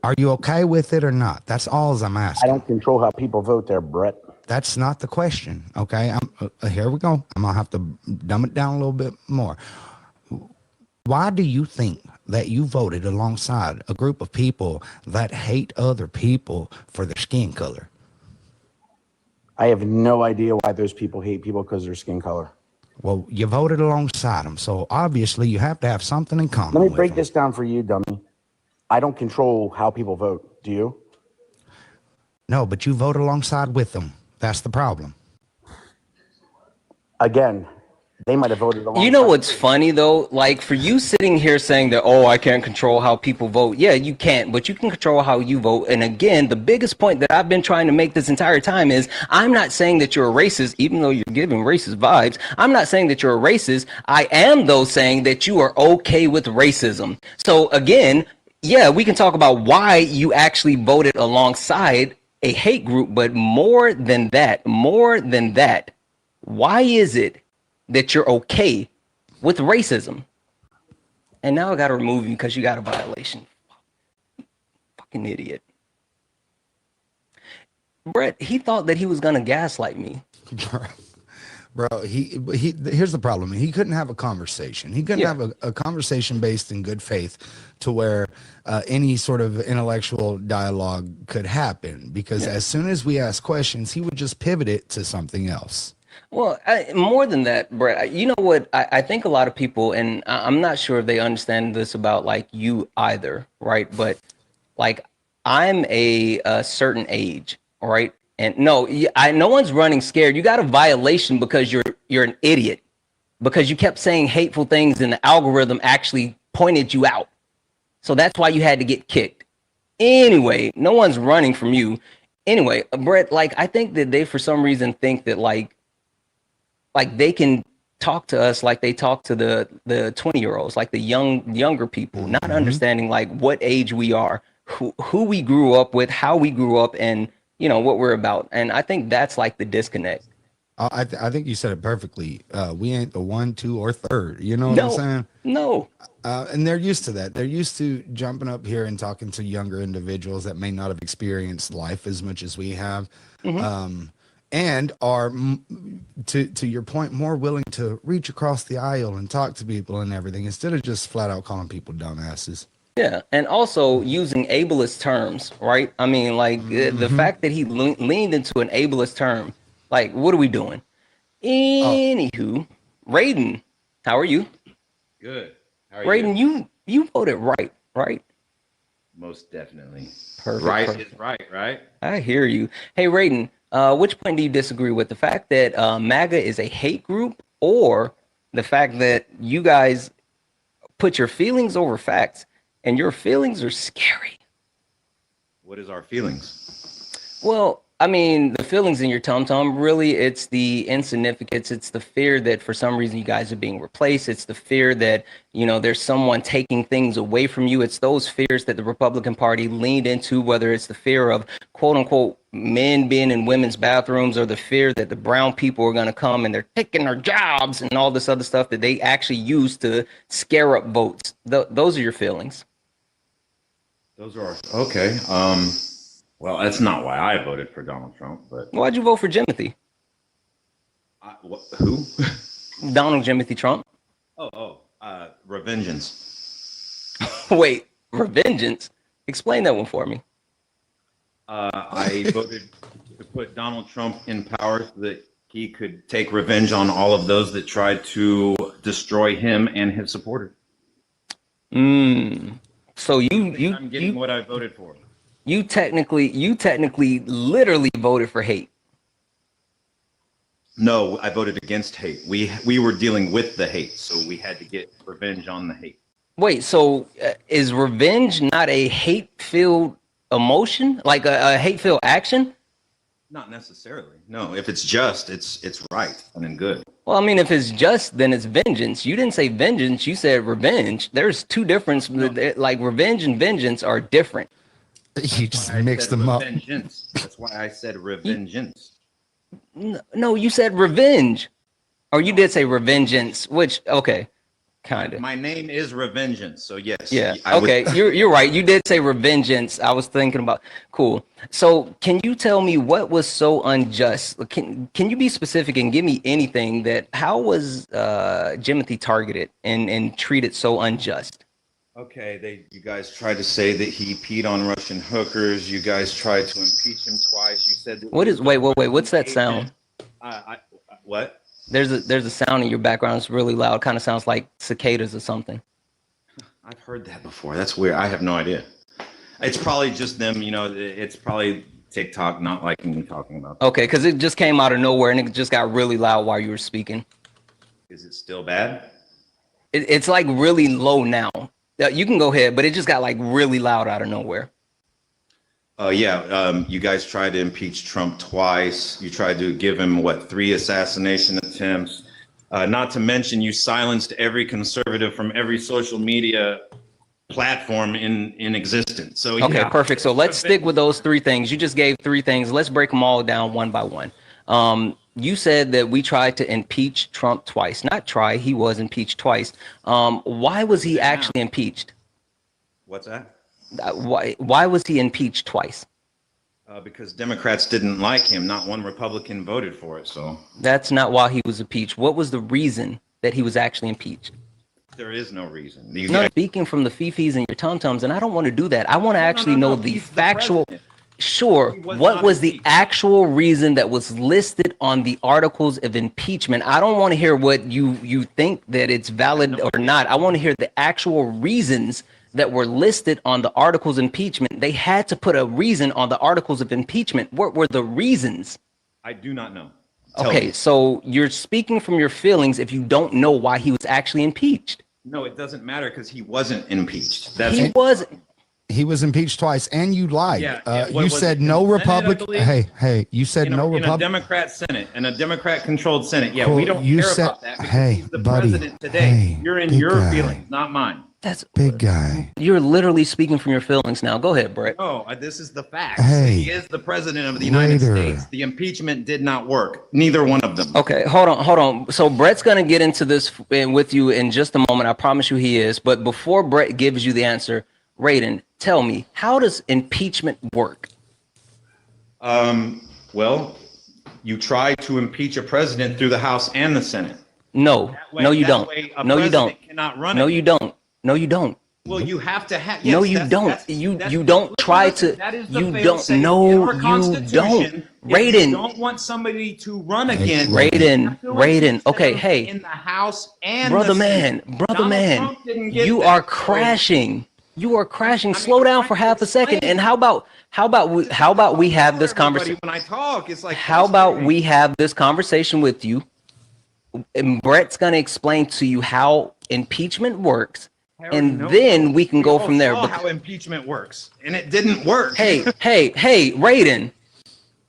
Are you okay with it or not? That's all I'm I asking. don't control how people vote there, Brett. That's not the question. Okay, here we go. I'm gonna have to dumb it down a little bit more. Why do you think that you voted alongside a group of people that hate other people for their skin color? I have no idea why those people hate people because of their skin color. Well, you voted alongside them, so obviously you have to have something in common. Let me with break them. this down for you, dummy. I don't control how people vote. Do you? No, but you vote alongside with them. That's the problem. Again, they might have voted alongside. You know what's funny though? Like for you sitting here saying that, oh, I can't control how people vote. Yeah, you can't, but you can control how you vote. And again, the biggest point that I've been trying to make this entire time is I'm not saying that you're a racist, even though you're giving racist vibes. I'm not saying that you're a racist. I am though saying that you are okay with racism. So again, yeah, we can talk about why you actually voted alongside a hate group, but more than that, why is it that you're okay with racism? And now I got to remove you because you got a violation. Fucking idiot. Brett, he thought that he was going to gaslight me. Bro, here's the problem. He couldn't have a conversation. He couldn't have a conversation based in good faith to where any sort of intellectual dialogue could happen. Because as soon as we ask questions, he would just pivot it to something else. Well, more than that, Brett, you know what? I think a lot of people, and I'm not sure if they understand this about like you either, right? But like I'm a certain age, all right? And no, no one's running scared. You got a violation because you're an idiot, because you kept saying hateful things and the algorithm actually pointed you out. So that's why you had to get kicked. Anyway, no one's running from you. Anyway, Brett, like I think that they for some reason think that like they can talk to us like they talk to the 20-year-olds, like the younger people, not understanding like what age we are, who we grew up with, how we grew up, and you know what we're about. And I think that's like the disconnect. I think you said it perfectly. We ain't the 1, 2, or third. You know what I'm saying? No. And they're used to that. They're used to jumping up here and talking to younger individuals that may not have experienced life as much as we have. And are, to your point, more willing to reach across the aisle and talk to people and everything instead of just flat out calling people dumbasses. Yeah, and also using ableist terms, right? I mean, like the fact that he leaned into an ableist term, like, what are we doing? Anywho, Raiden, how are you? Good. How are Raiden, you? you voted right? Most definitely. Perfect. Right is right, right? I hear you. Hey, Raiden, which point do you disagree with? The fact that MAGA is a hate group, or the fact that you guys put your feelings over facts, and your feelings are scary? What is our feelings? Well, I mean, the feelings in your tum-tum, really, it's the insignificance. It's the fear that for some reason you guys are being replaced. It's the fear that, you know, there's someone taking things away from you. It's those fears that the Republican Party leaned into, whether it's the fear of, quote unquote, men being in women's bathrooms, or the fear that the brown people are going to come and they're taking their jobs and all this other stuff that they actually use to scare up votes. Those are your feelings. Those are okay. Well, that's not why I voted for Donald Trump, but Why'd you vote for Jimothy? Who? Donald Jimothy Trump. Revengeance. Wait, Revengeance. Explain that one for me. I voted to put Donald Trump in power so that he could take revenge on all of those that tried to destroy him and his supporters. So I'm getting what I voted for. You technically literally voted for hate. No, I voted against hate. We were dealing with the hate, so we had to get revenge on the hate. Wait, so is revenge not a hate-filled emotion, like a hate-filled action? Not necessarily. No, if it's just, it's right and good. Well, I mean, if it's just, then it's vengeance. You didn't say vengeance. You said revenge. There's two difference. No. Like revenge and vengeance are different. You just mixed them up. That's why I said revengeance. No, you said revenge. Or you did say revengeance, which, okay. Kind of. My name is Revengeance, so yes. Yeah. Okay. You're right. You did say Revengeance. I was thinking about. Cool. So, can you tell me what was so unjust? Can you be specific and give me anything that? How was Jimothy targeted and treated so unjust? Okay. You guys tried to say that he peed on Russian hookers. You guys tried to impeach him twice. You said. That Wait. What's that sound? What? There's a sound in your background. It's really loud. Kind of sounds like cicadas or something. I've heard that before. That's weird. I have no idea. It's probably just them. It's probably TikTok not liking me talking about that. Okay, because it just came out of nowhere and it just got really loud while you were speaking. Is it still bad? It's like really low now. You can go ahead, but it just got like really loud out of nowhere. You guys tried to impeach Trump twice. You tried to give him 3 assassination attempts. Not to mention you silenced every conservative from every social media platform in existence. So okay, perfect. So let's stick with those 3 things. You just gave 3 things. Let's break them all down one by one. You said that we tried to impeach Trump twice. Not try, he was impeached twice. Why was he actually impeached? What's that? Why was he impeached twice? Because Democrats didn't like him. Not one Republican voted for it. So that's not why he was impeached. What was the reason that he was actually impeached? There is no reason. Speaking from the fifis and your tum-tums, and I don't want to do that. I want to actually know the factual. Sure. What was the actual reason that was listed on the articles of impeachment? I don't want to hear what you think that it's valid or not. I want to hear the actual reasons that were listed on the articles of impeachment. They had to put a reason on the articles of impeachment. What were the reasons? I do not know. Okay, so you're speaking from your feelings if you don't know why he was actually impeached. No, it doesn't matter because he wasn't impeached. He was impeached twice, and you lied. You said no Republican. Hey, you said no Republican. In a Democrat Senate, in a Democrat-controlled Senate. Yeah, cool. We don't care about that because he's the president today. You're in your feelings, not mine. That's big guy. You're literally speaking from your feelings now. Go ahead, Brett. Oh, this is the facts. He is the president of the United States. The impeachment did not work. Neither one of them. Okay, hold on. So Brett's going to get into this with you in just a moment. I promise you he is. But before Brett gives you the answer, Raiden, tell me, how does impeachment work? Well, you try to impeach a president through the House and the Senate. No, you don't. No, you don't. No, you don't. No, you don't. Well, you have to have. Yes, no, you don't. You don't try to. You don't. No, you don't. Raiden. You don't want somebody to run again. Raiden. Okay, hey. In the House and brother man, you are crashing. You are crashing. Slow down for half a second. And how about we have this conversation? When I talk, it's like. How about we have this conversation with you? And Brett's gonna explain to you how impeachment works. And then we can go from there. But how impeachment works, and it didn't work. Hey, Raiden.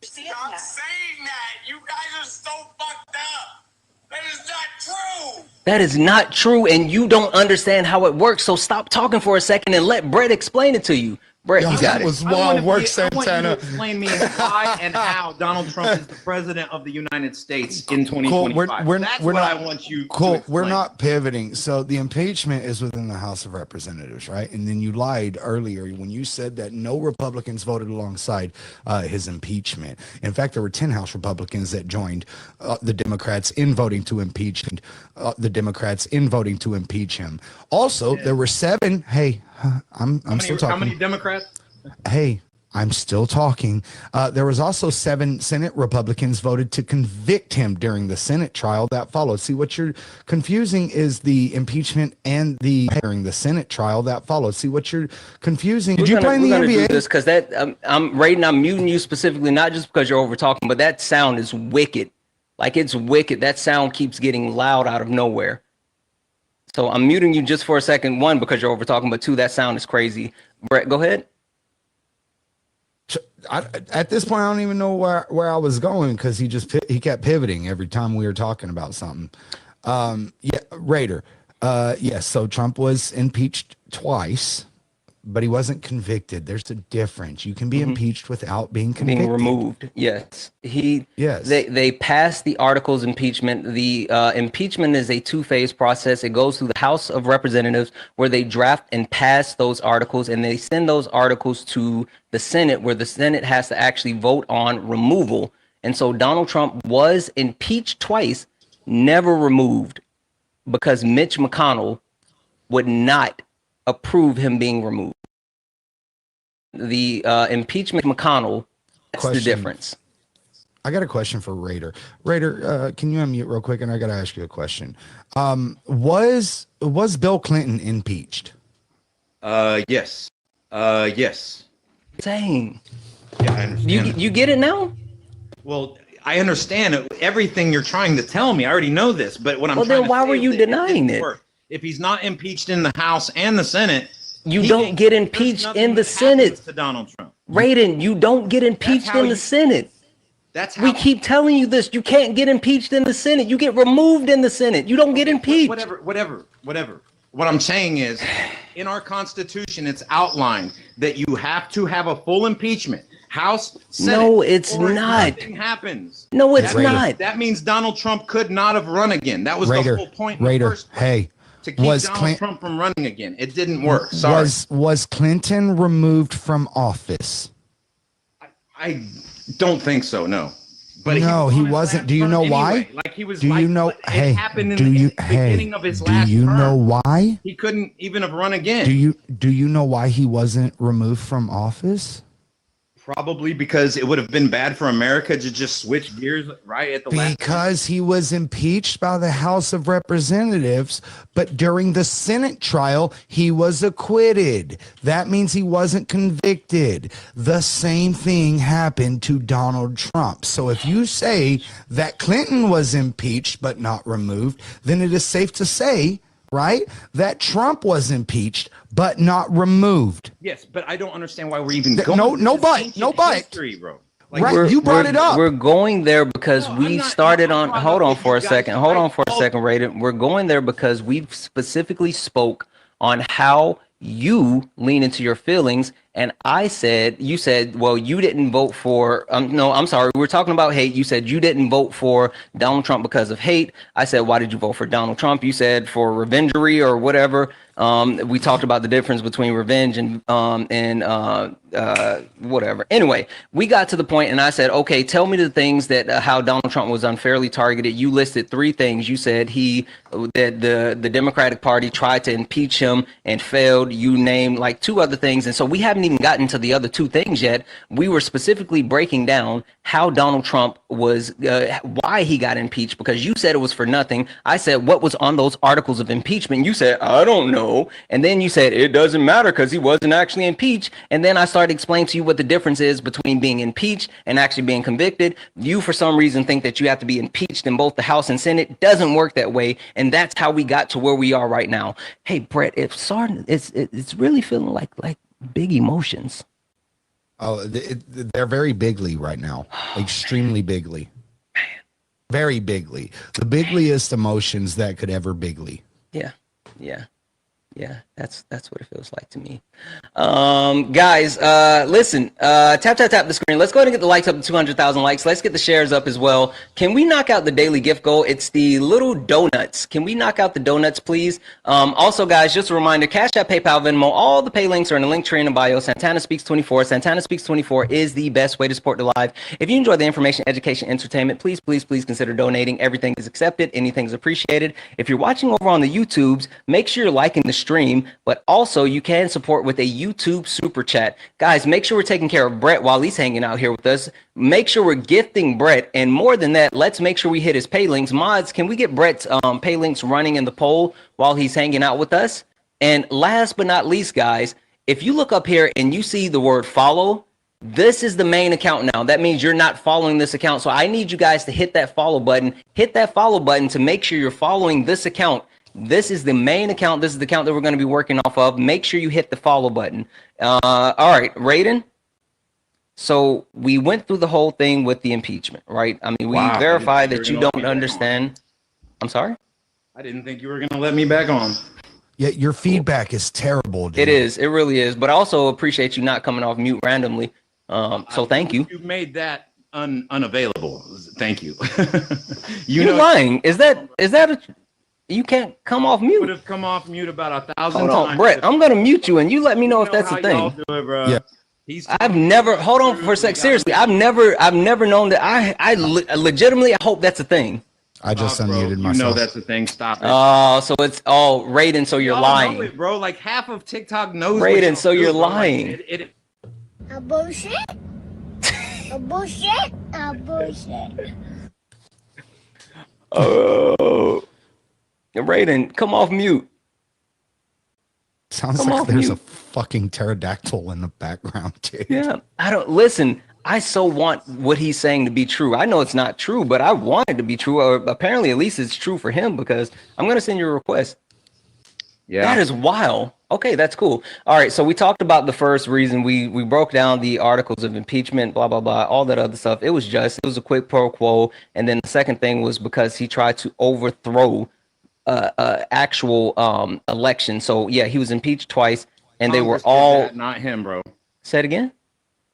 Stop saying that. You guys are so fucked up. That is not true. That is not true, and you don't understand how it works. So stop talking for a second and let Brett explain it to you. Brett, you got that it. Was wild work, Santana. I want you to explain me why and how Donald Trump is the president of the United States in 2025. That's what I want you to explain. We're not pivoting. So the impeachment is within the House of Representatives, right? And then you lied earlier when you said that no Republicans voted alongside his impeachment. In fact, there were 10 House Republicans that joined the Democrats in voting to impeach him. Also, there were 7. Hey, I'm still talking. How many Democrats? Hey, I'm still talking. There was also 7 Senate Republicans voted to convict him during the Senate trial that followed. See, what you're confusing is the impeachment and the during the Senate trial that followed. See, what you're confusing. Did you play in the NBA? Do this because that I'm rating. I'm muting you specifically, not just because you're over talking, but that sound is wicked. Like, it's wicked. That sound keeps getting loud out of nowhere. So I'm muting you just for a second. 1, because you're over talking, but 2, that sound is crazy. Brett, go ahead. At this point, I don't even know where I was going because he kept pivoting every time we were talking about something. Yeah, Raider. Yes. So Trump was impeached twice, but he wasn't convicted. There's a difference. You can be impeached without being convicted. Being removed. Yes. Yes. They passed the articles of impeachment. The impeachment is a 2-phase process. It goes through the House of Representatives, where they draft and pass those articles, and they send those articles to the Senate, where the Senate has to actually vote on removal. And so Donald Trump was impeached twice, never removed, because Mitch McConnell would not approve him being removed. The impeachment McConnell, that's the difference. I got a question for Raider. Raider, can you unmute real quick? And I got to ask you a question. Was Bill Clinton impeached? Yes. Yes. Dang. Yeah, I understand. You get it now? Well, I understand everything you're trying to tell me. I already know this, but what I'm trying then to why say were is you that denying it? If he's not impeached in the House and the Senate, you don't get impeached in the Senate. To Donald Trump. Raiden, you don't get impeached in the Senate. That's how we keep telling you this. You can't get impeached in the Senate. You get removed in the Senate. You don't get impeached. Whatever. What I'm saying is, in our Constitution, it's outlined that you have to have a full impeachment. House, Senate. No, it's not. Nothing happens. No, it's not. That means Donald Trump could not have run again. That was Raider, the whole point. Raider, hey. To keep Donald Trump from running again. It didn't work. Sorry. Was Clinton removed from office? I don't think so, no. But no, he wasn't. Do you know why? Like he was. Do you know? Hey, do you? Hey, do you know why? He couldn't even have run again. Do you know why he wasn't removed from office? Probably because it would have been bad for America to just switch gears right at the last. Because he was impeached by the House of Representatives, but during the Senate trial, he was acquitted. That means he wasn't convicted. The same thing happened to Donald Trump. So if you say that Clinton was impeached but not removed, then it is safe to say, right, that Trump was impeached but not removed. Yes, but I don't understand why we're even going. No but. History, bro. Like, right, you brought it up. We're going there because we started on. Hold on for a second. Hold on for a second, Raiden. We're going there because we specifically spoke on how you lean into your feelings, and you said, well, you didn't vote for. No, I'm sorry. We're talking about hate. You said you didn't vote for Donald Trump because of hate. I said, why did you vote for Donald Trump? You said for revengery or whatever. We talked about the difference between revenge and whatever. Anyway, we got to the point and I said, okay, tell me the things that how Donald Trump was unfairly targeted. You listed 3 things. You said that the Democratic Party tried to impeach him and failed. You named like 2 other things. And so we haven't even gotten to the other 2 things yet. We were specifically breaking down how Donald Trump was, why he got impeached, because you said it was for nothing. I said, what was on those articles of impeachment? You said, I don't know. And then you said it doesn't matter because he wasn't actually impeached. And then I started explaining to you what the difference is between being impeached and actually being convicted. You, for some reason, think that you have to be impeached in both the House and Senate. It doesn't work that way. And that's how we got to where we are right now. Hey, Brett, it's really feeling like big emotions. Oh, they're very bigly right now. Extremely bigly. Man. Very bigly. The bigliest emotions that could ever bigly. Yeah. That's what it feels like to me. Guys, listen, tap the screen. Let's go ahead and get the likes up to 200,000 likes. Let's get the shares up as well. Can we knock out the daily gift goal? It's the little donuts. Can we knock out the donuts, please? Also, guys, just a reminder, Cash App, PayPal, Venmo, all the pay links are in the link tree in the bio. Santana Speaks 24. Santana Speaks 24 is the best way to support the live. If you enjoy the information, education, entertainment, please consider donating. Everything is accepted. Anything is appreciated. If you're watching over on the YouTubes, make sure you're liking the stream, but also you can support with a YouTube super chat. Guys, make sure we're taking care of Brett while he's hanging out here with us. Make sure we're gifting Brett, and more than that, let's make sure we hit his pay links. Mods, can we get Brett's pay links running in the poll while he's hanging out with us? And last but not least, guys, if you look up here and you see the word follow, this is the main account now. That means you're not following this account. So I need you guys to hit that follow button. Hit that follow button to make sure you're following this account. This is the main account. This is the account that we're going to be working off of. Make sure you hit the follow button. All right, Raiden. So we went through the whole thing with the impeachment, right? I mean, we verified that you don't understand. I'm sorry? I didn't think you were going to let me back on. Yeah, your feedback is terrible, dude. It is. It really is. But I also appreciate you not coming off mute randomly. So thank you. You made that unavailable. Thank you. You're lying. Is that you can't come off mute? Would have come off mute about 1,000 Hold times. on, Brett. I'm gonna mute you, and you let me know if that's a thing. Y'all do it, bro. Yeah. I've never. Hold on for a sec. Seriously, I've never known that. I legitimately hope that's a thing. I just unmuted myself. You know that's the thing. Stop it. Oh, so it's all Raiden. So you're lying, know it, bro. Like half of TikTok knows. Raiden. So you're lying. Like, A bullshit. A bullshit. A bullshit. Oh, Raiden, come off mute. Sounds like there's a fucking pterodactyl in the background, dude. Yeah, I don't listen. I so want what he's saying to be true. I know it's not true, but I want it to be true. Or apparently, at least it's true for him because I'm gonna send you a request. Yeah, that is wild. Okay, that's cool. All right, so we talked about the first reason. We broke down the articles of impeachment, blah blah blah, all that other stuff. It was a quid pro quo, and then the second thing was because he tried to overthrow actual election. So yeah, he was impeached twice, and they were all that, not him, bro. Say it again.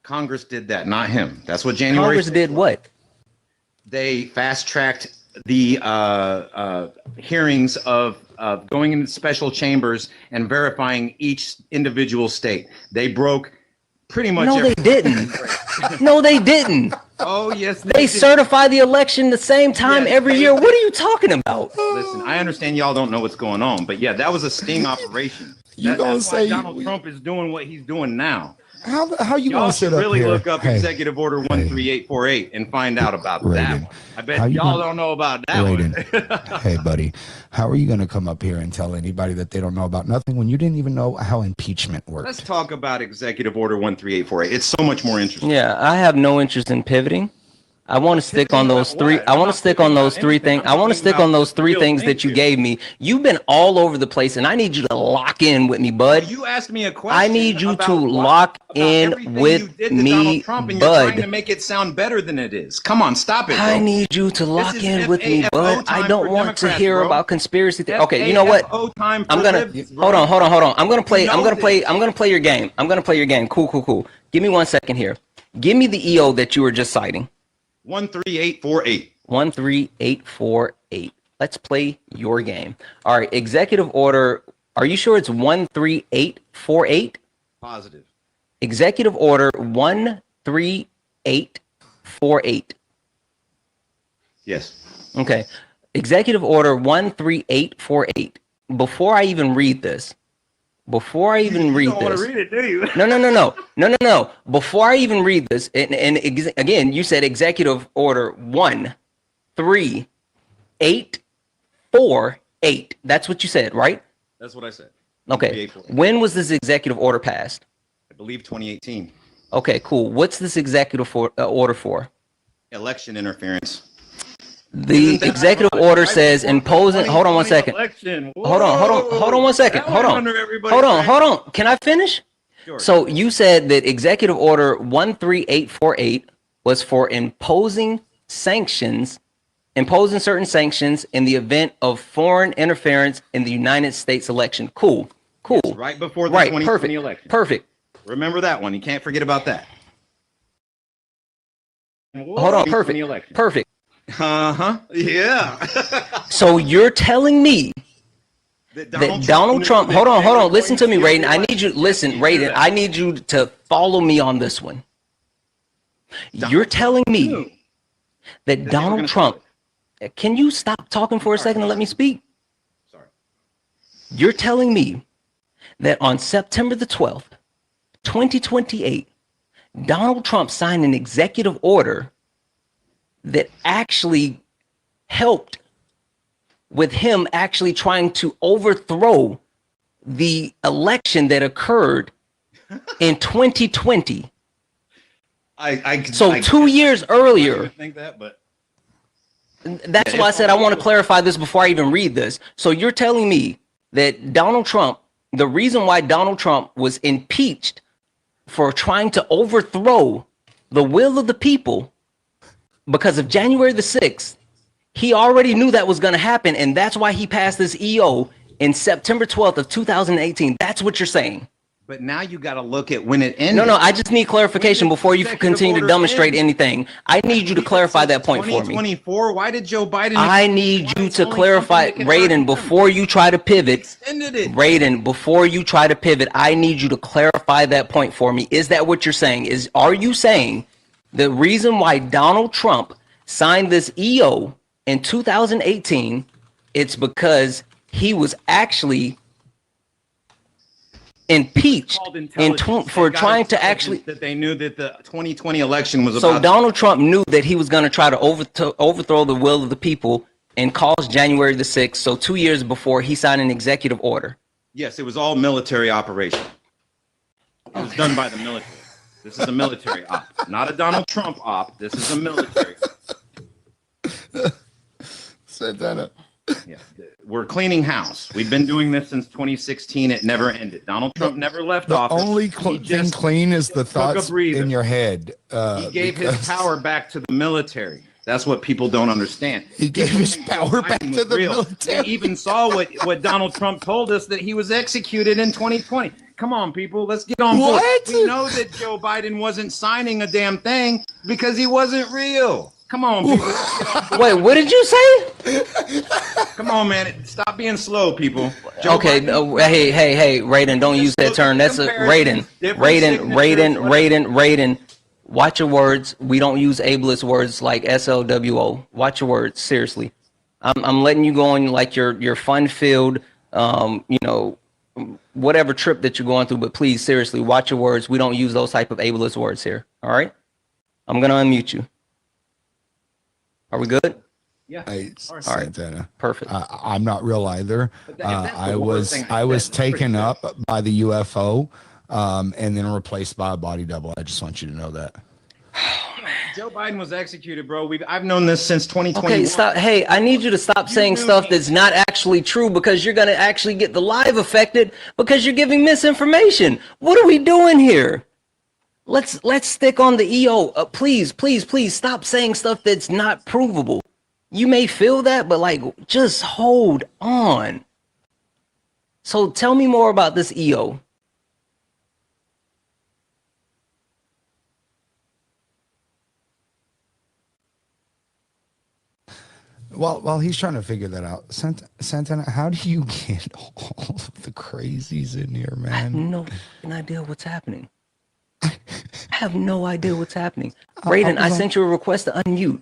Congress did that, not him. That's what January. Congress did what? They fast-tracked the hearings of going into special chambers and verifying each individual state. They broke pretty much. No, they didn't. No, they didn't. Oh, yes. They certify the election the same time every year. What are you talking about? Listen, I understand y'all don't know what's going on, but yeah, that was a sting operation. That's why Donald Trump is doing what he's doing now. How you y'all gonna sit up really here? Look up Executive Order 13848 and find out about that one. I bet y'all don't know about that one. Hey, buddy, how are you gonna come up here and tell anybody that they don't know about nothing when you didn't even know how impeachment works? Let's talk about Executive Order 13848. It's so much more interesting. Yeah, I have no interest in pivoting. I want to stick on those three. I want to stick on those three things. I want to stick on those three things that you gave me. You've been all over the place, and I need you to lock in with me, bud. You asked me a question. I need you to lock in with me, Trump, and bud. You're trying to make it sound better than it is. Come on, stop it, bro. I need you to lock in with me, bud. I don't want to hear about conspiracy theories. Okay, you know what? I'm gonna hold on. I'm gonna play your game. I'm gonna play your game. Cool. Give me 1 second here. Give me the EO that you were just citing. 13848. 13848. Let's play your game. All right, executive order. Are you sure it's 13848? Positive. Executive order 13848. Yes. Okay. Executive order 13848. Before I even read this, you don't want to read it, do you? No. Before I even read this, and again, you said executive order 13848. That's what you said, right? That's what I said. Okay. When was this executive order passed? I believe 2018. Okay, cool. What's this executive order for? Election interference. The executive order says imposing. Hold on 1 second. Hold on 1 second. Hold on. Can I finish? Sure. So you said that executive order 13848 was for imposing certain sanctions in the event of foreign interference in the United States election. Cool. Yes, right before the 2020 election. Perfect. Remember that one. You can't forget about that. Hold on. Perfect. Yeah. So you're telling me that Donald Trump, hold on. Listen to me, Raiden. I need you, Raiden, I need you to follow me on this one. You're telling me that Donald Trump, can you stop talking for a second and let me speak? Sorry. You're telling me that on September the 12th, 2028, Donald Trump signed an executive order that actually helped with him actually trying to overthrow the election that occurred in 2020. So 2 years earlier. Think that, but that's why I said I want to clarify this before I even read this. So you're telling me that Donald Trump, the reason why Donald Trump was impeached for trying to overthrow the will of the people because of January the 6th, he already knew that was going to happen, and that's why he passed this EO in September 12th of 2018. That's what you're saying. But now you got to look at when it ended. No, I just need clarification before you continue to demonstrate anything. I need you to clarify that point for me. 2024. Why did Joe Biden? I need you to clarify, Raiden, before you try to pivot. Raiden, before you try to pivot, I need you to clarify that point for me. Is that what you're saying? Are you saying the reason why Donald Trump signed this EO in 2018, it's because he was actually impeached for trying to actually that they knew that the 2020 election was so about Donald Trump knew that he was going to try to overthrow the will of the people and cause January the 6th. So 2 years before, he signed an executive order. Yes, it was all military operation. It was done by the military. This is a military op, not a Donald Trump op. This is a military. Santana. Yeah, we're cleaning house. We've been doing this since 2016. It never ended. Donald Trump never left office. The only thing clean is the thoughts in your head. He gave his power back to the military. That's what people don't understand. He gave his power back to the military. We even saw what Donald Trump told us, that he was executed in 2020. Come on, people, let's get on board. What? We know that Joe Biden wasn't signing a damn thing because he wasn't real. Come on, people. Wait, what did you say? Come on, man. Stop being slow, people. Okay, hey, Raiden, don't use that term. That's a Raiden. Watch your words. We don't use ableist words like SLWO. Watch your words, seriously. I'm letting you go on like your fun-filled, whatever trip that you're going through, but please, seriously, watch your words. We don't use those type of ableist words here, all right? I'm going to unmute you. Are we good? Yeah. Hey, All right. Santana. Perfect. I'm not real either. I was taken up by the UFO and then replaced by a body double. I just want you to know that. Joe Biden was executed, bro. I've known this since 2020. Okay, stop. Hey, I need you to stop saying stuff that's not actually true, because you're going to actually get the live affected because you're giving misinformation. What are we doing here? Let's stick on the EO. Please stop saying stuff that's not provable. You may feel that, but like, just hold on. So tell me more about this EO. While he's trying to figure that out, Santana, how do you get all of the crazies in here, man? I have no idea what's happening. I have no idea what's happening. Raiden, I sent you a request to unmute.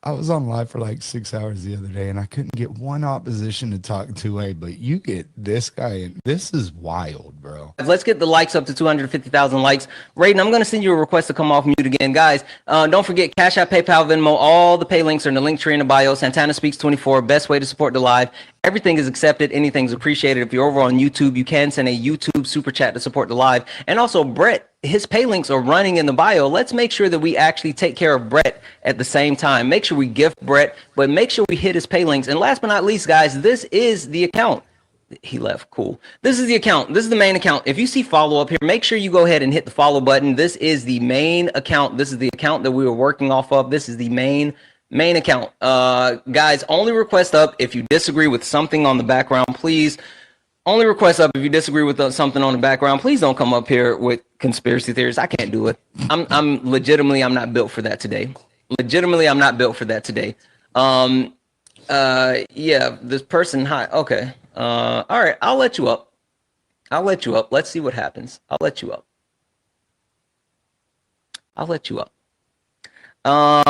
I was on live for like 6 hours the other day, and I couldn't get one opposition to talk to a, but you get this guy, and this is wild, bro. Let's get the likes up to 250,000 likes. Raiden, I'm going to send you a request to come off mute again. Guys, don't forget Cash App, PayPal, Venmo. All the pay links are in the link tree in the bio. Santana Speaks 24, best way to support the live. Everything is accepted. Anything's appreciated. If you're over on YouTube, you can send a YouTube super chat to support the live. And also, Brett, his pay links are running in the bio. Let's make sure that we actually take care of Brett at the same time. Make sure we gift Brett, but make sure we hit his pay links. And last but not least, guys, this is the account. He left. Cool. This is the account. This is the main account. If you see follow up here, make sure you go ahead and hit the follow button. This is the main account. This is the account that we were working off of. This is the main account. Guys, only request up if you disagree with something on the background, please. Only request up if you disagree with something on the background. Please don't come up here with conspiracy theories. I can't do it. I'm legitimately, I'm not built for that today. Legitimately, I'm not built for that today. Yeah, this person, hi. Okay. All right, I'll let you up. I'll let you up. Let's see what happens. I'll let you up. I'll let you up. Yeah,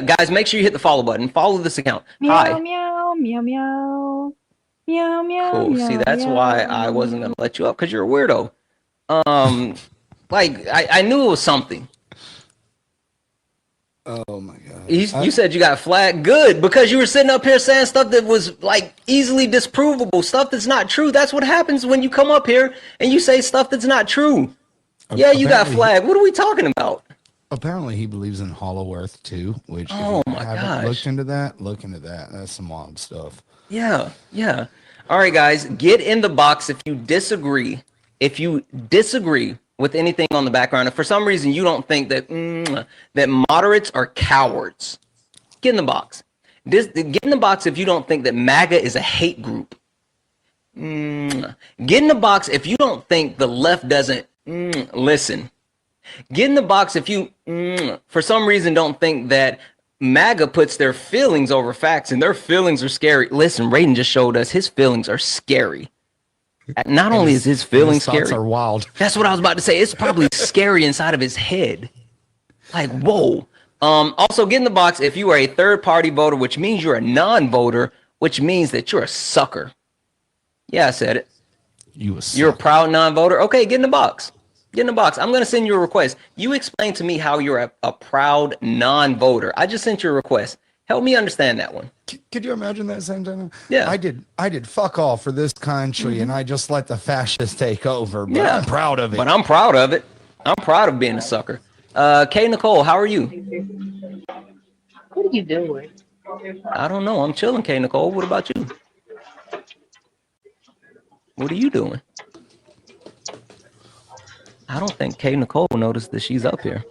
guys, make sure you hit the follow button. Follow this account. Meow, Hi. meow, meow, meow. Meow, meow, Cool. See, meow, that's why I meow. wasn't gonna let you up because you're a weirdo. Like I knew it was something. Oh my god. You said you got flagged. Good, because you were sitting up here saying stuff that was like easily disprovable, stuff that's not true. That's what happens when you come up here and you say stuff that's not true. Yeah, you got flagged. What are we talking about? Apparently he believes in Hollow Earth too, which if Oh you my haven't gosh. looked into that, look into that. That's some wild stuff. Yeah, yeah. All right, guys, get in the box if you disagree. If you disagree with anything on the background, if for some reason you don't think that that moderates are cowards, get in the box. Get in the box if you don't think that MAGA is a hate group. Get in the box if you don't think the left doesn't listen. Get in the box if you, for some reason, don't think that MAGA puts their feelings over facts and their feelings are scary. Listen, Raiden just showed us his feelings are scary. Not only is his feelings thoughts scary, are wild. That's what I was about to say. It's probably scary inside of his head. Like, whoa. Also, get in the box if you are a third-party voter, which means you're a non-voter, which means that you're a sucker. Yeah, I said it. You're a proud non-voter. Okay, get in the box. Get in the box. I'm going to send you a request. You explain to me how you're a proud non-voter. I just sent you a request. Help me understand that one. Could you imagine that, Santana? Yeah. I did fuck all for this country, and I just let the fascists take over. But I'm proud of it. But I'm proud of it. I'm proud of being a sucker. Kay Nicole, how are you? What are you doing? I don't know. I'm chilling, Kay Nicole. What about you? What are you doing? I don't think Kay Nicole noticed that she's up here.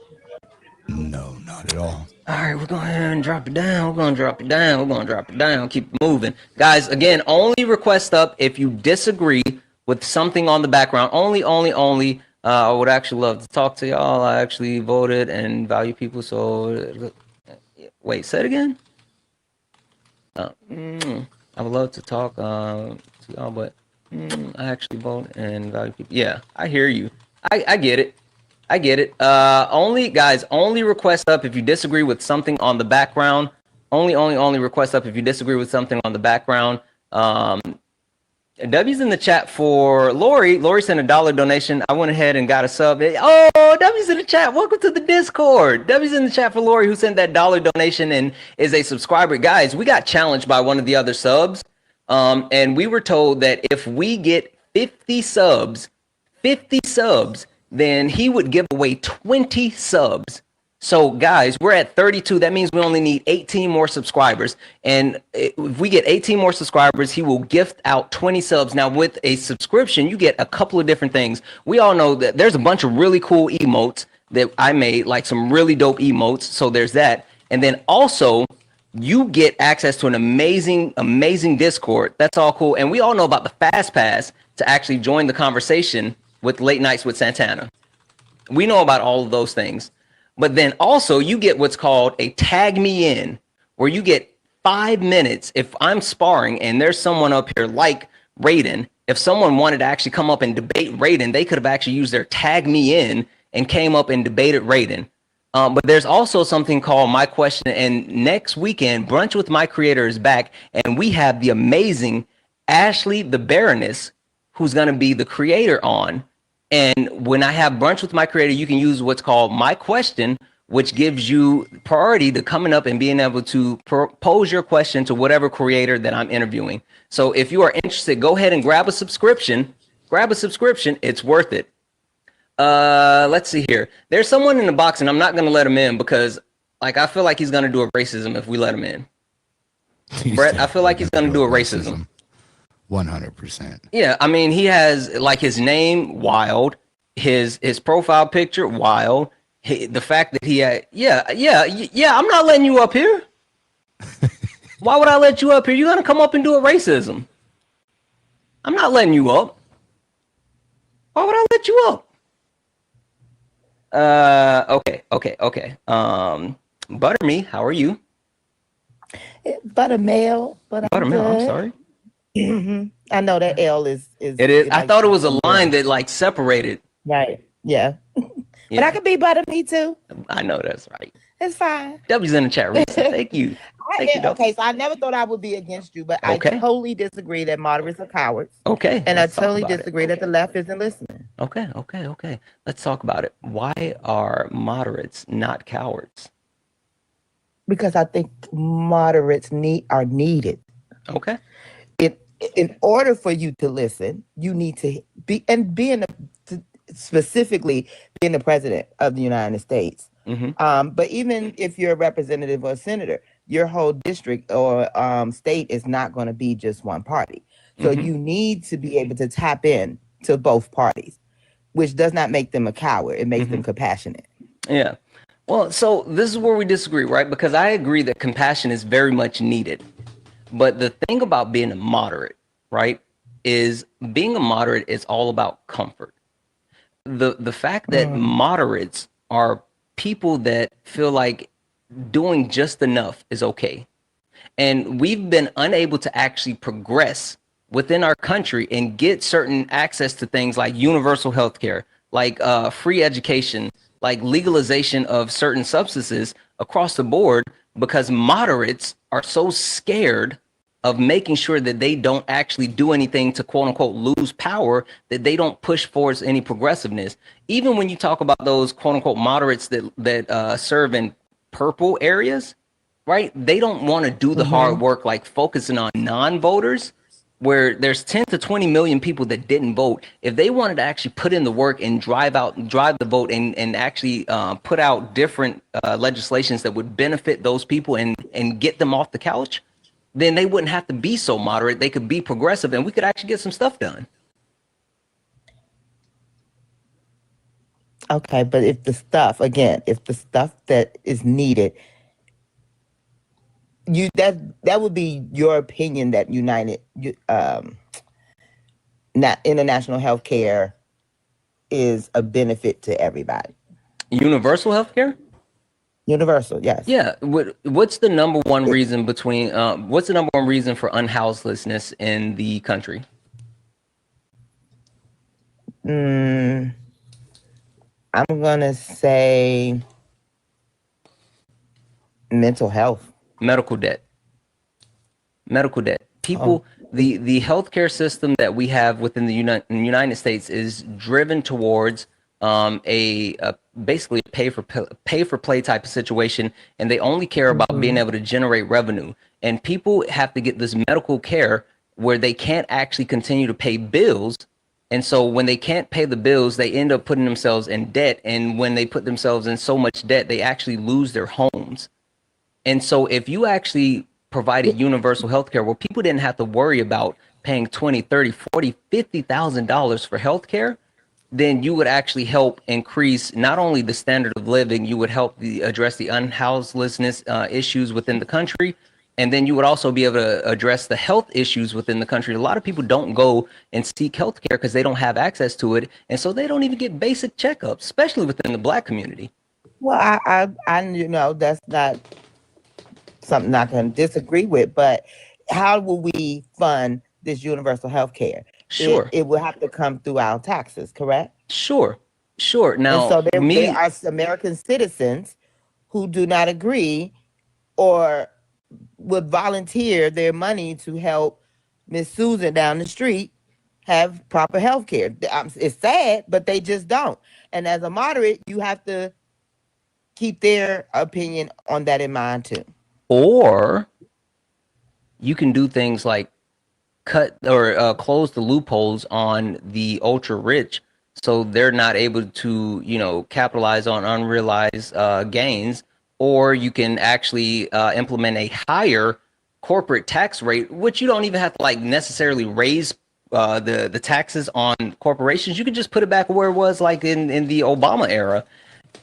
No, not at all. All right, we're going to drop it down. We're going to drop it down. We're going to drop it down. Keep it moving. Guys, again, only request up if you disagree with something on the background. Only. I would actually love to talk to y'all. I actually voted and value people. So, wait, say it again. I would love to talk to y'all, but I actually vote and value people. Yeah, I hear you. I get it. I get it. Only request up if you disagree with something on the background. Only request up if you disagree with something on the background. W's in the chat for Lori. Lori sent a $1 donation. I went ahead and got a sub. Oh, W's in the chat. Welcome to the Discord. W's in the chat for Lori, who sent that $1 donation and is a subscriber. Guys, we got challenged by one of the other subs. And we were told that if we get 50 subs, then he would give away 20 subs. So guys, we're at 32. That means we only need 18 more subscribers. And if we get 18 more subscribers, he will gift out 20 subs. Now with a subscription, you get a couple of different things. We all know that there's a bunch of really cool emotes that I made, like some really dope emotes. So there's that. And then also you get access to an amazing Discord. That's all cool. And we all know about the Fast Pass to actually join the conversation with Late Nights with Santana. We know about all of those things. But then also you get what's called a tag me in, where you get 5 minutes. If I'm sparring and there's someone up here like Raiden, if someone wanted to actually come up and debate Raiden, they could have actually used their tag me in and came up and debated Raiden. But there's also something called My Question. And next weekend, Brunch with My Creator is back. And we have the amazing Ashley the Baroness, who's going to be the creator on. And when I have Brunch with My Creator, you can use what's called My Question, which gives you priority to coming up and being able to pose your question to whatever creator that I'm interviewing. So if you are interested, go ahead and grab a subscription. It's worth it. Let's see here. There's someone in the box, and I'm not going to let him in because, like, I feel like he's going to do a racism if we let him in. Brett, I feel like he's going to do a racism. 100%. Yeah, I mean, he has like his name wild, his profile picture wild. The fact that he had, yeah. I'm not letting you up here. Why would I let you up here? You're gonna come up and do a racism. I'm not letting you up. Why would I let you up? Okay. Butterme, how are you? Buttermale, but Buttermale, I'm sorry. I know that L is. It is. I thought it was a line that like separated. Right. Yeah. But I could be Butterme too. I know that's right. It's fine. W's in the chat room. Thank you. Thank you, though. Okay, so I never thought I would be against you, but I Okay. totally disagree that moderates are cowards. Okay. And I Let's talk totally about it. disagree that the left isn't listening. Okay. Let's talk about it. Why are moderates not cowards? Because I think moderates are needed. Okay. In order for you to listen, you need to specifically being the president of the United States. But even if you're a representative or a senator, your whole district or state is not going to be just one party. So you need to be able to tap in to both parties, which does not make them a coward. It makes them compassionate. Yeah. Well, so this is where we disagree, right? Because I agree that compassion is very much needed. But the thing about being a moderate, right, is being a moderate is all about comfort. The fact that moderates are people that feel like doing just enough is okay. And we've been unable to actually progress within our country and get certain access to things like universal health care, like free education, like legalization of certain substances across the board, because moderates are so scared of making sure that they don't actually do anything to quote unquote lose power, that they don't push forward any progressiveness. Even when you talk about those quote unquote moderates that serve in purple areas, right? They don't want to do the hard work, like focusing on non-voters, where there's 10 to 20 million people that didn't vote. If they wanted to actually put in the work and drive the vote and actually put out different legislations that would benefit those people and get them off the couch, then they wouldn't have to be so moderate. They could be progressive and we could actually get some stuff done. Okay, but if the stuff that is needed, that would be your opinion that international health care is a benefit to everybody. Universal health care? Universal, yes. Yeah. What's the number one reason what's the number one reason for unhouselessness in the country? I'm gonna say mental health. Medical debt. People, the healthcare system that we have within the United States is driven towards basically pay for play type of situation, and they only care about being able to generate revenue. And people have to get this medical care where they can't actually continue to pay bills. And so when they can't pay the bills, they end up putting themselves in debt. And when they put themselves in so much debt, they actually lose their homes. And so if you actually provided universal health care where people didn't have to worry about paying $20, $30, $40, $50,000 for health care, then you would actually help increase not only the standard of living, you would help address the unhouselessness issues within the country. And then you would also be able to address the health issues within the country. A lot of people don't go and seek health care because they don't have access to it. And so they don't even get basic checkups, especially within the Black community. Well, I that's not something I can disagree with, but how will we fund this universal health care? Sure. It will have to come through our taxes, correct? Sure. Now, and so there are American citizens who do not agree or would volunteer their money to help Miss Susan down the street have proper health care. It's sad, but they just don't. And as a moderate, you have to keep their opinion on that in mind too. Or you can do things like cut or close the loopholes on the ultra rich, so they're not able to, capitalize on unrealized gains. Or you can actually implement a higher corporate tax rate, which you don't even have to necessarily raise the taxes on corporations. You can just put it back where it was like in the Obama era.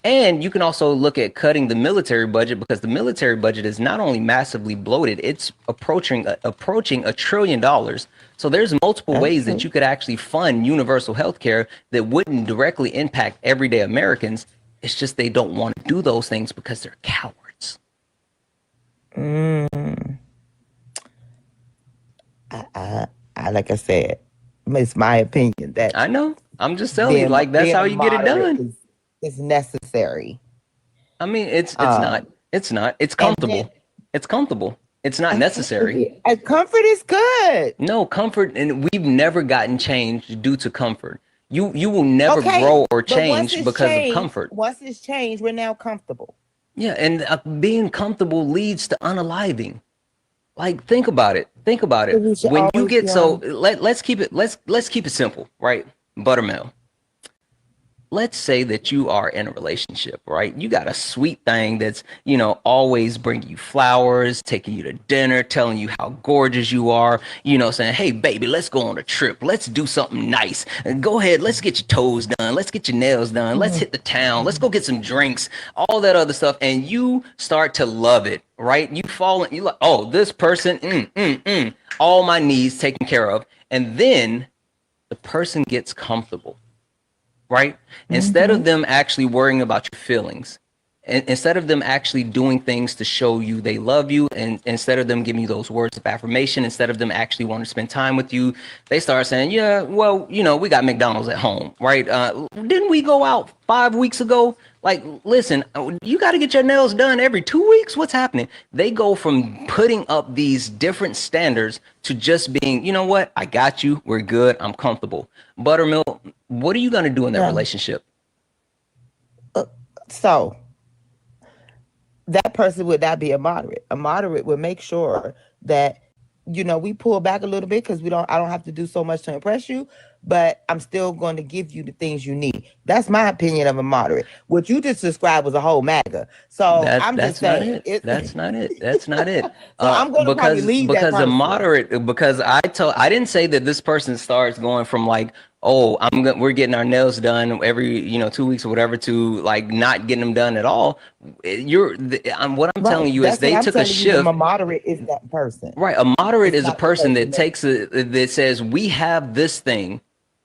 And you can also look at cutting the military budget, because the military budget is not only massively bloated, it's approaching $1 trillion. So there's multiple ways that you could actually fund universal health care that wouldn't directly impact everyday Americans. It's just they don't want to do those things because they're cowards. Like I said, it's my opinion that I know. I'm just telling you, that's how you get it done. It's necessary. I mean, it's not. It's not. It's comfortable. It's comfortable. It's not necessary. Comfort is good. No, comfort, and we've never gotten changed due to comfort. You will never grow or but once change it's because of changed, comfort. once it's changed, we're now comfortable. Yeah, and being comfortable leads to unaliving. Like, think about it. Think about So it. we should When you always get be so on. let's keep it simple, right? Buttermilk. Let's say that you are in a relationship, right? You got a sweet thing that's, always bringing you flowers, taking you to dinner, telling you how gorgeous you are, saying, hey, baby, let's go on a trip. Let's do something nice. And go ahead, let's get your toes done. Let's get your nails done. Let's hit the town. Let's go get some drinks, all that other stuff. And you start to love it, right? You fall in, you like, oh, this person, all my needs taken care of. And then the person gets comfortable, right? Instead of them actually worrying about your feelings, and instead of them actually doing things to show you they love you, and instead of them giving you those words of affirmation, instead of them actually wanting to spend time with you, they start saying, yeah, well, we got McDonald's at home, right? Didn't we go out 5 weeks ago? Like, listen, you got to get your nails done every 2 weeks. What's happening? They go from putting up these different standards to just being, you know what? I got you. We're good. I'm comfortable. Buttermilk, what are you going to do in that relationship? So that person would not be a moderate. A moderate would make sure that, we pull back a little bit because I don't have to do so much to impress you, but I'm still going to give you the things you need. That's my opinion of a moderate. What you just described was a whole MAGA. So I'm just saying. That's not it. That's not it. So I'm going to probably leave that person. A moderate, because I didn't say that this person starts going from like, oh, we're getting our nails done every 2 weeks or whatever, to like not getting them done at all. What I'm telling you is they took a shift. A moderate is that person. Right. A moderate is a person that that says, we have this thing,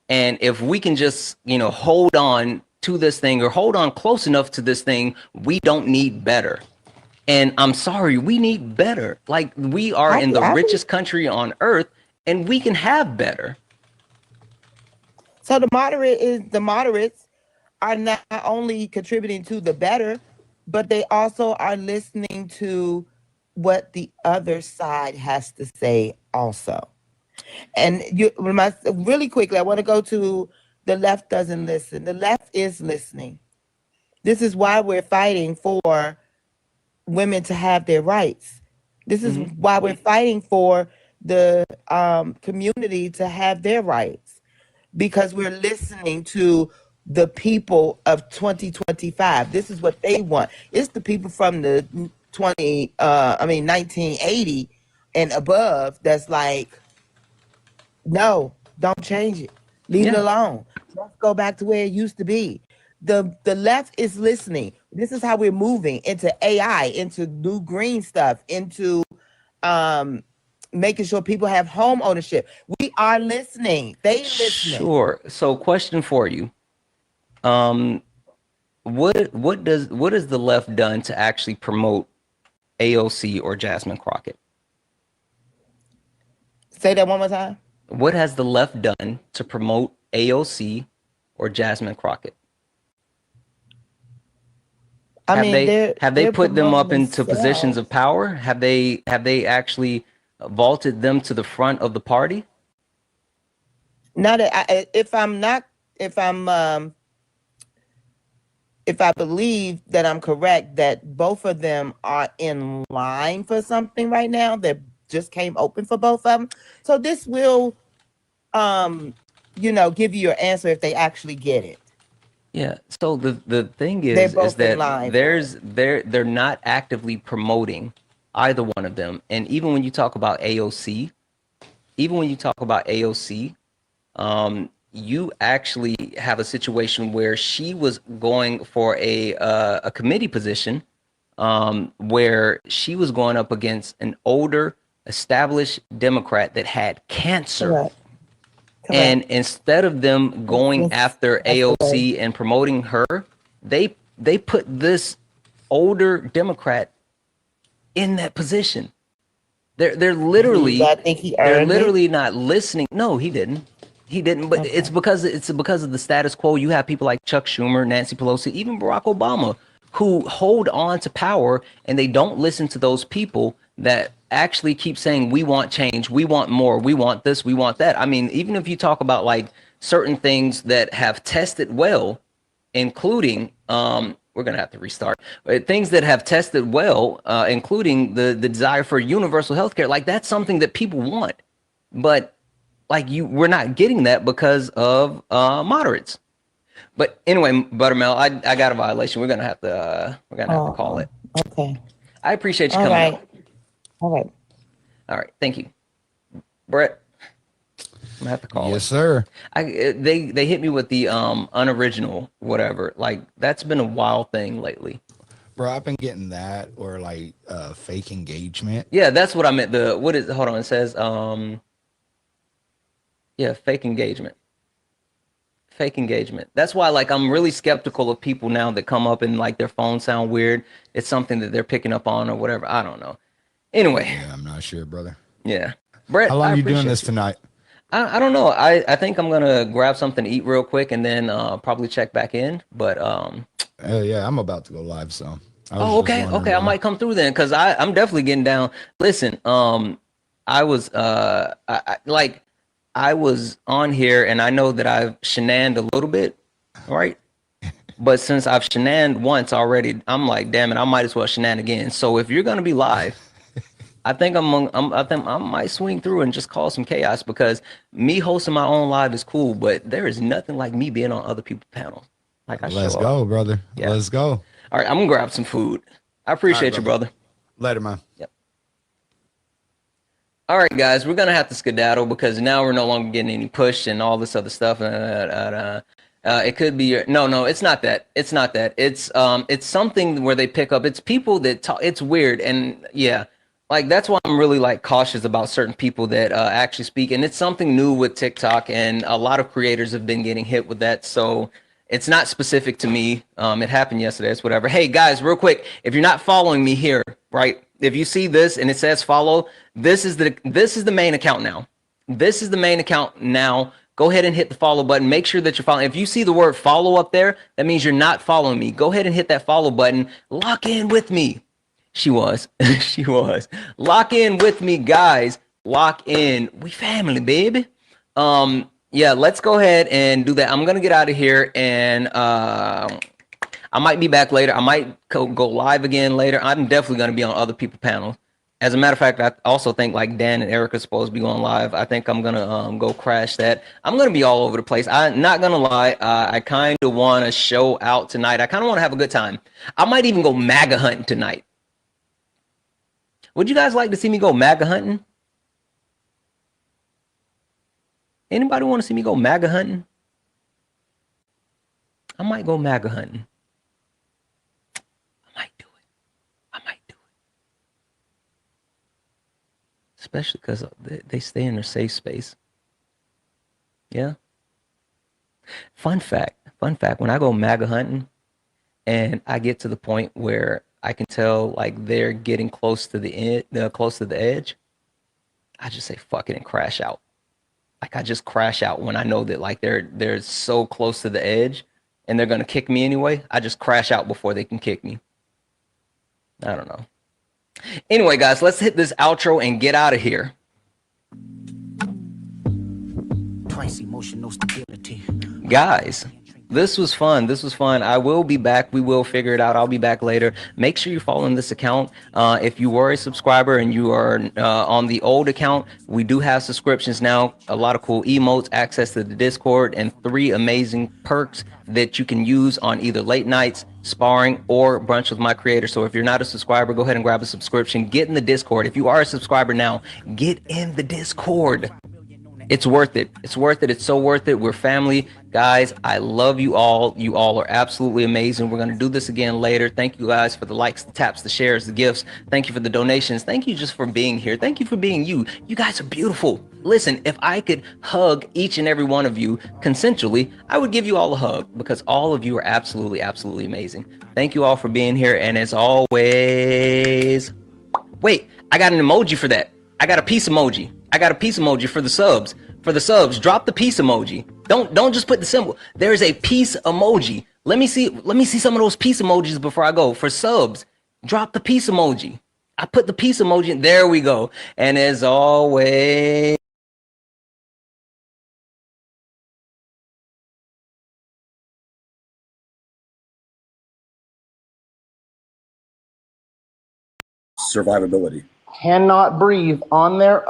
and if we can just, hold on to this thing, or hold on close enough to this thing, we don't need better. And I'm sorry, we need better. Like, we are in the richest country on earth, and we can have better. So the moderates are not only contributing to the better, but they also are listening to what the other side has to say also. And really quickly, I want to go to the left doesn't listen. The left is listening. This is why we're fighting for women to have their rights. This is why we're fighting for the community to have their rights, because we're listening to the people of 2025. This is what they want. It's the people from the 1980 and above that's like, no, don't change it. Leave it alone. Let's go back to where it used to be. The left is listening. This is how we're moving into AI, into new green stuff, into making sure people have home ownership. We are listening. They listening. Sure. So, question for you. What has the left done to actually promote AOC or Jasmine Crockett? Say that one more time. What has the left done to promote AOC or Jasmine Crockett? Have they put them up into positions of power? Have they actually vaulted them to the front of the party? Not if I believe that I'm correct, that both of them are in line for something right now that just came open for both of them. So this will, give you your answer if they actually get it. Yeah. So the thing is that they're not actively promoting either one of them. And even when you talk about AOC, you actually have a situation where she was going for a committee position, where she was going up against an older, established Democrat that had cancer. Correct. And instead of them going after AOC and promoting her, they put this older Democrat in that position. They're literally not listening. No, he didn't. But it's because of the status quo. You have people like Chuck Schumer, Nancy Pelosi, even Barack Obama, who hold on to power, and they don't listen to those people that actually keep saying, we want change, we want more, we want this, we want that. I mean, even if you talk about like certain things that have tested well, including we're gonna have to restart, but things that have tested well, including the desire for universal health care, like that's something that people want, but like we're not getting that because of moderates. But anyway, Buttermel, I got a violation. We're gonna have to call it. Okay. I appreciate you All coming right. out. All right. All right, thank you, Brett. I'm gonna have to call it. Yes, sir. They hit me with the unoriginal whatever. Like that's been a wild thing lately. Bro, I've been getting that or like fake engagement. Yeah, that's what I meant. Hold on, it says yeah, fake engagement. Fake engagement. That's why like I'm really skeptical of people now that come up and like their phones sound weird. It's something that they're picking up on or whatever. I don't know. Anyway. Yeah, I'm not sure, brother. Yeah. Brett, how long are you doing this tonight? I don't know. I think I'm gonna grab something to eat real quick and then probably check back in. But yeah, I'm about to go live, so okay. I might come through then because I'm definitely getting down. Listen, I was I was on here and I know that I've shenaned a little bit, right? But since I've shenaned once already, I'm like, damn it, I might as well shenan again. So if you're gonna be live, I think I think I might swing through and just cause some chaos because me hosting my own live is cool, but there is nothing like me being on other people's panels. Like Let's go, brother. Yeah. Let's go. All right, I'm gonna grab some food. I appreciate you, brother. Later, man. Yep. All right, guys, we're gonna have to skedaddle because now we're no longer getting any push and all this other stuff. It could be no, it's not that. It's not that. It's something where they pick up. It's people that talk. It's weird, and yeah, like that's why I'm really like cautious about certain people that actually speak. And it's something new with TikTok, and a lot of creators have been getting hit with that. So it's not specific to me. It happened yesterday. It's whatever. Hey guys, real quick, if you're not following me here, right? If you see this and it says follow, this is the main account now. This is the main account now. Go ahead and hit the follow button. Make sure that you're following. If you see the word follow up there, that means you're not following me. Go ahead and hit that follow button. Lock in with me. She was. She was. Lock in with me, guys. Lock in. We family, baby. Yeah, let's go ahead and do that. I'm gonna get out of here and I might be back later. I might go live again later. I'm definitely going to be on other people's panels. As a matter of fact, I also think like Dan and Eric are supposed to be going live. I think I'm going to go crash that. I'm going to be all over the place. I'm not going to lie. I kind of want to show out tonight. I kind of want to have a good time. I might even go MAGA hunting tonight. Would you guys like to see me go MAGA hunting? Anybody want to see me go MAGA hunting? I might go MAGA hunting. Especially because they stay in their safe space. Yeah. Fun fact, when I go MAGA hunting and I get to the point where I can tell like they're getting close to the edge, I just say fuck it and crash out. Like I just crash out when I know that like they're so close to the edge and they're gonna kick me anyway. I just crash out before they can kick me. I don't know. Anyway, guys, let's hit this outro and get out of here. Twice emotional stability. Guys, this was fun. I will be back. We will figure it out. I'll be back later. Make sure you're following this account. If you were a subscriber and you are on the old account, we do have subscriptions now. A lot of cool emotes, access to the Discord, and 3 amazing perks that you can use on either late nights, sparring, or brunch with my creator. So if you're not a subscriber, go ahead and grab a subscription. Get in the Discord. If you are a subscriber now, get in the Discord. It's worth it. It's worth it. It's so worth it. We're family. Guys, I love you all. You all are absolutely amazing. We're going to do this again later. Thank you guys for the likes, the taps, the shares, the gifts. Thank you for the donations. Thank you just for being here. Thank you for being you. You guys are beautiful. Listen, if I could hug each and every one of you consensually, I would give you all a hug because all of you are absolutely, absolutely amazing. Thank you all for being here. And as always, wait, I got an emoji for that. I got a peace emoji. I got a peace emoji for the subs. For the subs, drop the peace emoji. Don't just put the symbol. There's a peace emoji. Let me see some of those peace emojis before I go. For subs, drop the peace emoji. I put the peace emoji in. There we go. And as always, survivability. Cannot breathe on their